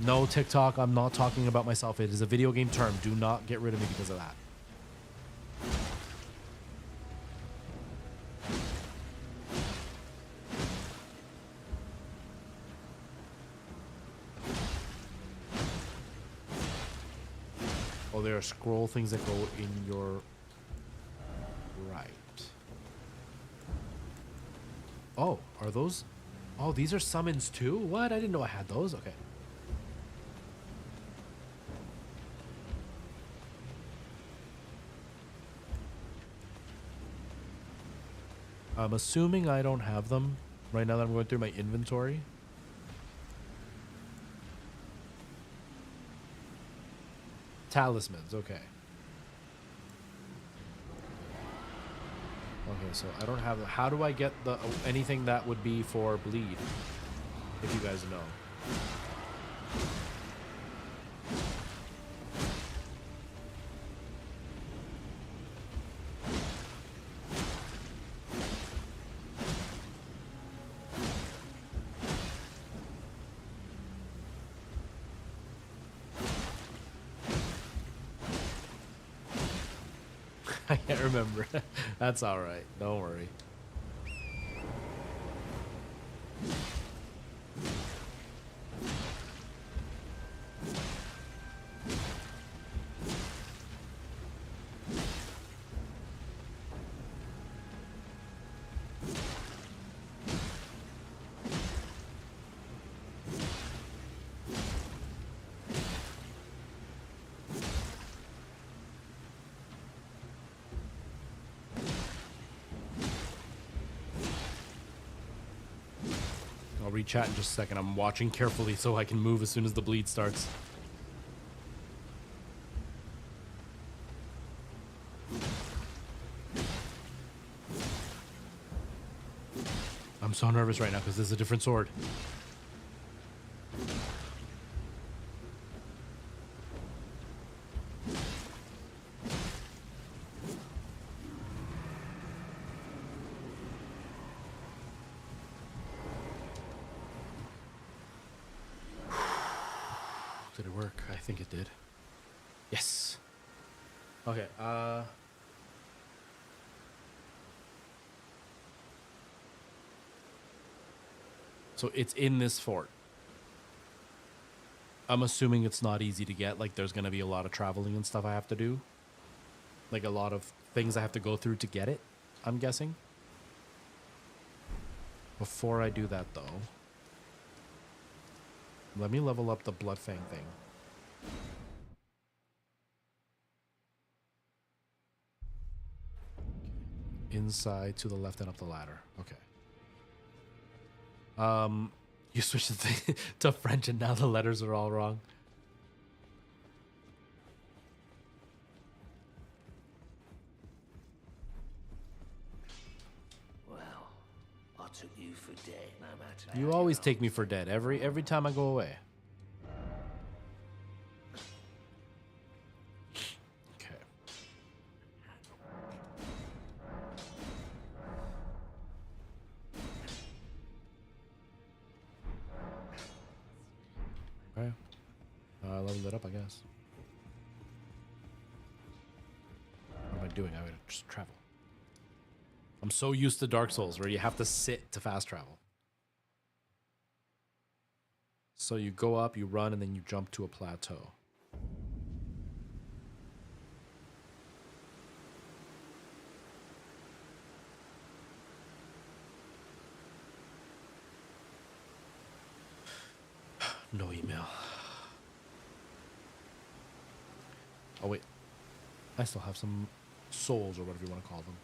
No, TikTok, I'm not talking about myself. It is a video game term. Do not get rid of me because of that. Oh, there are scroll things that go in your right. Oh, are those? Oh, these are summons too? What? I didn't know I had those. Okay. I'm assuming I don't have them right now that I'm going through my inventory. Talismans, okay. Okay, so I don't have. How do I get the anything that would be for bleed? If you guys know. I can't remember. That's all right. Don't worry. I'll re-chat in just a second. I'm watching carefully so I can move as soon as the bleed starts. I'm so nervous right now because this is a different sword. Did it work? I think it did. Yes. Okay, so it's in this fort. I'm assuming it's not easy to get. Like, there's gonna be a lot of traveling and stuff I have to do. Like, a lot of things I have to go through to get it, I'm guessing. Before I do that, though, let me level up the Bloodfang thing. Inside to the left and up the ladder. Okay. You switched the thing to French and now the letters are all wrong. Well, I took you for dead, no matter. You always take me for dead every time I go away. Okay. Okay. Level it up, I guess. What am I doing? I would just travel. I'm so used to Dark Souls where you have to sit to fast travel. So you go up, you run, and then you jump to a plateau. Oh, wait. I still have some souls or whatever you want to call them.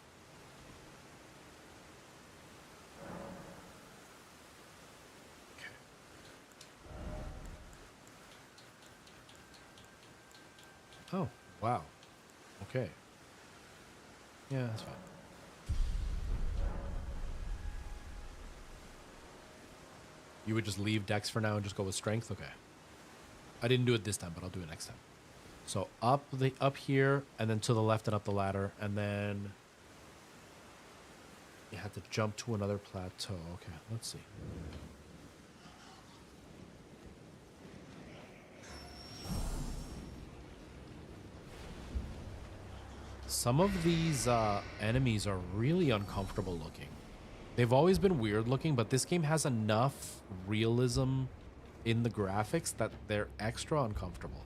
Okay. Oh, wow. Okay. Yeah, that's fine. You would just leave Dex for now and just go with Strength? Okay. I didn't do it this time, but I'll do it next time. So up here, and then to the left and up the ladder, and then you have to jump to another plateau. Okay, let's see. Some of these enemies are really uncomfortable looking. They've always been weird looking, but this game has enough realism in the graphics that they're extra uncomfortable.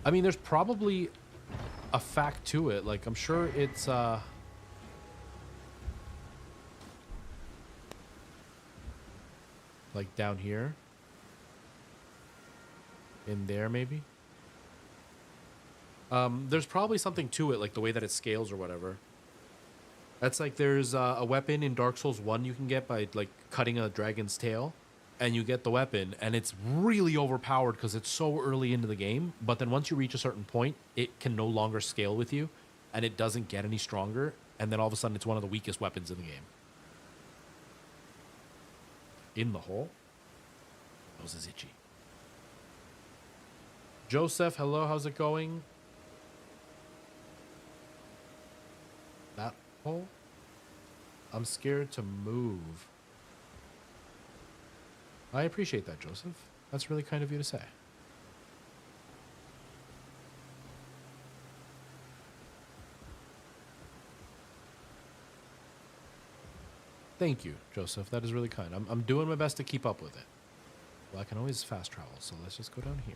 I mean, there's probably a fact to it. Like, I'm sure it's like down here. In there, maybe. There's probably something to it, like the way that it scales or whatever. That's like there's a weapon in Dark Souls 1 you can get by like cutting a dragon's tail, and you get the weapon, and it's really overpowered because it's so early into the game. But then once you reach a certain point, it can no longer scale with you, and it doesn't get any stronger. And then all of a sudden, it's one of the weakest weapons in the game. In the hole? Nose is itchy. Joseph, hello, how's it going? That hole? I'm scared to move. I appreciate that, Joseph. That's really kind of you to say. Thank you, Joseph. That is really kind. I'm doing my best to keep up with it. Well, I can always fast travel, so let's just go down here.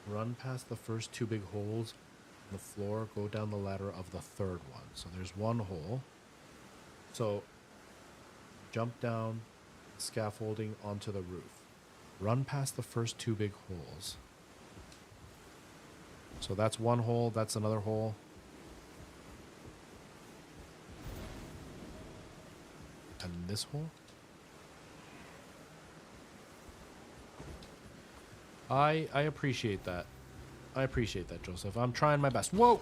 Run past the first two big holes in the floor, go down the ladder of the third one. So there's one hole. So jump down scaffolding onto the roof. Run past the first two big holes. So that's one hole, that's another hole. And this hole. I appreciate that. I appreciate that, Joseph. I'm trying my best. Whoa!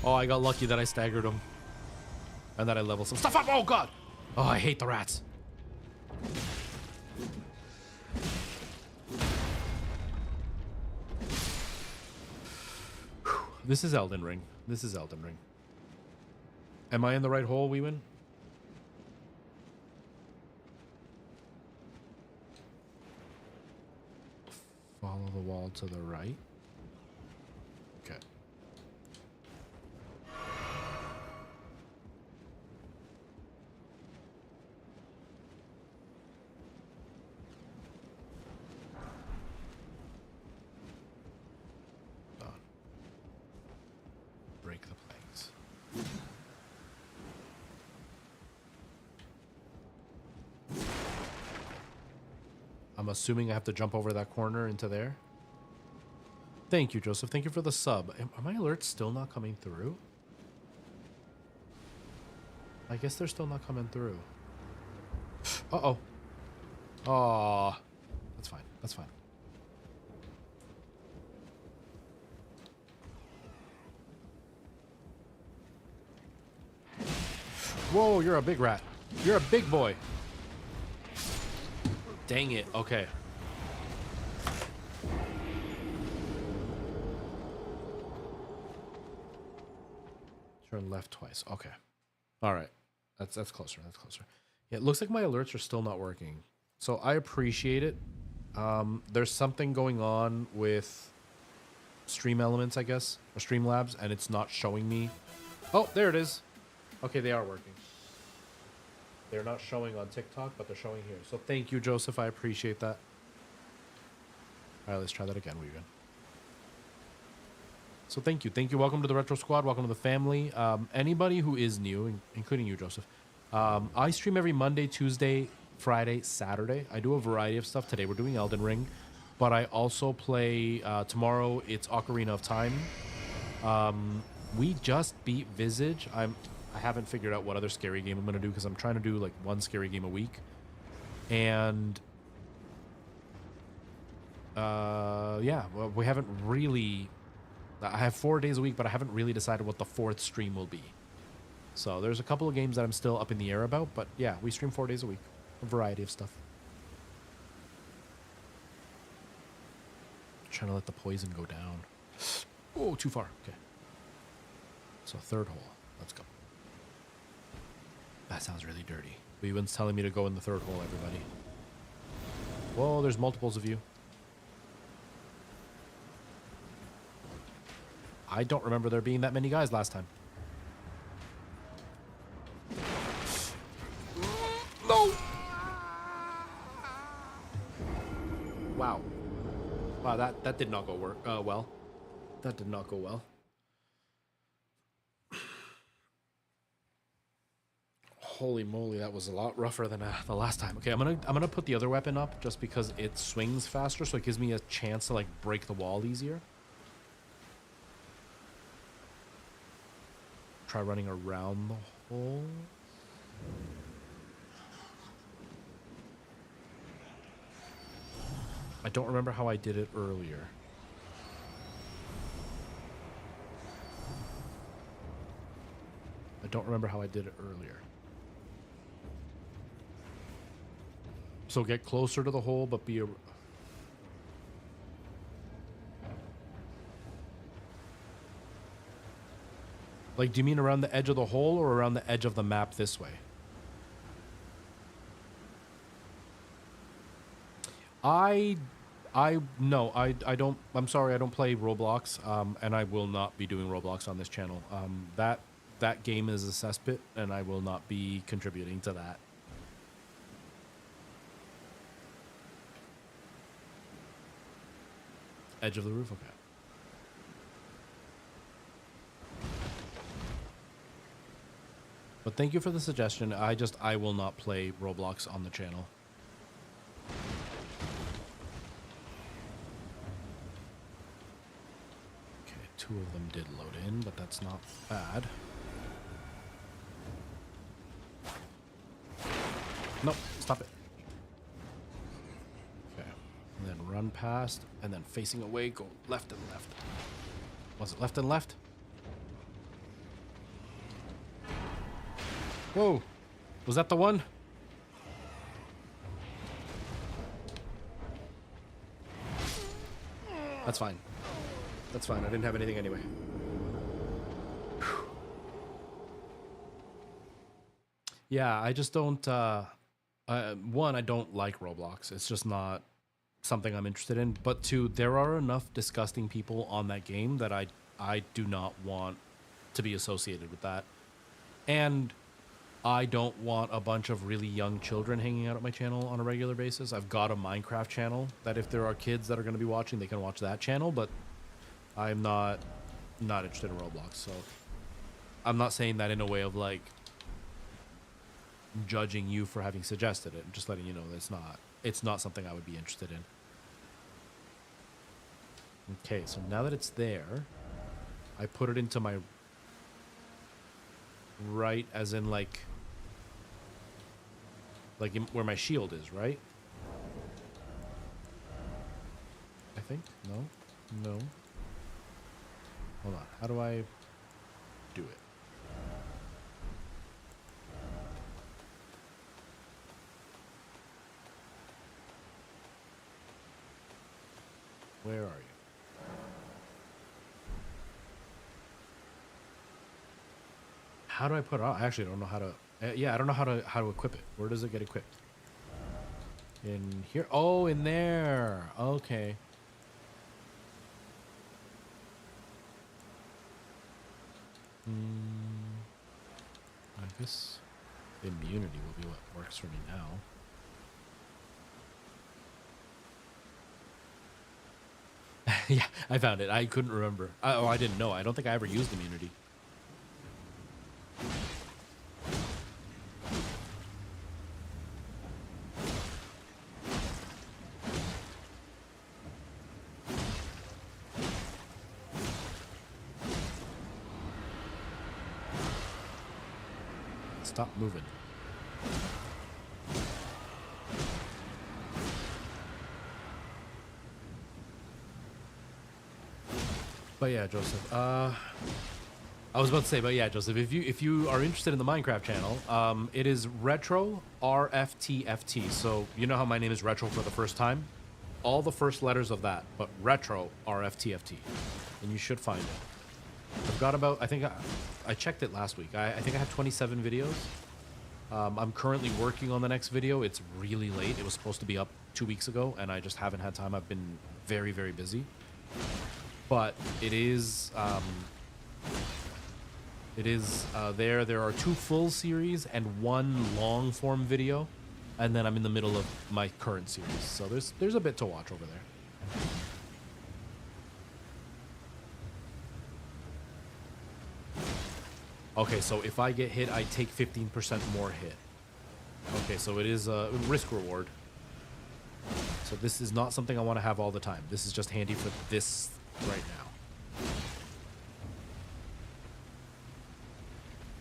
Oh, I got lucky that I staggered him. And that I leveled some stuff up. Oh, God! Oh, I hate the rats. This is Elden Ring. This is Elden Ring. Am I in the right hole, Weewin? Follow the wall to the right. Okay. Break the planks. I'm assuming I have to jump over that corner into there. Thank you, Joseph. Thank you for the sub. Are my alerts still not coming through? I guess they're still not coming through. Uh-oh. Aw. That's fine. That's fine. Whoa, you're a big rat. You're a big boy. Dang it. Okay. Turn left twice. Okay. All right. That's closer. That's closer. Yeah, it looks like my alerts are still not working. So I appreciate it. There's something going on with Stream Elements, I guess, or Streamlabs, and it's not showing me. Oh, there it is. Okay, they are working. They're not showing on TikTok, but they're showing here. So thank you, Joseph. I appreciate that. All right, let's try that again. We're good. So thank you. Thank you. Welcome to the Retro Squad. Welcome to the family. Anybody who is new, including you, Joseph, I stream every Monday, Tuesday, Friday, Saturday. I do a variety of stuff. Today we're doing Elden Ring, but I also play, tomorrow it's Ocarina of Time. We just beat Visage. I haven't figured out what other scary game I'm going to do because I'm trying to do like one scary game a week. And yeah, well, we haven't really... I have 4 days a week, but I haven't really decided what the 4th stream will be. So there's a couple of games that I'm still up in the air about, but yeah, we stream 4 days a week. A variety of stuff. Trying to let the poison go down. Oh, too far. Okay. So 3rd hole. Let's go. That sounds really dirty. Weewan's telling me to go in the 3rd hole, everybody. Whoa, there's multiples of you. I don't remember there being that many guys last time. No! Wow. Wow, that did not go well. That did not go well. Holy moly, that was a lot rougher than the last time. Okay, I'm gonna put the other weapon up just because it swings faster, so it gives me a chance to like break the wall easier. Try running around the hole. I don't remember how I did it earlier. I don't remember how I did it earlier. So get closer to the hole, but be a... Like, do you mean around the edge of the hole or around the edge of the map this way? No, I don't, I'm sorry, I don't play Roblox, and I will not be doing Roblox on this channel. That game is a cesspit, and I will not be contributing to that. Edge of the roof, okay. But thank you for the suggestion. I will not play Roblox on the channel. Okay, 2 of them did load in, but that's not bad. Nope, stop it. Okay, and then run past, and then facing away, go left and left. Was it left and left? Whoa, was that the one? That's fine. That's fine, I didn't have anything anyway. Whew. Yeah, I just don't, one, I don't like Roblox. It's just not something I'm interested in. But 2, there are enough disgusting people on that game that I do not want to be associated with that. And I don't want a bunch of really young children hanging out at my channel on a regular basis. I've got a Minecraft channel that if there are kids that are going to be watching, they can watch that channel, but I'm not interested in Roblox. So I'm not saying that in a way of like judging you for having suggested it. I'm just letting you know that it's not something I would be interested in. Okay, so now that it's there, I put it into my right, as in like where my shield is, right? I think. No. Hold on. How do I do it? Where are you? How do I put it on? I actually don't know how to. Yeah, I don't know how to equip it. Where does it get equipped? In here? Oh, in there. Okay. I guess Immunity will be what works for me now. Yeah, I found it. I couldn't remember. I didn't know. I don't think I ever used immunity. Stop moving. But yeah, Joseph. I was about to say, but yeah, Joseph. If you are interested in the Minecraft channel, it is Retro RFTFT. So you know how my name is Retro for the first time, all the first letters of that, but Retro RFTFT, and you should find it. I've got about, I think I checked it last week. I think I have 27 videos. I'm currently working on the next video. It's really late. It was supposed to be up 2 weeks ago, and I just haven't had time. I've been very, very busy. But it is there. There are 2 full series and 1 long form video, and then I'm in the middle of my current series. So there's a bit to watch over there. Okay, so if I get hit, I take 15% more hit. Okay, so it is a risk reward. So this is not something I want to have all the time. This is just handy for this right now.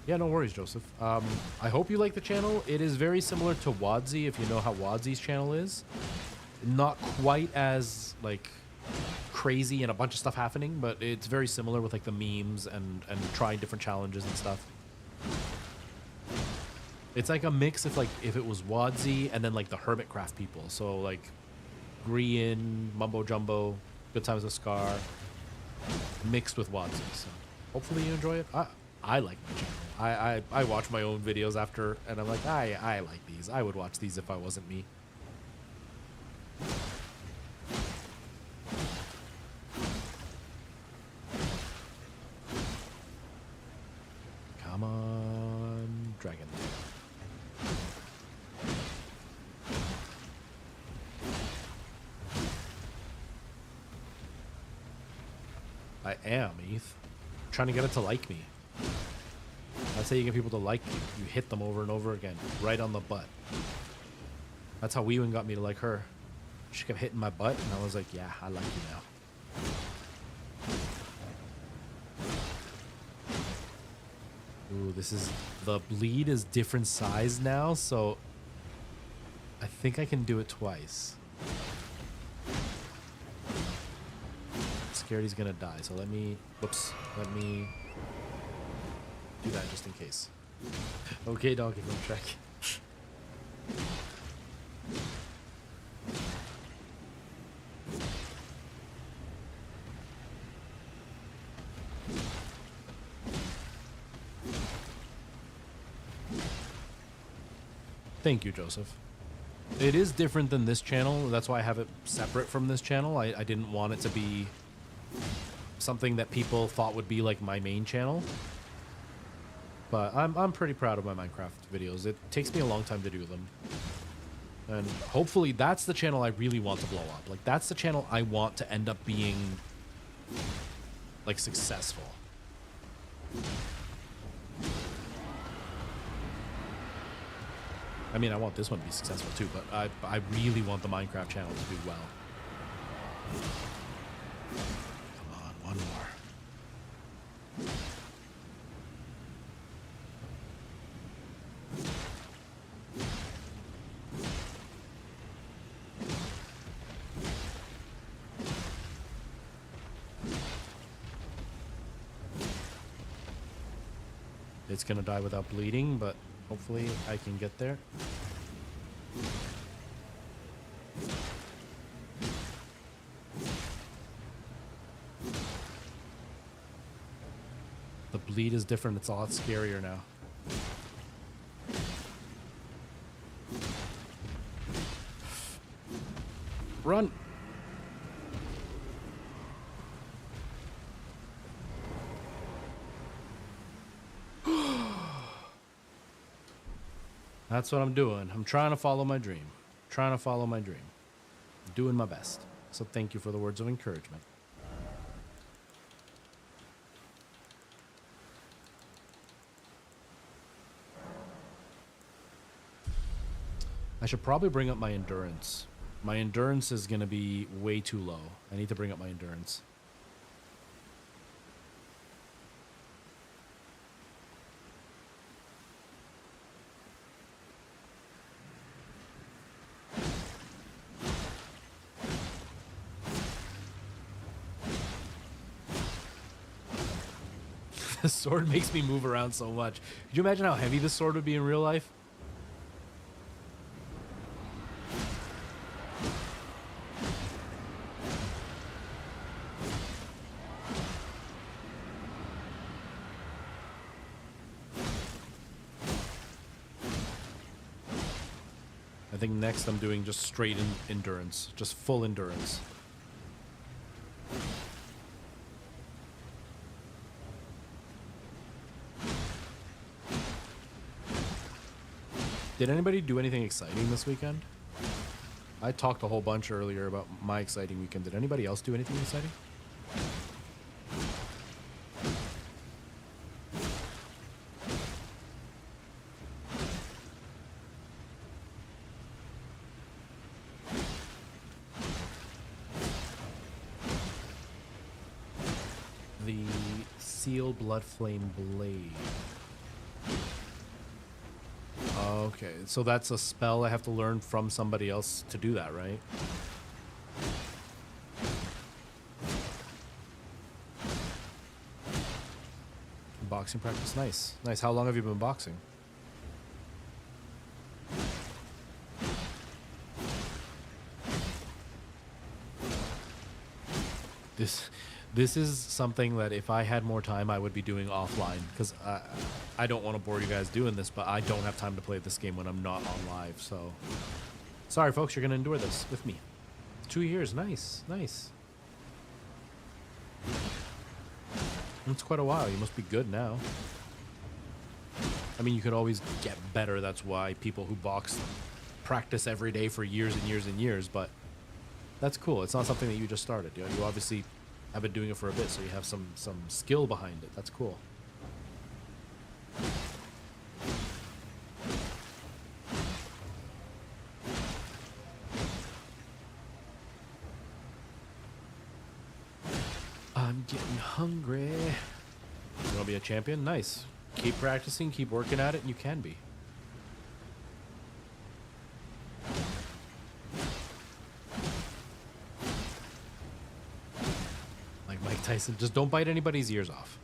Yeah, no worries, Joseph. I hope you like the channel. It is very similar to Wadsy, if you know how Wadsy's channel is. Not quite as, like, crazy and a bunch of stuff happening, but it's very similar with like the memes and trying different challenges and stuff. It's like a mix of like if it was Wadsy and then like the Hermitcraft people. So like Grian, Mumbo Jumbo, Good Times with Scar, mixed with Wadsy. So hopefully you enjoy it. I like my channel. I watch my own videos after, and I'm like, I like these. I would watch these if I wasn't me. Come on, dragon. I am, Eth. Trying to get it to like me. That's how you get people to like you. You hit them over and over again, right on the butt. That's how Weewin got me to like her. She kept hitting my butt, and I was like, yeah, I like you now. Ooh, this is, the bleed is different size now, so I think I can do it twice. I'm scared he's gonna die, so let me do that just in case. Okay, Donkey Kong Trek. Thank you, Joseph. It is different than this channel. That's why I have it separate from this channel. I didn't want it to be something that people thought would be like my main channel. But I'm pretty proud of my Minecraft videos. It takes me a long time to do them. And hopefully that's the channel I really want to blow up. Like, that's the channel I want to end up being, like, successful. I mean, I want this one to be successful too, but I really want the Minecraft channel to do well. Come on, one more. It's gonna die without bleeding, but hopefully I can get there. The bleed is different. It's a lot scarier now. Run! That's what I'm doing. I'm trying to follow my dream. Trying to follow my dream. Doing my best. So thank you for the words of encouragement. I should probably bring up my endurance. My endurance is going to be way too low. I need to bring up my endurance. The sword makes me move around so much. Could you imagine how heavy this sword would be in real life? I think next I'm doing just straight endurance, just full endurance. Did anybody do anything exciting this weekend? I talked a whole bunch earlier about my exciting weekend. Did anybody else do anything exciting? The Seal Blood Flame Blade. Okay, so that's a spell I have to learn from somebody else to do that, right? Boxing practice, nice. Nice. How long have you been boxing? This is something that if I had more time, I would be doing offline, because I don't want to bore you guys doing this, but I don't have time to play this game when I'm not on live, so... Sorry, folks, you're going to endure this with me. 2 years, nice, nice. It's quite a while. You must be good now. I mean, you could always get better. That's why people who box practice every day for years and years and years, but that's cool. It's not something that you just started. You obviously... I've been doing it for a bit, so you have some skill behind it. That's cool. I'm getting hungry. You want to be a champion? Nice. Keep practicing, keep working at it, and you can be. Tyson, just don't bite anybody's ears off.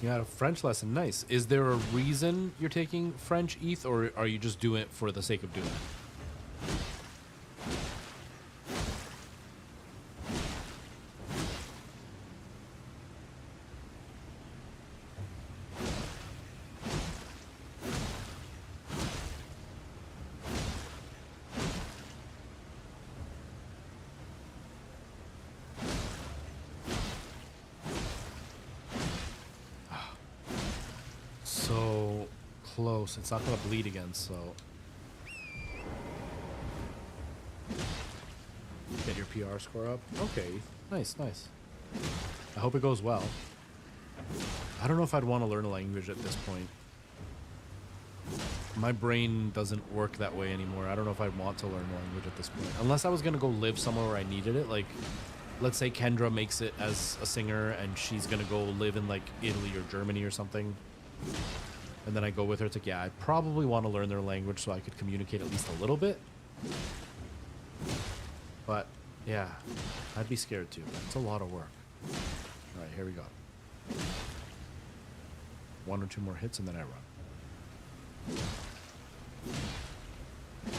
You got a French lesson, nice. Is there a reason you're taking French, ETH, or are you just doing it for the sake of doing it? Close. It's not going to bleed again, so... Get your PR score up. Okay. Nice, nice. I hope it goes well. I don't know if I'd want to learn a language at this point. My brain doesn't work that way anymore. I don't know if I'd want to learn a language at this point. Unless I was going to go live somewhere where I needed it. Like, let's say Kendra makes it as a singer and she's going to go live in, like, Italy or Germany or something. And then I go with her. It's like, yeah, I probably want to learn their language so I could communicate at least a little bit. But, yeah, I'd be scared too. It's a lot of work. All right, here we go. 1 or 2 more hits and then I run. Okay,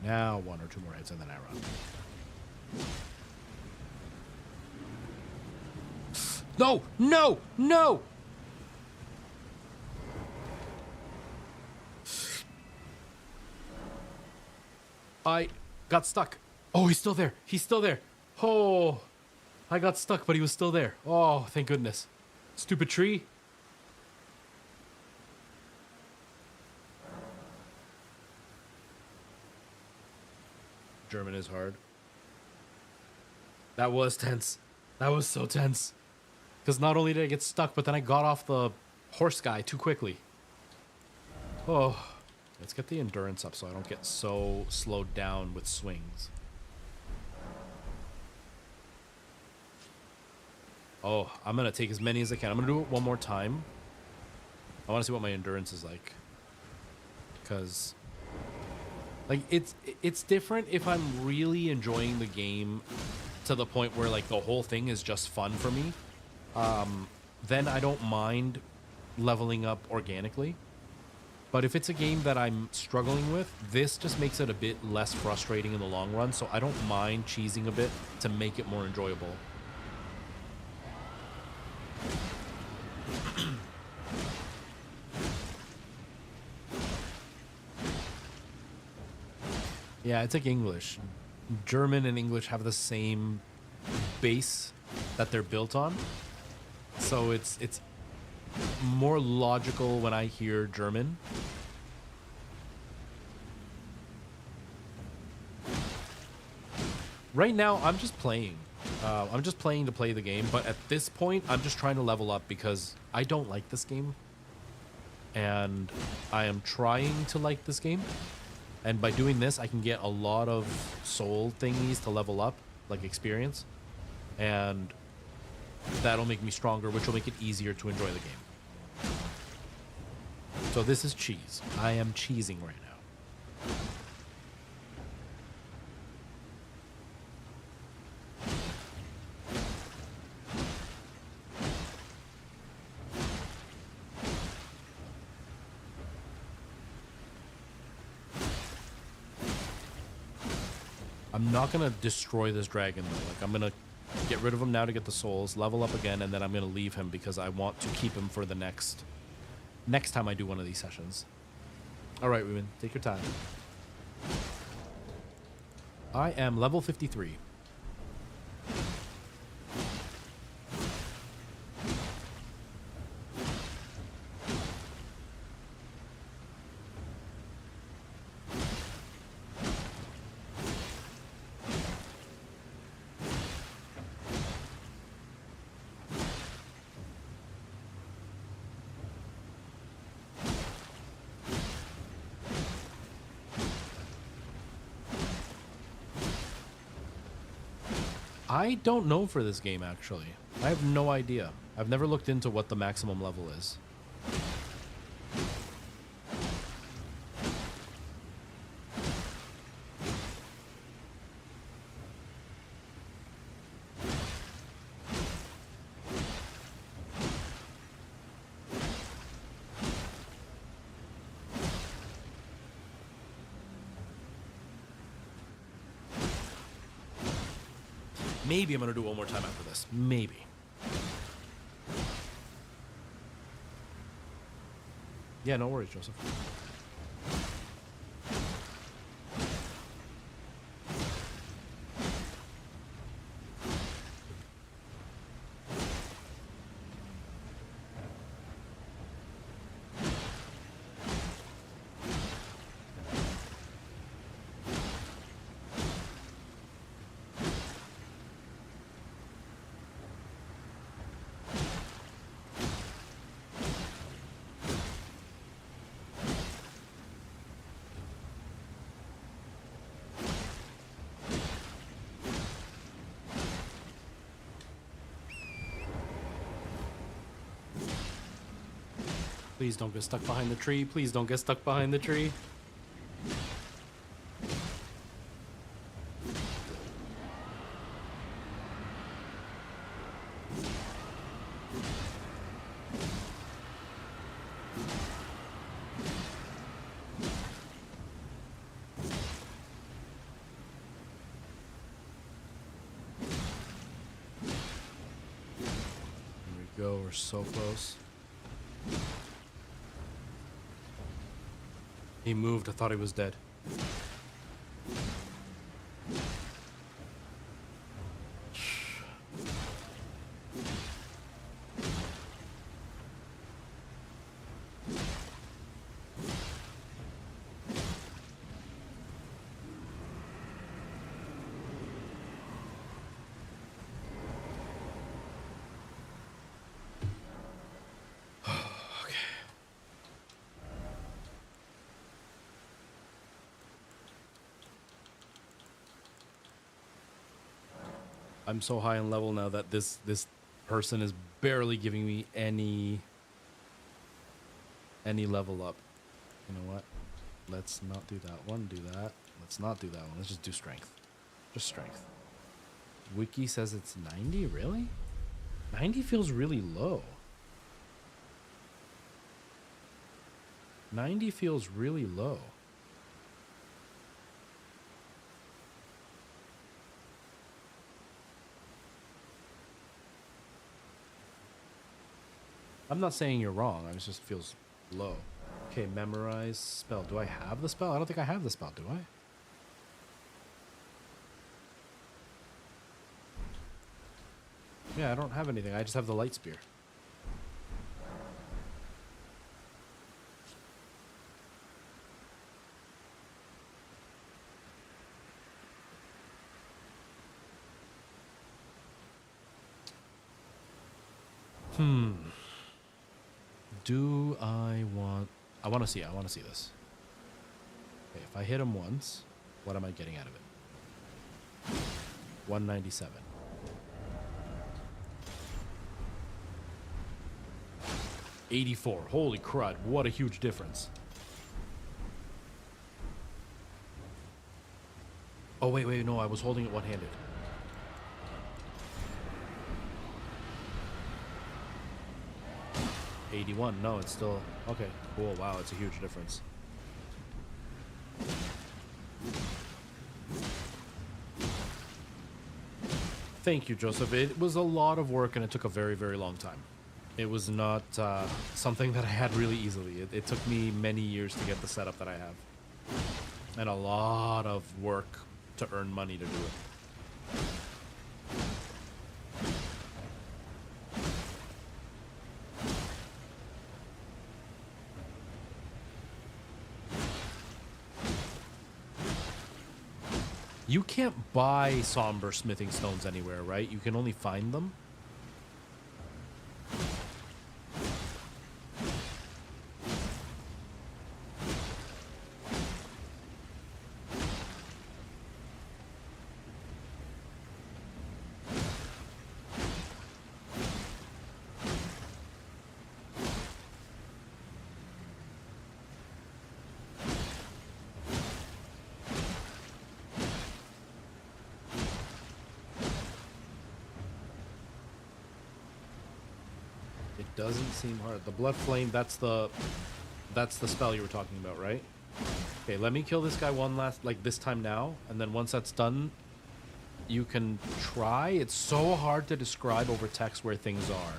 now 1 or 2 more hits and then I run. No! No! No! I got stuck. Oh, he's still there. He's still there. Oh, I got stuck, but he was still there. Oh, thank goodness. Stupid tree. German is hard. That was tense. That was so tense. Because not only did I get stuck, but then I got off the horse guy too quickly. Oh, let's get the endurance up so I don't get so slowed down with swings. Oh, I'm going to take as many as I can. I'm going to do it one more time. I want to see what my endurance is like. Because, like, it's different if I'm really enjoying the game to the point where, like, the whole thing is just fun for me. Then I don't mind leveling up organically. But if it's a game that I'm struggling with, this just makes it a bit less frustrating in the long run. So I don't mind cheesing a bit to make it more enjoyable. Yeah, it's like English. German and English have the same base that they're built on. So it's more logical when I hear German. Right now, I'm just playing. I'm just playing to play the game, but at this point, I'm just trying to level up because I don't like this game. And I am trying to like this game. And by doing this, I can get a lot of soul thingies to level up, like experience. And that'll make me stronger, which will make it easier to enjoy the game. So this is cheese. I am cheesing right now. I'm not going to destroy this dragon, though. Like, I'm going to get rid of him now to get the souls, level up again, and then I'm going to leave him because I want to keep him for the next time I do one of these sessions. All right, women, take your time. I am level 53. I don't know for this game, actually. I have no idea. I've never looked into what the maximum level is. Maybe I'm going to do it one more time after this. Maybe. Yeah, no worries, Joseph. Please don't get stuck behind the tree. Please don't get stuck behind the tree. There we go. We're so close. He moved. I thought he was dead. I'm so high in level now that this person is barely giving me any level up. You know what? Let's not do that one. Do that. Let's not do that one. Let's just do strength. Just strength. Wiki says it's 90. Really? 90 feels really low. 90 feels really low. I'm not saying you're wrong. It just feels low. Okay, memorize spell. Do I have the spell? I don't think I have the spell, do I? Yeah, I don't have anything. I just have the light spear. Do I want... I want to see this. Okay, if I hit him once, what am I getting out of it? 197. $84. Holy crud, what a huge difference. Oh, wait, no, I was holding it one-handed. $81. No, it's still... Okay, cool. Wow, it's a huge difference. Thank you, Joseph. It was a lot of work and it took a very, very long time. It was not something that I had really easily. It took me many years to get the setup that I have. And a lot of work to earn money to do it. You can't buy somber smithing stones anywhere, right? You can only find them. Doesn't seem hard. The blood flame, that's the spell you were talking about, right? Okay, let me kill this guy one last, like this time now, and then once that's done, you can try. It's so hard to describe over text where things are.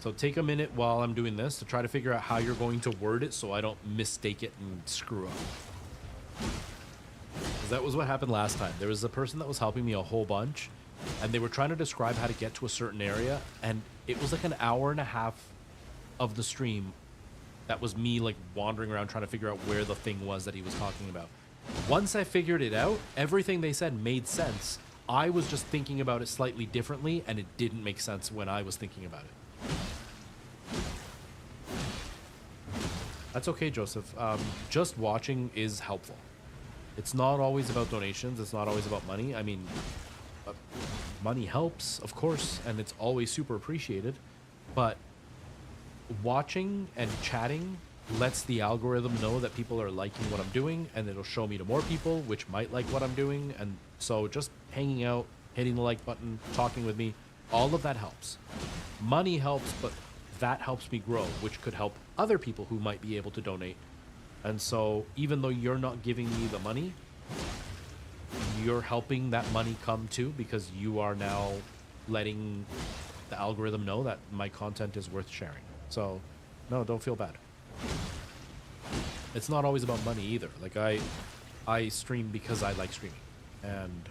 So take a minute while I'm doing this to try to figure out how you're going to word it so I don't mistake it and screw up. 'Cause that was what happened last time. There was a person that was helping me a whole bunch, and they were trying to describe how to get to a certain area, and it was like an hour and a half of the stream that was me like wandering around trying to figure out where the thing was that he was talking about. Once I figured it out, everything they said made sense. I was just thinking about it slightly differently, and it didn't make sense when I was thinking about it. That's okay, Joseph. Just watching is helpful. It's not always about donations. It's not always about money. I mean... money helps, of course, and it's always super appreciated, but watching and chatting lets the algorithm know that people are liking what I'm doing, and it'll show me to more people which might like what I'm doing. And so just hanging out, hitting the like button, talking with me, all of that helps. Money helps, but that helps me grow, which could help other people who might be able to donate. And so even though you're not giving me the money, you're helping that money come too, because you are now letting the algorithm know that my content is worth sharing. So no, don't feel bad. It's not always about money either. Like I stream because I like streaming, and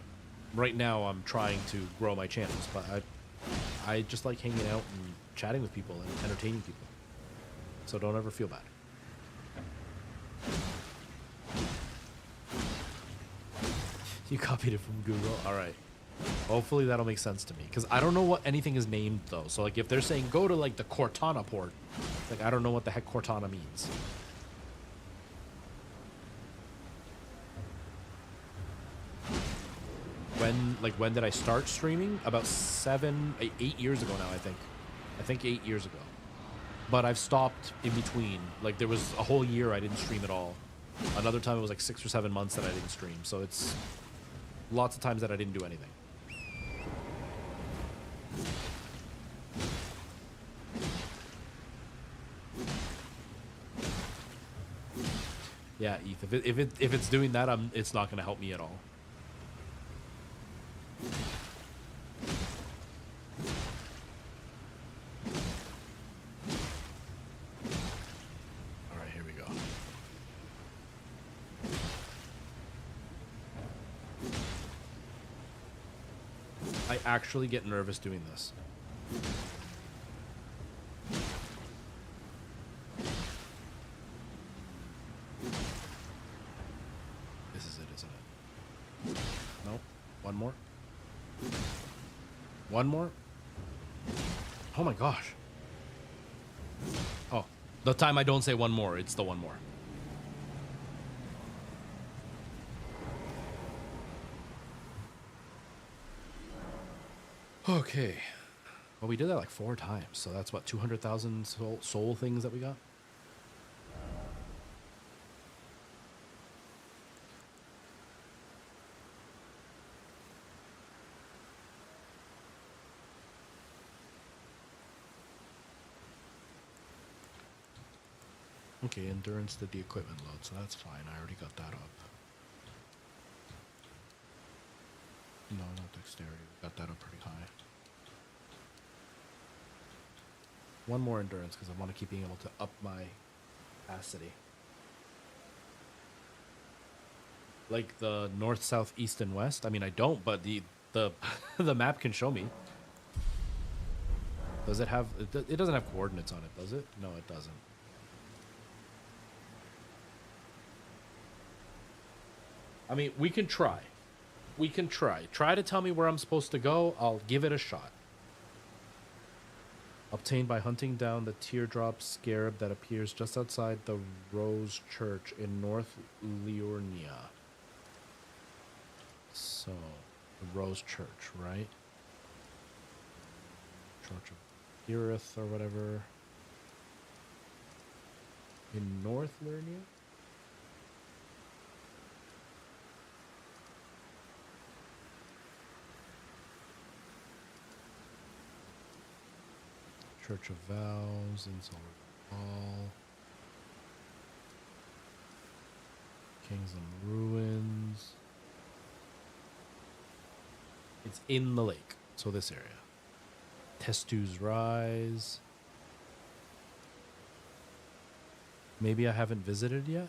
right now I'm trying to grow my channels, but I just like hanging out and chatting with people and entertaining people. So don't ever feel bad. You copied it from Google? All right. Hopefully that'll make sense to me, because I don't know what anything is named, though. So, like, if they're saying go to, like, the Cortana port, like, I don't know what the heck Cortana means. like when did I start streaming? About 8 years ago now, I think. I think 8 years ago. But I've stopped in between. Like there was a whole year I didn't stream at all. Another time it was like 6 or 7 months that I didn't stream. So it's lots of times that I didn't do anything. Yeah, Eth, if it's doing that, it's not going to help me at all. All right, here we go. I actually get nervous doing this. One more? Oh my gosh. Oh, the time I don't say one more, it's the one more. Okay. Well, we did that like 4 times, so that's what, 200,000 soul things that we got? Okay, endurance did the equipment load, so that's fine. I already got that up. No, not dexterity. Got that up pretty high. One more endurance, because I want to keep being able to up my capacity. Like the north, south, east, and west? I mean, I don't, but the the map can show me. Does it have... It doesn't have coordinates on it, does it? No, it doesn't. I mean, we can try. We can try. Try to tell me where I'm supposed to go. I'll give it a shot. Obtained by hunting down the teardrop scarab that appears just outside the Rose Church in North Liurnia. So, the Rose Church, right? Church of Erith or whatever. In North Liurnia? Church of Vows in Silver Hall. Kings and Ruins. It's in the lake, so this area. Testu's Rise. Maybe I haven't visited yet?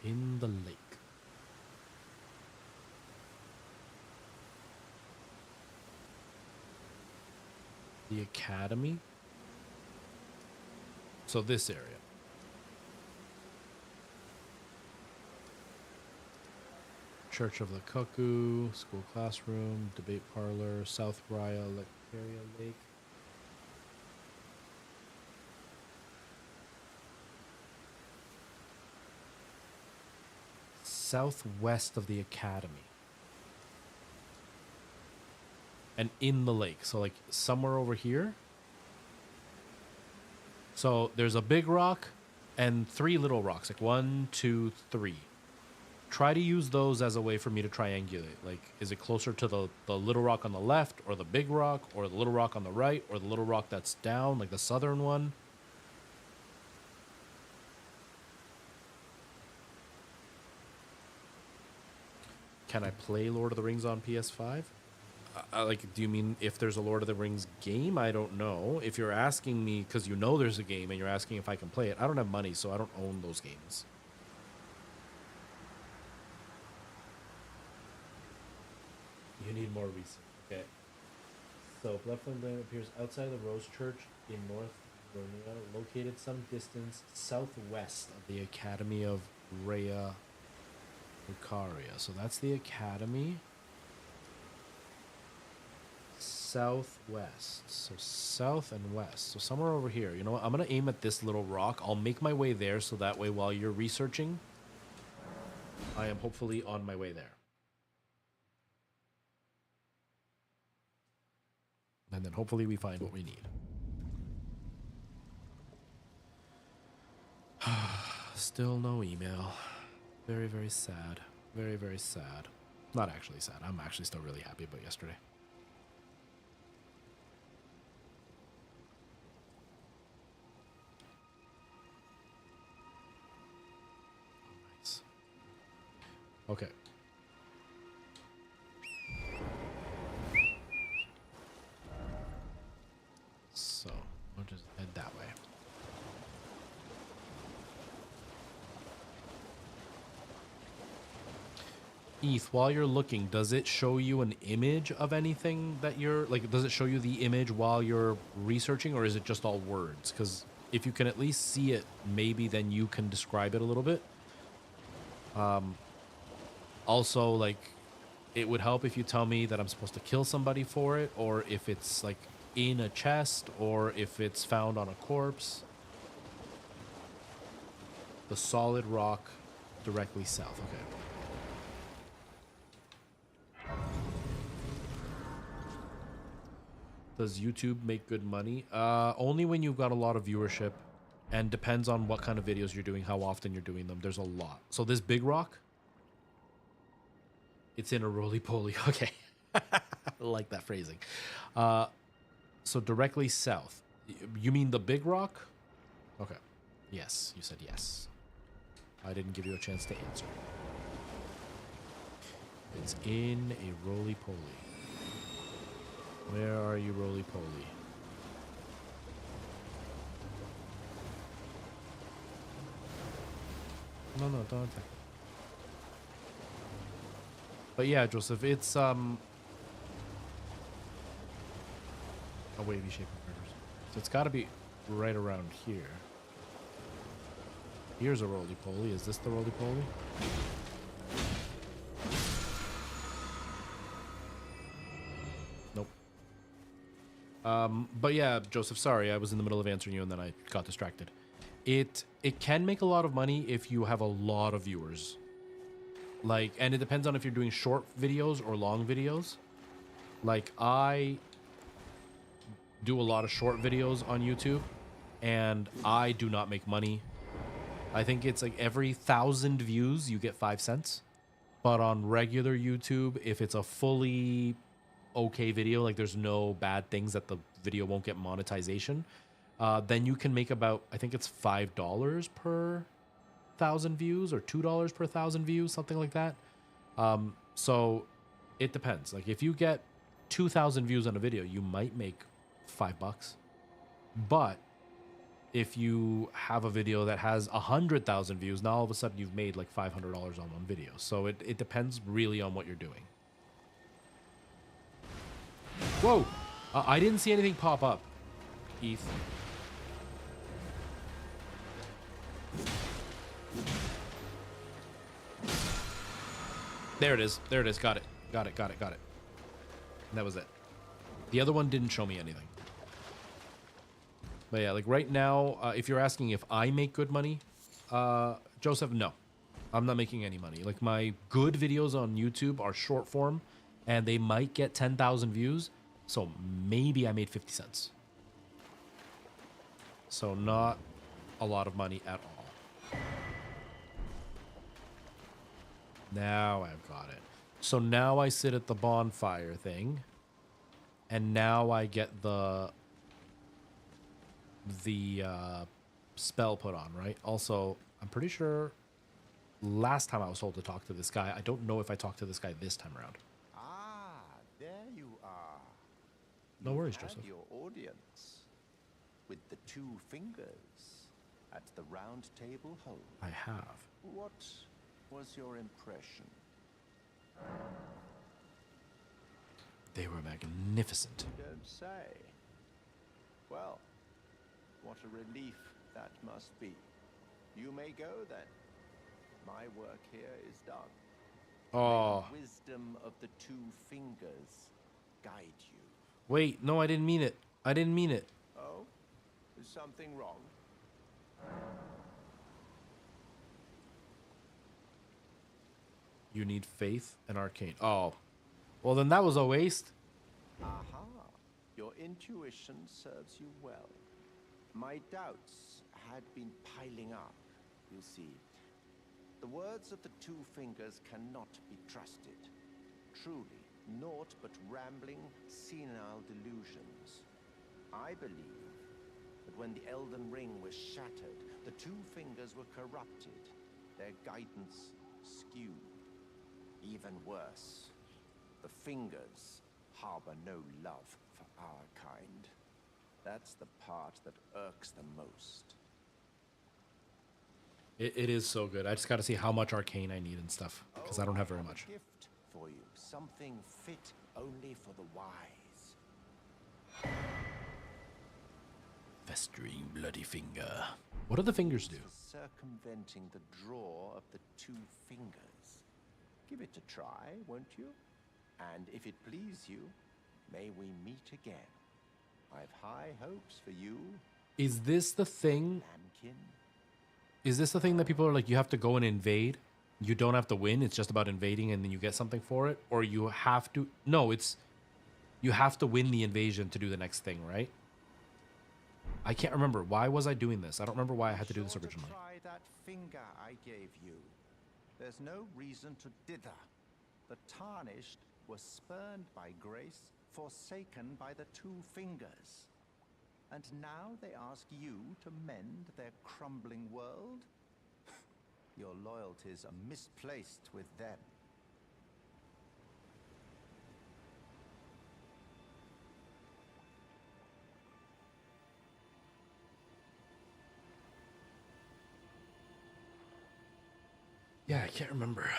In the lake. The academy. So this area. Church of the Cuckoo, school classroom, debate parlor, South Raya, Lecteria Lake. Southwest of the academy. And in the lake. So like somewhere over here. So there's a big rock and 3 little rocks. Like 1, 2, 3. Try to use those as a way for me to triangulate. Like, is it closer to the little rock on the left, or the big rock, or the little rock on the right, or the little rock that's down, like the southern one? Can I play Lord of the Rings on PS5? Like, do you mean if there's a Lord of the Rings game? I don't know. If you're asking me because you know there's a game and you're asking if I can play it, I don't have money, so I don't own those games. You need more research. Okay. So, Bloodflame Land appears outside the Rose Church in North Vernia, located some distance southwest of the Academy of Rhea Lucaria. So that's the Academy. southwest. So south and west. So somewhere over here. You know what? I'm going to aim at this little rock. I'll make my way there so that way while you're researching, I am hopefully on my way there. And then hopefully we find what we need. Still no email. Very, very sad. Very, very sad. Not actually sad. I'm actually still really happy about yesterday. Nice. Okay. So, we'll just head that way. Eth, while you're looking, does it show you an image of anything that you're like? Does it show you the image while you're researching, or is it just all words? Because if you can at least see it, maybe then you can describe it a little bit. Also, like, it would help if you tell me that I'm supposed to kill somebody for it, or if it's like in a chest, or if it's found on a corpse. The solid rock directly south. Okay. Does YouTube make good money? Only when you've got a lot of viewership, and depends on what kind of videos you're doing, how often you're doing them. There's a lot. So this big rock, it's in a roly-poly. Okay. I like that phrasing. So directly south. You mean the big rock? Okay. Yes, you said yes. I didn't give you a chance to answer. It's in a roly-poly. Where are you, roly-poly? No, don't attack. But yeah, Joseph, it's a wavy shape of rivers. So it's got to be right around here. Here's a roly-poly. Is this the roly-poly? Nope. But yeah, Joseph, sorry, I was in the middle of answering you and then I got distracted. It can make a lot of money if you have a lot of viewers. Like, and it depends on if you're doing short videos or long videos. Like, I do a lot of short videos on YouTube and I do not make money. I think it's like every 1,000 views you get 5 cents. But on regular YouTube, if it's a fully okay video, like there's no bad things that the video won't get monetization, then you can make about, I think it's $5 per 1,000 views or $2 per 1,000 views, something like that. So it depends. Like if you get 2,000 views on a video, you might make $5. But if you have a video that has 100,000 views, now all of a sudden you've made like $500 on one video. So it depends really on what you're doing. Whoa! I didn't see anything pop up, Eth. There it is. There it is. Got it. Got it. That was it. The other one didn't show me anything. But yeah, like right now, if you're asking if I make good money, Joseph, no. I'm not making any money. Like my good videos on YouTube are short form and they might get 10,000 views. So maybe I made 50 cents. So not a lot of money at all. Now I've got it. So now I sit at the bonfire thing. And now I get the spell put on, right? Also, I'm pretty sure last time I was told to talk to this guy. I don't know if I talked to this guy this time around. Ah, there you are. No worries, You've had Joseph. your audience with the 2 fingers at the round table hole. I have. What was your impression? They were magnificent. You don't say. Well, what a relief that must be. You may go then. My work here is done. Oh, May the wisdom of the 2 fingers guide you. Wait, no, I didn't mean it. I didn't mean it. Oh? Is something wrong? You need faith and arcane. Oh. Well, then that was a waste. Aha. Your intuition serves you well. My doubts had been piling up, you see. The words of the two fingers cannot be trusted. Truly, naught but rambling, senile delusions. I believe that when the Elden Ring was shattered, the two fingers were corrupted, their guidance skewed. Even worse, the fingers harbor no love for our kind. That's the part that irks them most. It is so good. I just got to see how much arcane I need and stuff because I don't have very much. A gift for you, something fit only for the wise. Festering bloody finger. What do the fingers do? Circumventing the draw of the two fingers. Give it a try, won't you? And if it please you, may we meet again. I've high hopes for you, Is this the thing? lambkin. Is this the thing that people are like, you have to go and invade? You don't have to win. It's just about invading and then you get something for it? Or you have to... No, it's... You have to win the invasion to do the next thing, right? I can't remember. Why was I doing this? I don't remember why I had to do this Sure originally. Try that finger I gave you. There's no reason to dither. The tarnished were spurned by grace, forsaken by the two fingers. And now they ask you to mend their crumbling world? Your loyalties are misplaced with them. Yeah, I can't remember.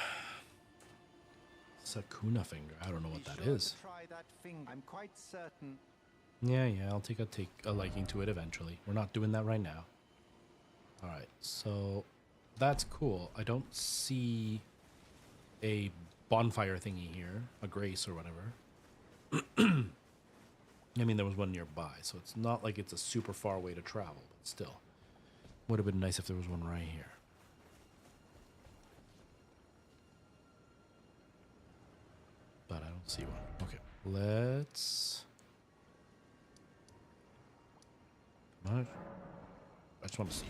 Sakuna finger. I don't know what Be that sure is. to try that finger. I'm quite certain. Yeah, I'll take a liking to it eventually. We're not doing that right now. All right, so that's cool. I don't see a bonfire thingy here, a grace or whatever. I mean, there was one nearby, so it's not like it's a super far way to travel, but still. Would have been nice if there was one right here. But I don't see one. Okay, let's... Come on. I just want to see.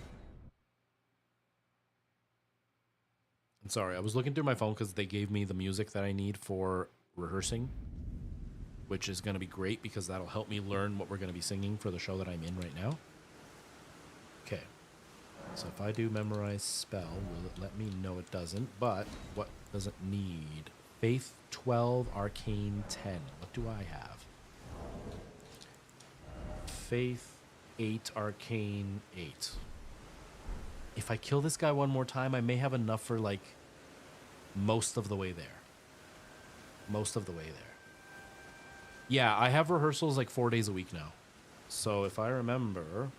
I'm sorry, I was looking through my phone because they gave me the music that I need for rehearsing, which is going to be great because that'll help me learn what we're going to be singing for the show that I'm in right now. Okay. So if I do memorize spell, will it let me? No, it doesn't. But what does it need? Faith 12, Arcane 10. What do I have? Faith 8, Arcane 8. If I kill this guy one more time, I may have enough for, like, most of the way there. Most of the way there. Yeah, I have rehearsals, like, 4 days a week now. So if I remember...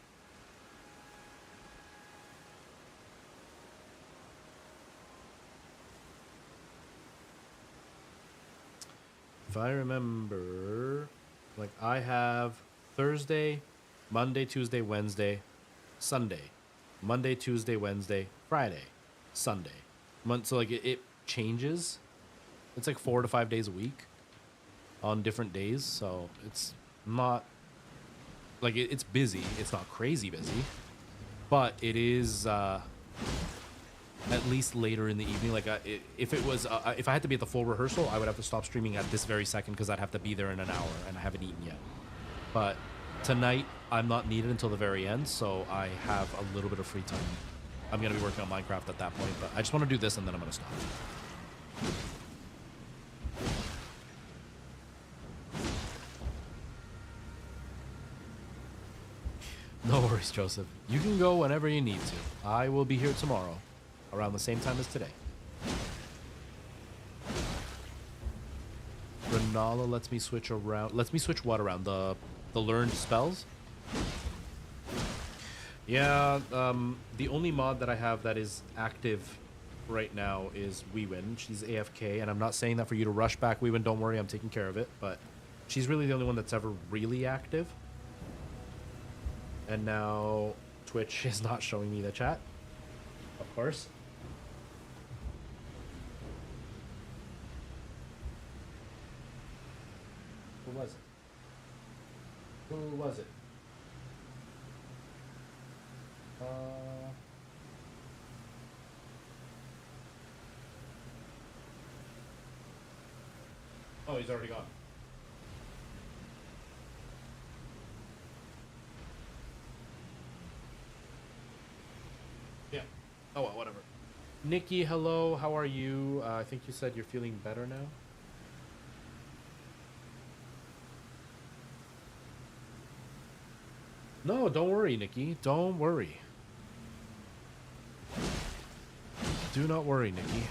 If I remember, like, I have Thursday, Monday, Tuesday, Wednesday, Sunday. Monday, Tuesday, Wednesday, Friday, Sunday. So, like, it changes. It's like 4 to 5 days a week on different days. So it's not, like, it's busy. It's not crazy busy. But it is at least later in the evening. Like, if I had to be at the full rehearsal, I would have to stop streaming at this very second because I'd have to be there in an hour, and I haven't eaten yet. But tonight, I'm not needed until the very end, so I have a little bit of free time. I'm going to be working on Minecraft at that point, but I just want to do this, and then I'm going to stop. No worries, Joseph. You can go whenever you need to. I will be here tomorrow, around the same time as today. Renala lets me switch around. Lets me switch what around? The learned spells? Yeah, the only mod that I have that is active right now is Weewin. She's AFK, and I'm not saying that for you to rush back, Weewin. Don't worry, I'm taking care of it. But She's really the only one that's ever really active. And now Twitch is not showing me the chat, of course. Who was it? Who was it? Oh, he's already gone. Yeah. Oh, well, whatever. Nikki, hello. How are you? I think you said you're feeling better now. No, don't worry, Nikki. Don't worry. Do not worry, Nikki.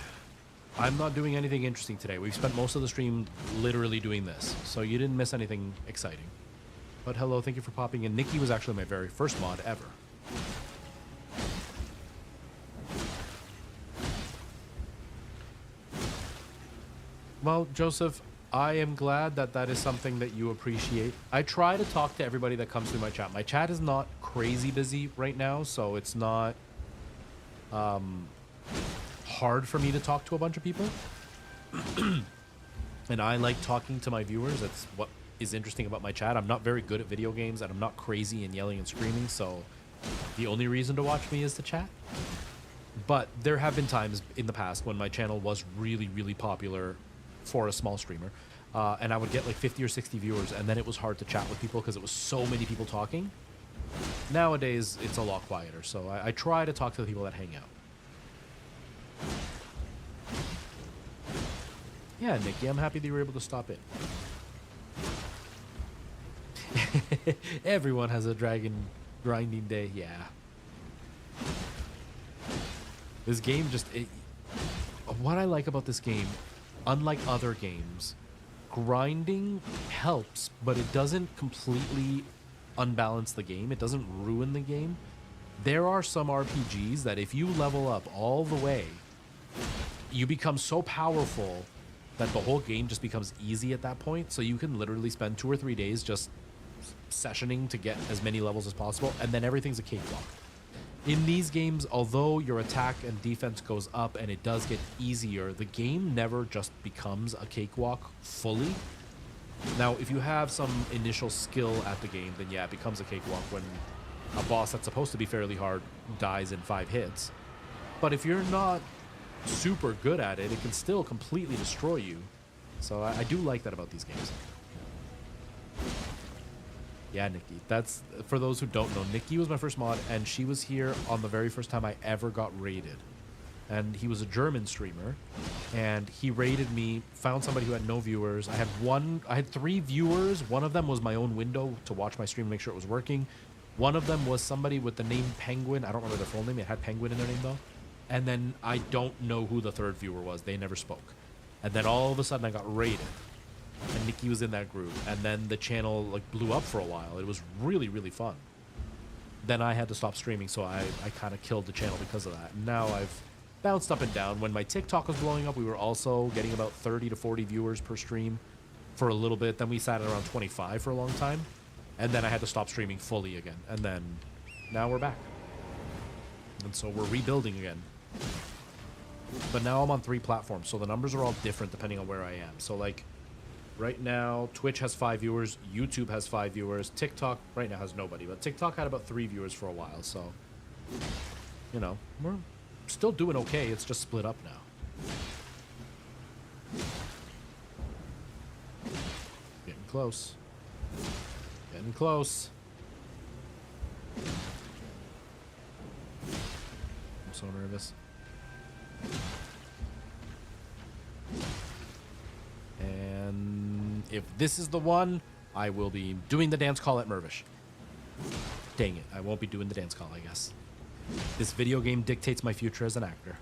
I'm not doing anything interesting today. We've spent most of the stream literally doing this, so you didn't miss anything exciting. But hello, thank you for popping in. Nikki was actually my very first mod ever. Well, Joseph, I am glad that that is something that you appreciate. I try to talk to everybody that comes through my chat. My chat is not crazy busy right now, so it's not hard for me to talk to a bunch of people. And I like talking to my viewers. That's what is interesting about my chat. I'm not very good at video games, and I'm not crazy and yelling and screaming, so the only reason to watch me is to chat. But there have been times in the past when my channel was really, really popular for a small streamer, and I would get like 50 or 60 viewers, and then it was hard to chat with people because it was so many people talking. Nowadays, it's a lot quieter, so I try to talk to the people that hang out. Yeah, Nikki, I'm happy that you were able to stop in. Everyone has a dragon grinding day, yeah. This game just... what I like about this game, unlike other games, grinding helps, but it doesn't completely unbalance the game. It doesn't ruin the game. There are some RPGs that if you level up all the way, you become so powerful that the whole game just becomes easy at that point. So you can literally spend 2 or 3 days just sessioning to get as many levels as possible, and then everything's a cakewalk. In these games, although your attack and defense goes up and it does get easier, the game never just becomes a cakewalk fully. Now, if you have some initial skill at the game, then yeah, it becomes a cakewalk when a boss that's supposed to be fairly hard dies in 5 hits. But if you're not super good at it, it can still completely destroy you. So I do like that about these games. Yeah, Nikki. That's, for those who don't know, Nikki was my first mod, and she was here on the very first time I ever got raided. And he was a German streamer, and he raided me, found somebody who had no viewers. I had 3 viewers. One of them was my own window to watch my stream and make sure it was working. One of them was somebody with the name Penguin. I don't remember their full name. It had Penguin in their name, though. And then I don't know who the 3rd viewer was. They never spoke. And then all of a sudden I got raided. And Nikki was in that group. And then the channel like blew up for a while. It was really, really fun. Then I had to stop streaming, so I kind of killed the channel because of that. And now I've bounced up and down. When my TikTok was blowing up, we were also getting about 30 to 40 viewers per stream for a little bit. Then we sat at around 25 for a long time. And then I had to stop streaming fully again. And then now we're back. And so we're rebuilding again. But now I'm on 3 platforms, so the numbers are all different depending on where I am. So like right now, Twitch has 5 viewers, YouTube has 5 viewers, TikTok right now has nobody, but TikTok had about 3 viewers for a while, so you know, we're still doing okay. It's just split up now. Getting close. Getting close. I'm so nervous. And if this is the one, I will be doing the dance call at Mervish. Dang it, I won't be doing the dance call, I guess. This video game dictates my future as an actor.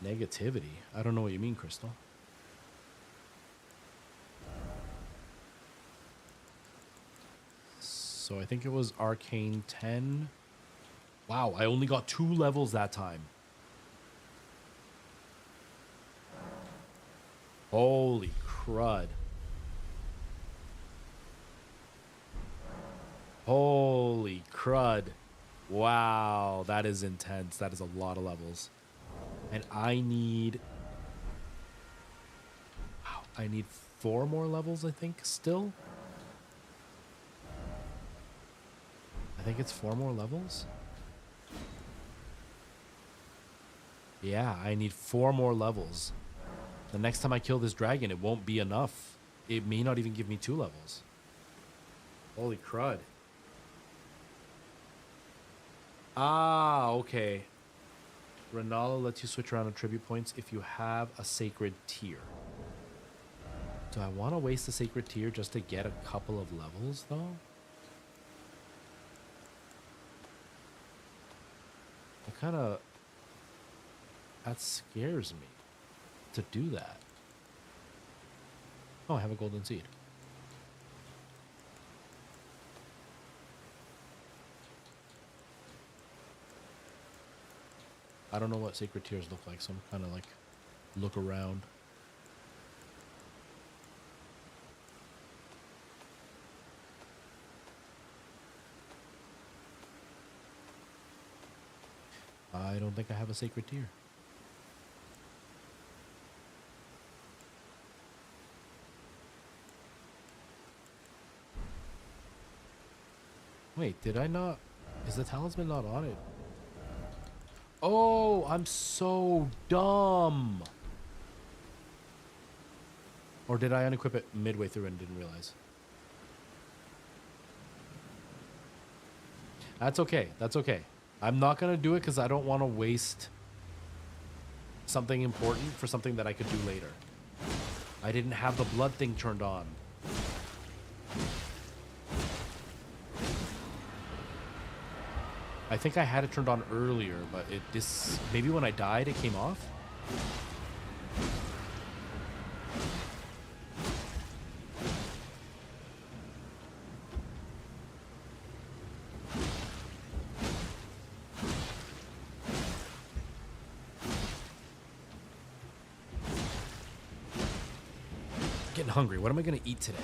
Negativity? I don't know what you mean, Crystal. So I think it was Arcane 10. Wow, I only got 2 levels that time. Holy crud. Holy crud. Wow, that is intense. That is a lot of levels. And I need... Wow, I need 4 more levels, I think, still. I think it's 4 more levels. Yeah, I need 4 more levels. The next time I kill this dragon, it won't be enough. It may not even give me 2 levels. Holy crud. Ah, okay. Renala lets you switch around attribute points if you have a sacred tier. Do I want to waste a sacred tier just to get a couple of levels, though? I kind of... That scares me to do that. Oh, I have a golden seed. I don't know what sacred tiers look like, so I'm kind of like look around. I don't think I have a sacred tier. Wait, did I not? Is the talisman not on it? Oh, I'm so dumb. Or did I unequip it midway through and didn't realize? That's okay. That's okay. I'm not going to do it because I don't want to waste something important for something that I could do later. I didn't have the blood thing turned on. I think I had it turned on earlier, but maybe when I died it came off. Getting hungry. What am I gonna eat today?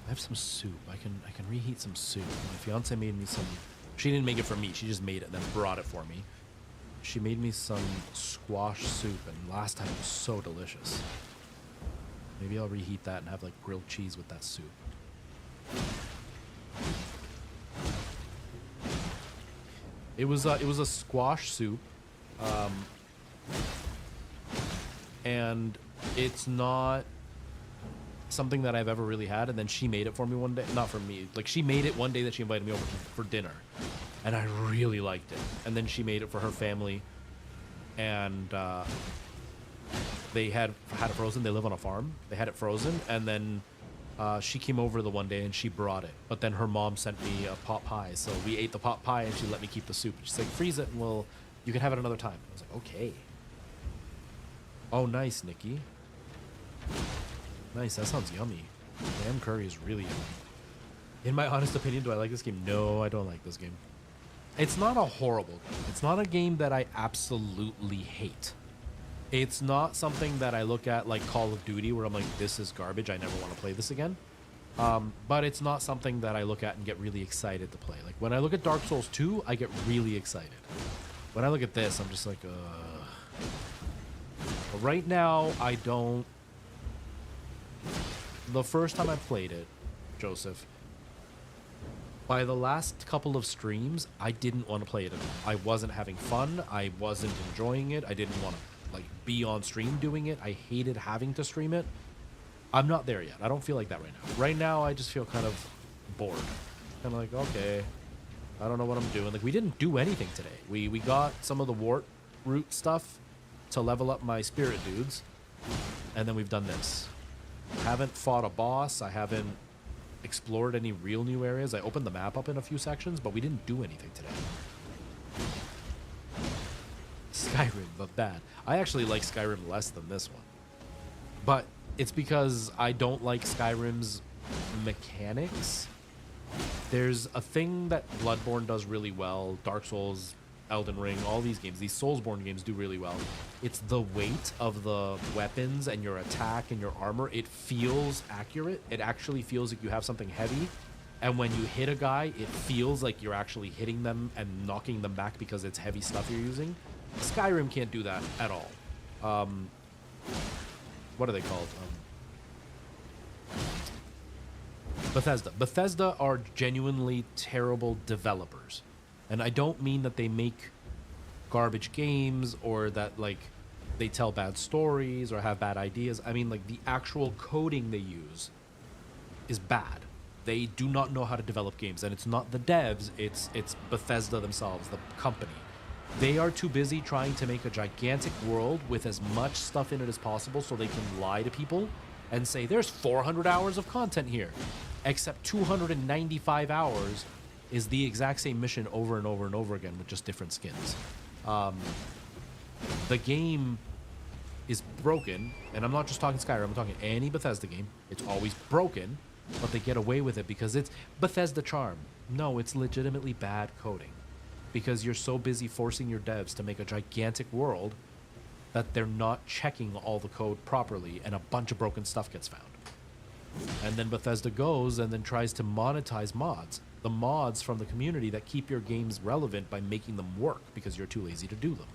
I have some soup. I can reheat some soup. My fiance made me some. She didn't make it for me. She just made it and then brought it for me. She made me some squash soup, and last time it was so delicious. Maybe I'll reheat that and have like grilled cheese with that soup. It was a squash soup, and it's not something that I've ever really had. And then she made it for me one day. Not for me. Like, she made it one day that she invited me over for dinner, and I really liked it. And then she made it for her family, and they had it frozen. They live on a farm. They had it frozen, and then she came over the one day and she brought it. But then her mom sent me a pot pie, so we ate the pot pie, and she let me keep the soup. She's like, freeze it, and you can have it another time. I was like, okay. Oh, nice, Nikki. Nice, that sounds yummy. Lamb curry is really yummy. In my honest opinion, do I like this game? No, I don't like this game. It's not a horrible game. It's not a game that I absolutely hate. It's not something that I look at like Call of Duty where I'm like, this is garbage, I never want to play this again. But it's not something that I look at and get really excited to play. Like, when I look at Dark Souls 2, I get really excited. When I look at this, I'm just like, But right now, I don't... The first time I played it, Joseph, by the last couple of streams, I didn't want to play it at all. I wasn't having fun. I wasn't enjoying it. I didn't want to like be on stream doing it. I hated having to stream it. I'm not there yet. I don't feel like that right now. Right now, I just feel kind of bored. Kind of like, okay, I don't know what I'm doing. Like, we didn't do anything today. We got some of the wart root stuff to level up my spirit dudes, and then we've done this. I haven't fought a boss. I haven't explored any real new areas. I opened the map up in a few sections, but we didn't do anything today. Skyrim, but bad. I actually like Skyrim less than this one. But it's because I don't like Skyrim's mechanics. there's a thing that Bloodborne does really well, Dark Souls, Elden Ring, all these games, these Soulsborne games do really well. It's the weight of the weapons and your attack and your armor. It feels accurate. It actually feels like you have something heavy. And when you hit a guy, it feels like you're actually hitting them and knocking them back because it's heavy stuff you're using. Skyrim can't do that at all. What are they called? Bethesda. Bethesda are genuinely terrible developers. And I don't mean that they make garbage games or that like they tell bad stories or have bad ideas. I mean like the actual coding they use is bad. They do not know how to develop games, and it's not the devs, it's Bethesda themselves, the company. They are too busy trying to make a gigantic world with as much stuff in it as possible so they can lie to people and say there's 400 hours of content here. Except 295 hours is the exact same mission over and over and over again with just different skins. The game is broken, and I'm not just talking Skyrim, I'm talking any Bethesda game. It's always broken, but they get away with it because it's Bethesda charm. No, it's legitimately bad coding. Because you're so busy forcing your devs to make a gigantic world that they're not checking all the code properly, and a bunch of broken stuff gets found. And then Bethesda goes and then tries to monetize mods. The mods from the community that keep your games relevant by making them work because you're too lazy to do them.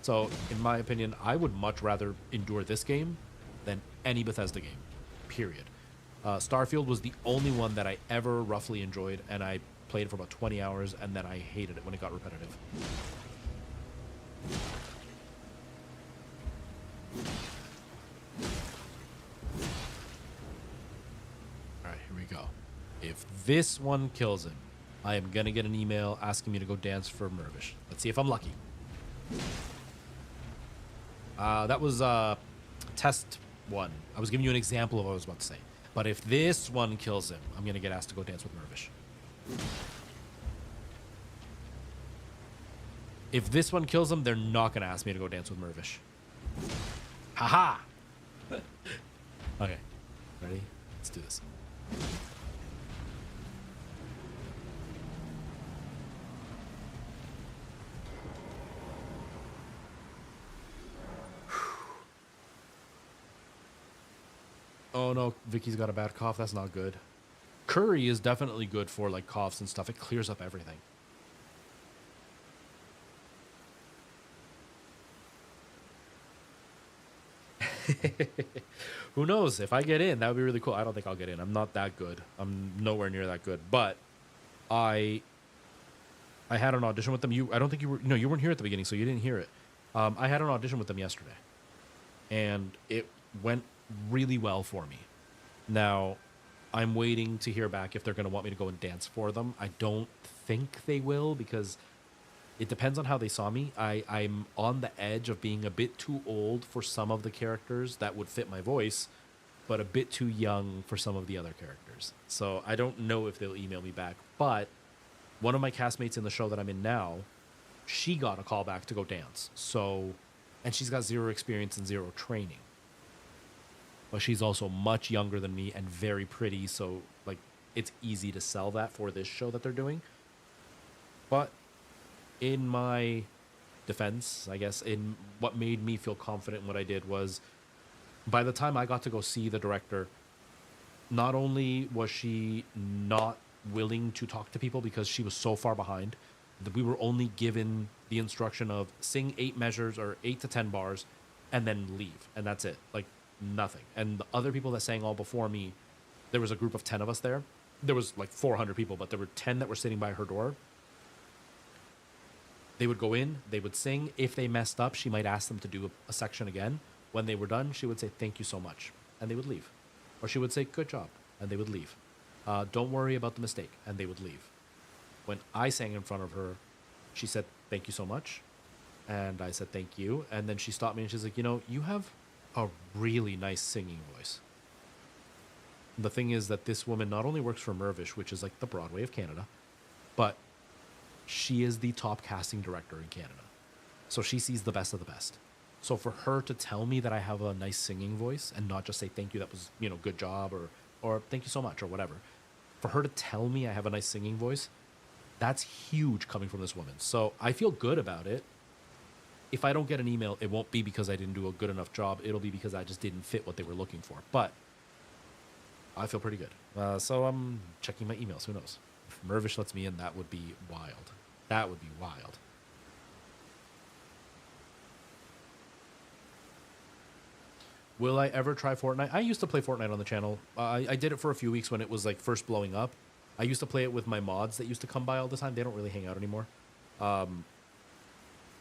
So, in my opinion, I would much rather endure this game than any Bethesda game, period. Starfield was the only one that I ever roughly enjoyed, and I played it for about 20 hours, and then I hated it when it got repetitive. Alright, here we go. If this one kills him, I am gonna get an email asking me to go dance for Mervish. Let's see if I'm lucky. That was test 1. I was giving you an example of what I was about to say. But if this one kills him, I'm gonna get asked to go dance with Mervish. If this one kills him, they're not gonna ask me to go dance with Mervish. Haha! Okay, ready? Let's do this. Oh no, Vicky's got a bad cough. That's not good. Curry is definitely good for like coughs and stuff. It clears up everything. Who knows? If I get in, that would be really cool. I don't think I'll get in. I'm not that good. I'm nowhere near that good. But I had an audition with them. I don't think you were. No, you weren't here at the beginning, so you didn't hear it. I had an audition with them yesterday, and it went really well for me. Now, I'm waiting to hear back if they're going to want me to go and dance for them. I don't think they will because it depends on how they saw me. I'm on the edge of being a bit too old for some of the characters that would fit my voice, but a bit too young for some of the other characters. So I don't know if they'll email me back. But one of my castmates in the show that I'm in now, she got a call back to go dance. So, and she's got 0 experience and 0 training. But she's also much younger than me and very pretty, so like it's easy to sell that for this show that they're doing. But in my defense, I guess, in what made me feel confident in what I did was by the time I got to go see the director, not only was she not willing to talk to people because she was so far behind, that we were only given the instruction of sing 8 measures or 8 to 10 bars and then leave. And that's it. Like, nothing. And the other people that sang all before me, there was a group of 10 of us there. There was like 400 people, but there were 10 that were sitting by her door. They would go in, they would sing. If they messed up, she might ask them to do a section again. When they were done, she would say, thank you so much. And they would leave. Or she would say, good job. And they would leave. Don't worry about the mistake. And they would leave. When I sang in front of her, she said, thank you so much. And I said, thank you. And then she stopped me and she's like, you know, you have a really nice singing voice. The thing is that this woman not only works for Mervish, which is like the Broadway of Canada, but she is the top casting director in Canada. So she sees the best of the best. So for her to tell me that I have a nice singing voice and not just say thank you, that was, you know, good job, or thank you so much or whatever, for her to tell me I have a nice singing voice, that's huge coming from this woman. So I feel good about it. If I don't get an email, it won't be because I didn't do a good enough job. It'll be because I just didn't fit what they were looking for. But I feel pretty good. So I'm checking my emails. Who knows? If Mervish lets me in, that would be wild. That would be wild. Will I ever try Fortnite? I used to play Fortnite on the channel. I did it for a few weeks when it was like first blowing up. I used to play it with my mods that used to come by all the time. They don't really hang out anymore.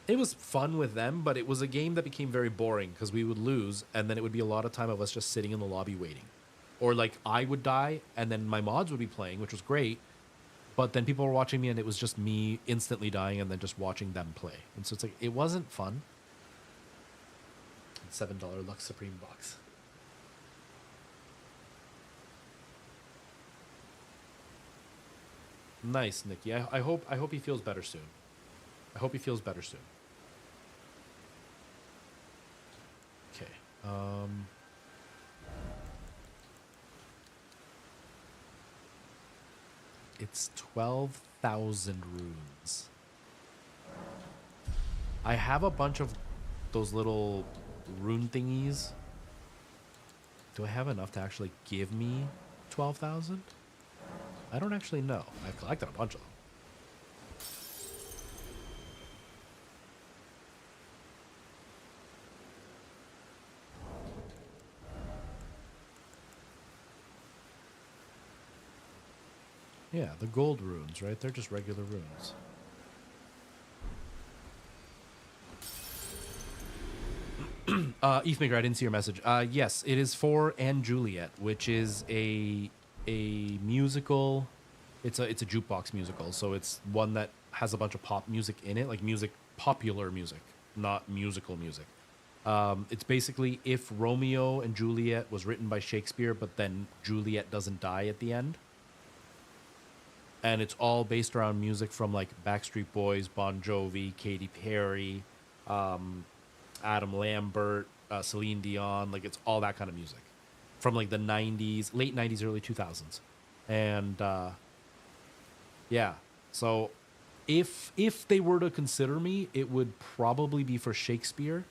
It was fun with them, but it was a game that became very boring because we would lose, and then it would be a lot of time of us just sitting in the lobby waiting. Or like I would die, and then my mods would be playing, which was great, but then people were watching me, and it was just me instantly dying and then just watching them play. And so it's like, it wasn't fun. $7 Lux Supreme box. Nice, Nikki. I hope he feels better soon. I hope he feels better soon. Okay. It's 12,000 runes. I have a bunch of those little rune thingies. Do I have enough to actually give me 12,000? I don't actually know. I've collected a bunch of them. Yeah, the gold runes, right? They're just regular runes. Ethmaker, I didn't see your message. Yes, it is for And Juliet, which is a musical. It's a jukebox musical, so it's one that has a bunch of pop music in it, like popular music, not musical music. It's basically if Romeo and Juliet was written by Shakespeare, but then Juliet doesn't die at the end. And it's all based around music from like Backstreet Boys, Bon Jovi, Katy Perry, Adam Lambert, Celine Dion. Like, it's all that kind of music from like the 90s, late 90s, early 2000s. And yeah, so if they were to consider me, it would probably be for Shakespeare,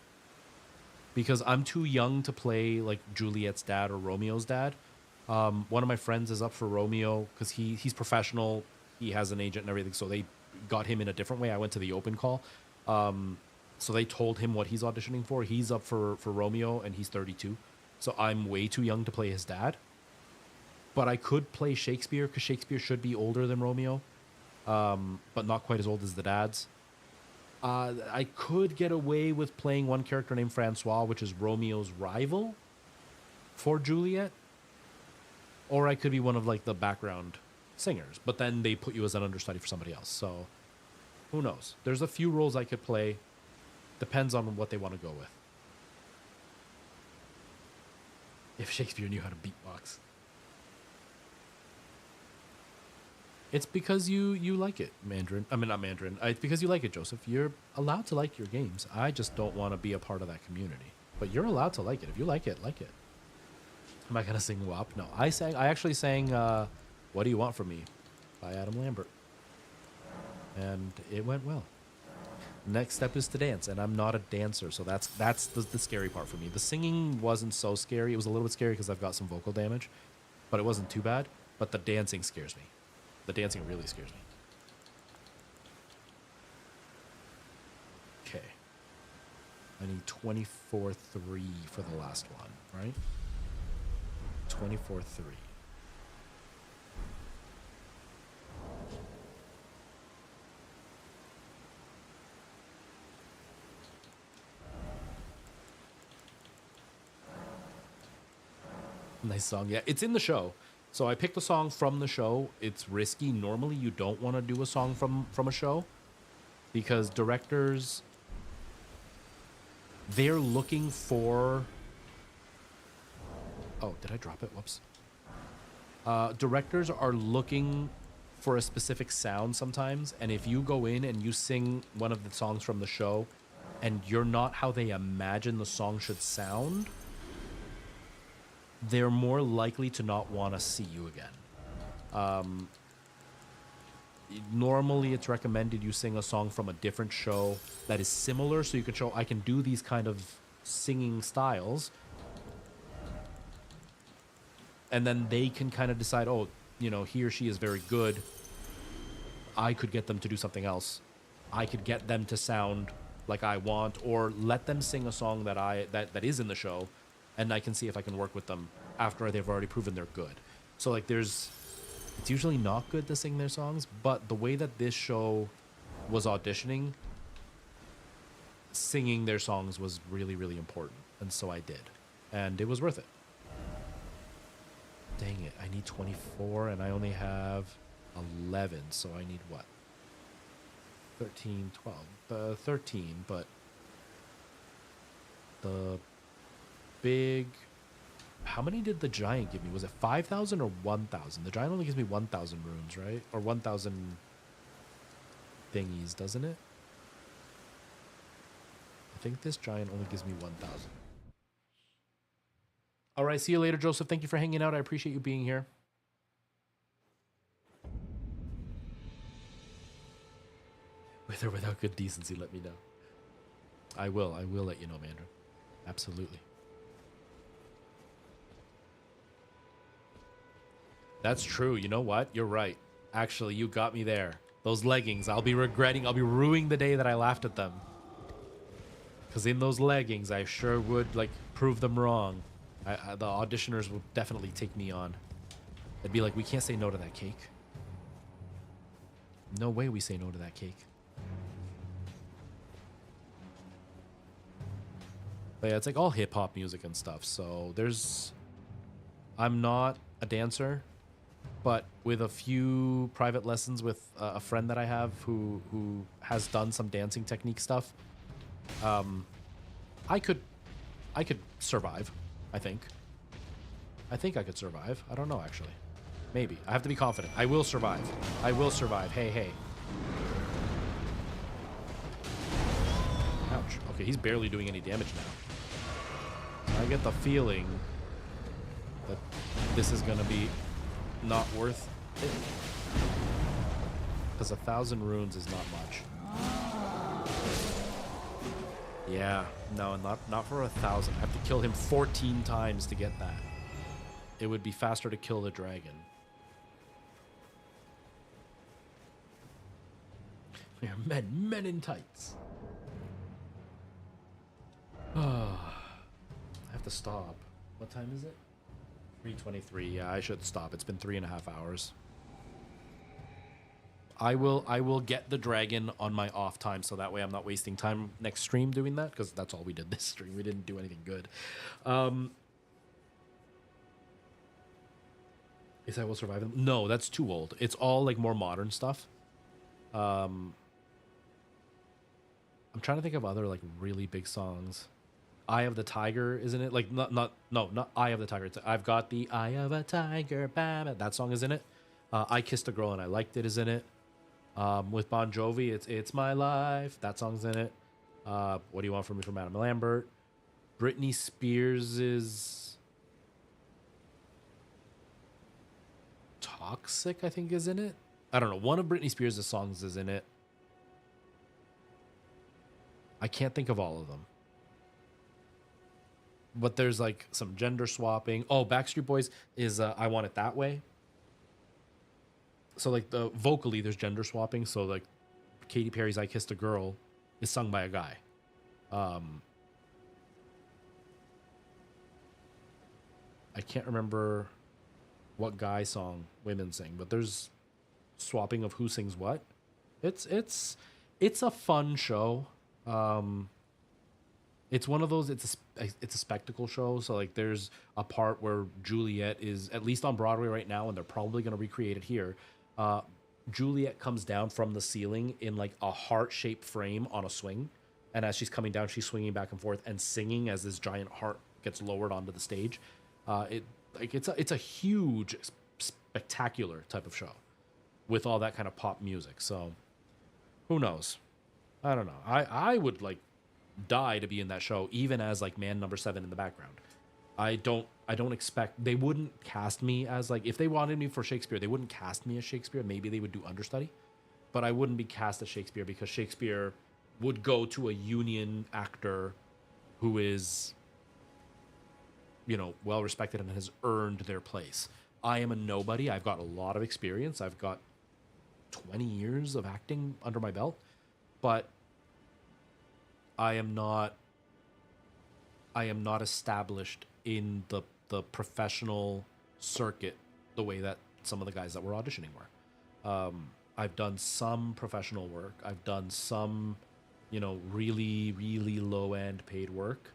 because I'm too young to play like Juliet's dad or Romeo's dad. One of my friends is up for Romeo because he's professional. He has an agent and everything. So they got him in a different way. I went to the open call. So they told him what he's auditioning for. He's up for Romeo, and he's 32. So I'm way too young to play his dad. But I could play Shakespeare because Shakespeare should be older than Romeo, but not quite as old as the dads. I could get away with playing one character named Francois, which is Romeo's rival for Juliet. Or I could be one of like the background singers, but then they put you as an understudy for somebody else. So who knows? There's a few roles I could play. Depends on what they want to go with. If Shakespeare knew how to beatbox. It's because you like it, Mandarin. I mean, not Mandarin. It's because you like it, Joseph. You're allowed to like your games. I just don't want to be a part of that community. But you're allowed to like it. If you like it, like it. Am I gonna sing WAP? No, I actually sang "What Do You Want From Me" by Adam Lambert, and it went well. Next step is to dance, and I'm not a dancer, so that's the scary part for me. The singing wasn't so scary. It was a little bit scary because I've got some vocal damage, but it wasn't too bad. But the dancing scares me. The dancing really scares me. Okay, I need 24-3 for the last one, right? 24-3. Nice song. Yeah, it's in the show. So I picked a song from the show. It's risky. Normally you don't want to do a song from a show because directors, they're looking for... Oh, did I drop it? Whoops. Directors are looking for a specific sound sometimes, and if you go in and you sing one of the songs from the show and you're not how they imagine the song should sound, they're more likely to not want to see you again. Normally, it's recommended you sing a song from a different show that is similar, so you can show I can do these kind of singing styles, and then they can kind of decide, oh, you know, he or she is very good. I could get them to do something else. I could get them to sound like I want, or let them sing a song that is in the show, and I can see if I can work with them after they've already proven they're good. So like it's usually not good to sing their songs, but the way that this show was auditioning, singing their songs was really, really important. And so I did. And it was worth it. Dang it. I need 24 and I only have 11. So I need what? 13, 12. 13, but the big... How many did the giant give me? Was it 5,000 or 1,000? The giant only gives me 1,000 runes, right? Or 1,000 thingies, doesn't it? I think this giant only gives me 1,000. All right, see you later, Joseph. Thank you for hanging out. I appreciate you being here. With or without good decency, let me know. I will let you know, Mandra. Absolutely. That's true. You know what? You're right. Actually, you got me there. Those leggings, I'll be ruining the day that I laughed at them. Because in those leggings, I sure would, like, prove them wrong. The auditioners will definitely take me on. They'd be like, we can't say no to that cake. No way we say no to that cake. But yeah, it's like all hip-hop music and stuff. So I'm not a dancer. But with a few private lessons with a friend that I have who has done some dancing technique stuff, I could survive. I think I could survive. I don't know, actually. Maybe. I have to be confident. I will survive. I will survive. Hey, hey. Ouch. Okay, he's barely doing any damage now. I get the feeling that this is going to be not worth it. Because 1,000 runes is not much. Yeah, no, not for 1,000. I have to kill him 14 times to get that. It would be faster to kill the dragon. We are men in tights. Oh, I have to stop. What time is it? 3:23. Yeah, I should stop. It's been 3.5 hours. I will get the dragon on my off time, so that way I'm not wasting time next stream doing that, because that's all we did this stream. We didn't do anything good. Is I Will Survive Them? No, that's too old. It's all like more modern stuff. I'm trying to think of other like really big songs. Eye of the Tiger, isn't it? Like not Eye of the Tiger. It's I've Got the Eye of a Tiger. Bam. That song is in it. I Kissed a Girl and I Liked It is in it. With Bon Jovi, It's My Life. That song's in it. What Do You Want From Me from Adam Lambert. Britney Spears is Toxic, I think, is in it. I don't know. One of Britney Spears' songs is in it. I can't think of all of them. But there's like some gender swapping. Oh, Backstreet Boys is I Want It That Way. So like the vocally there's gender swapping. So like Katy Perry's I Kissed a Girl is sung by a guy. I can't remember what guy song women sing, but there's swapping of who sings what. It's a fun show. It's one of those, it's a spectacle show. So like there's a part where Juliet is at least on Broadway right now, and they're probably going to recreate it here. Juliet comes down from the ceiling in like a heart-shaped frame on a swing. And as she's coming down, she's swinging back and forth and singing as this giant heart gets lowered onto the stage. It's a huge, spectacular type of show with all that kind of pop music. So who knows? I don't know. I would like die to be in that show, even as like man number 7 in the background. I don't I don't expect, they wouldn't cast me as like, if they wanted me for Shakespeare, they wouldn't cast me as Shakespeare. Maybe they would do understudy, but I wouldn't be cast as Shakespeare because Shakespeare would go to a union actor who is, you know, well respected and has earned their place. I am a nobody. I've got a lot of experience. I've got 20 years of acting under my belt, but I am not established in the professional circuit the way that some of the guys that were auditioning were. I've done some professional work. I've done some, you know, really, really low end paid work.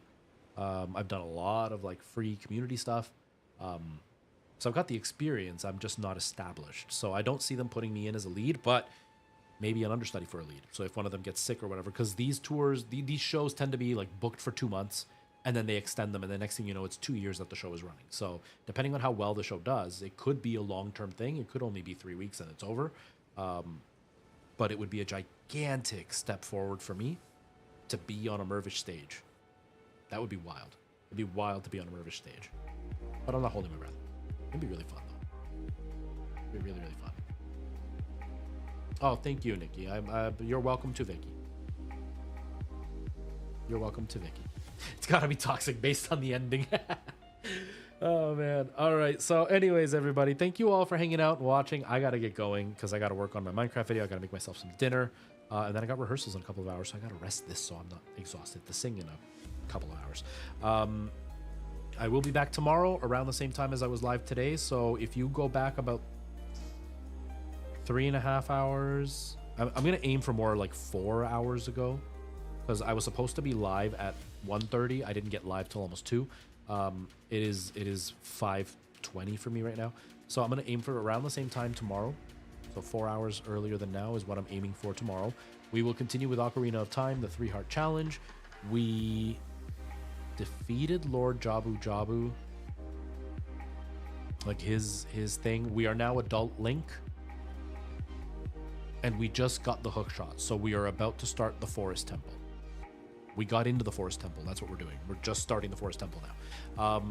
I've done a lot of like free community stuff. So I've got the experience. I'm just not established. So I don't see them putting me in as a lead, but maybe an understudy for a lead. So if one of them gets sick or whatever, because these tours, these shows tend to be like booked for 2 months and then they extend them. And the next thing you know, it's 2 years that the show is running. So depending on how well the show does, it could be a long-term thing. It could only be 3 weeks and it's over. But it would be a gigantic step forward for me to be on a Mervish stage. That would be wild. It'd be wild to be on a Mervish stage. But I'm not holding my breath. It'd be really fun, though. It'd be really, really fun. Oh, thank you, Nikki. You're welcome to Vicky. You're welcome to Vicky. It's gotta be toxic based on the ending. Oh, man. All right. So anyways, everybody, thank you all for hanging out and watching. I gotta get going because I gotta work on my Minecraft video. I gotta make myself some dinner. And then I got rehearsals in a couple of hours, so I gotta rest this so I'm not exhausted to sing in a couple of hours. I will be back tomorrow around the same time as I was live today. So if you go back about 3.5 hours, I'm going to aim for more like 4 hours ago because I was supposed to be live at 1:30. I didn't get live till almost 2. It is 5:20 for me right now. So I'm going to aim for around the same time tomorrow. So 4 hours earlier than now is what I'm aiming for tomorrow. We will continue with Ocarina of Time, the 3-heart challenge. We defeated Lord Jabu Jabu, like his thing. We are now adult Link, and we just got the hook shot, so we are about to start the Forest Temple. We got into the Forest Temple. That's what we're doing. We're just starting the Forest Temple now.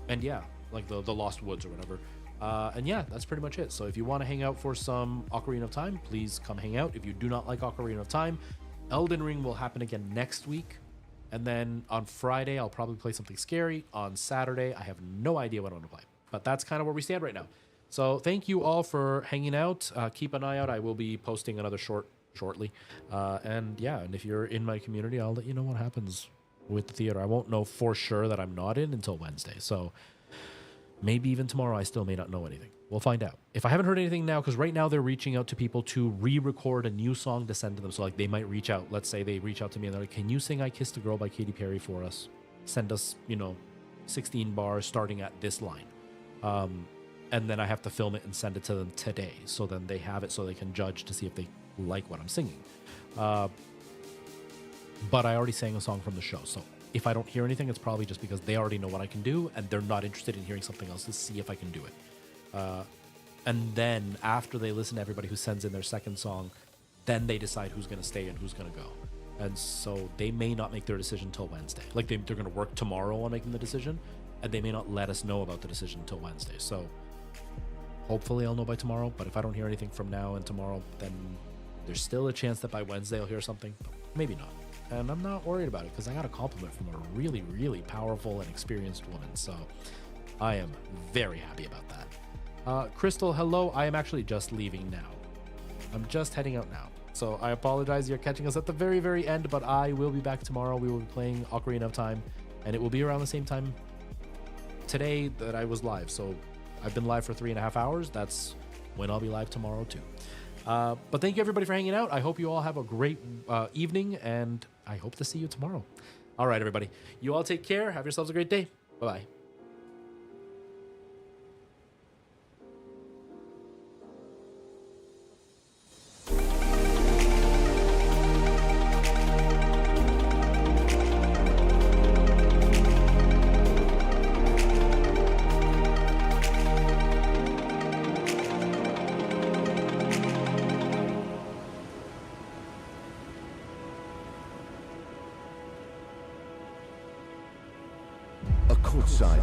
And yeah, like the Lost Woods or whatever. And yeah, that's pretty much it. So if you want to hang out for some Ocarina of Time, please come hang out. If you do not like Ocarina of Time, Elden Ring will happen again next week. And then on Friday, I'll probably play something scary. On Saturday, I have no idea what I'm going to play. But that's kind of where we stand right now. So thank you all for hanging out. Keep an eye out. I will be posting another shortly. And yeah, and if you're in my community, I'll let you know what happens with the theater. I won't know for sure that I'm not in until Wednesday. So maybe even tomorrow, I still may not know anything. We'll find out. If I haven't heard anything now, because right now they're reaching out to people to re-record a new song to send to them. So like they might reach out. Let's say they reach out to me and they're like, can you sing I Kissed a Girl by Katy Perry for us? Send us, 16 bars starting at this line. And then I have to film it and send it to them today. So then they have it so they can judge to see if they like what I'm singing. But I already sang a song from the show. So if I don't hear anything, it's probably just because they already know what I can do and they're not interested in hearing something else to see if I can do it. And then after they listen to everybody who sends in their second song, then they decide who's going to stay and who's going to go. And so they may not make their decision till Wednesday. Like they're going to work tomorrow on making the decision, and they may not let us know about the decision until Wednesday. So hopefully I'll know by tomorrow. But if I don't hear anything from now and tomorrow, then there's still a chance that by Wednesday I'll hear something. But maybe not. And I'm not worried about it because I got a compliment from a really, really powerful and experienced woman. So I am very happy about that. Crystal, hello. I am actually just leaving now. I'm just heading out now. So I apologize. You're catching us at the very, very end, but I will be back tomorrow. We will be playing Ocarina of Time, and it will be around the same time today that I was live. So I've been live for 3.5 hours. That's when I'll be live tomorrow too. But thank you everybody for hanging out. I hope you all have a great evening, and I hope to see you tomorrow. All right, everybody. You all take care. Have yourselves a great day. Bye-bye. A courtside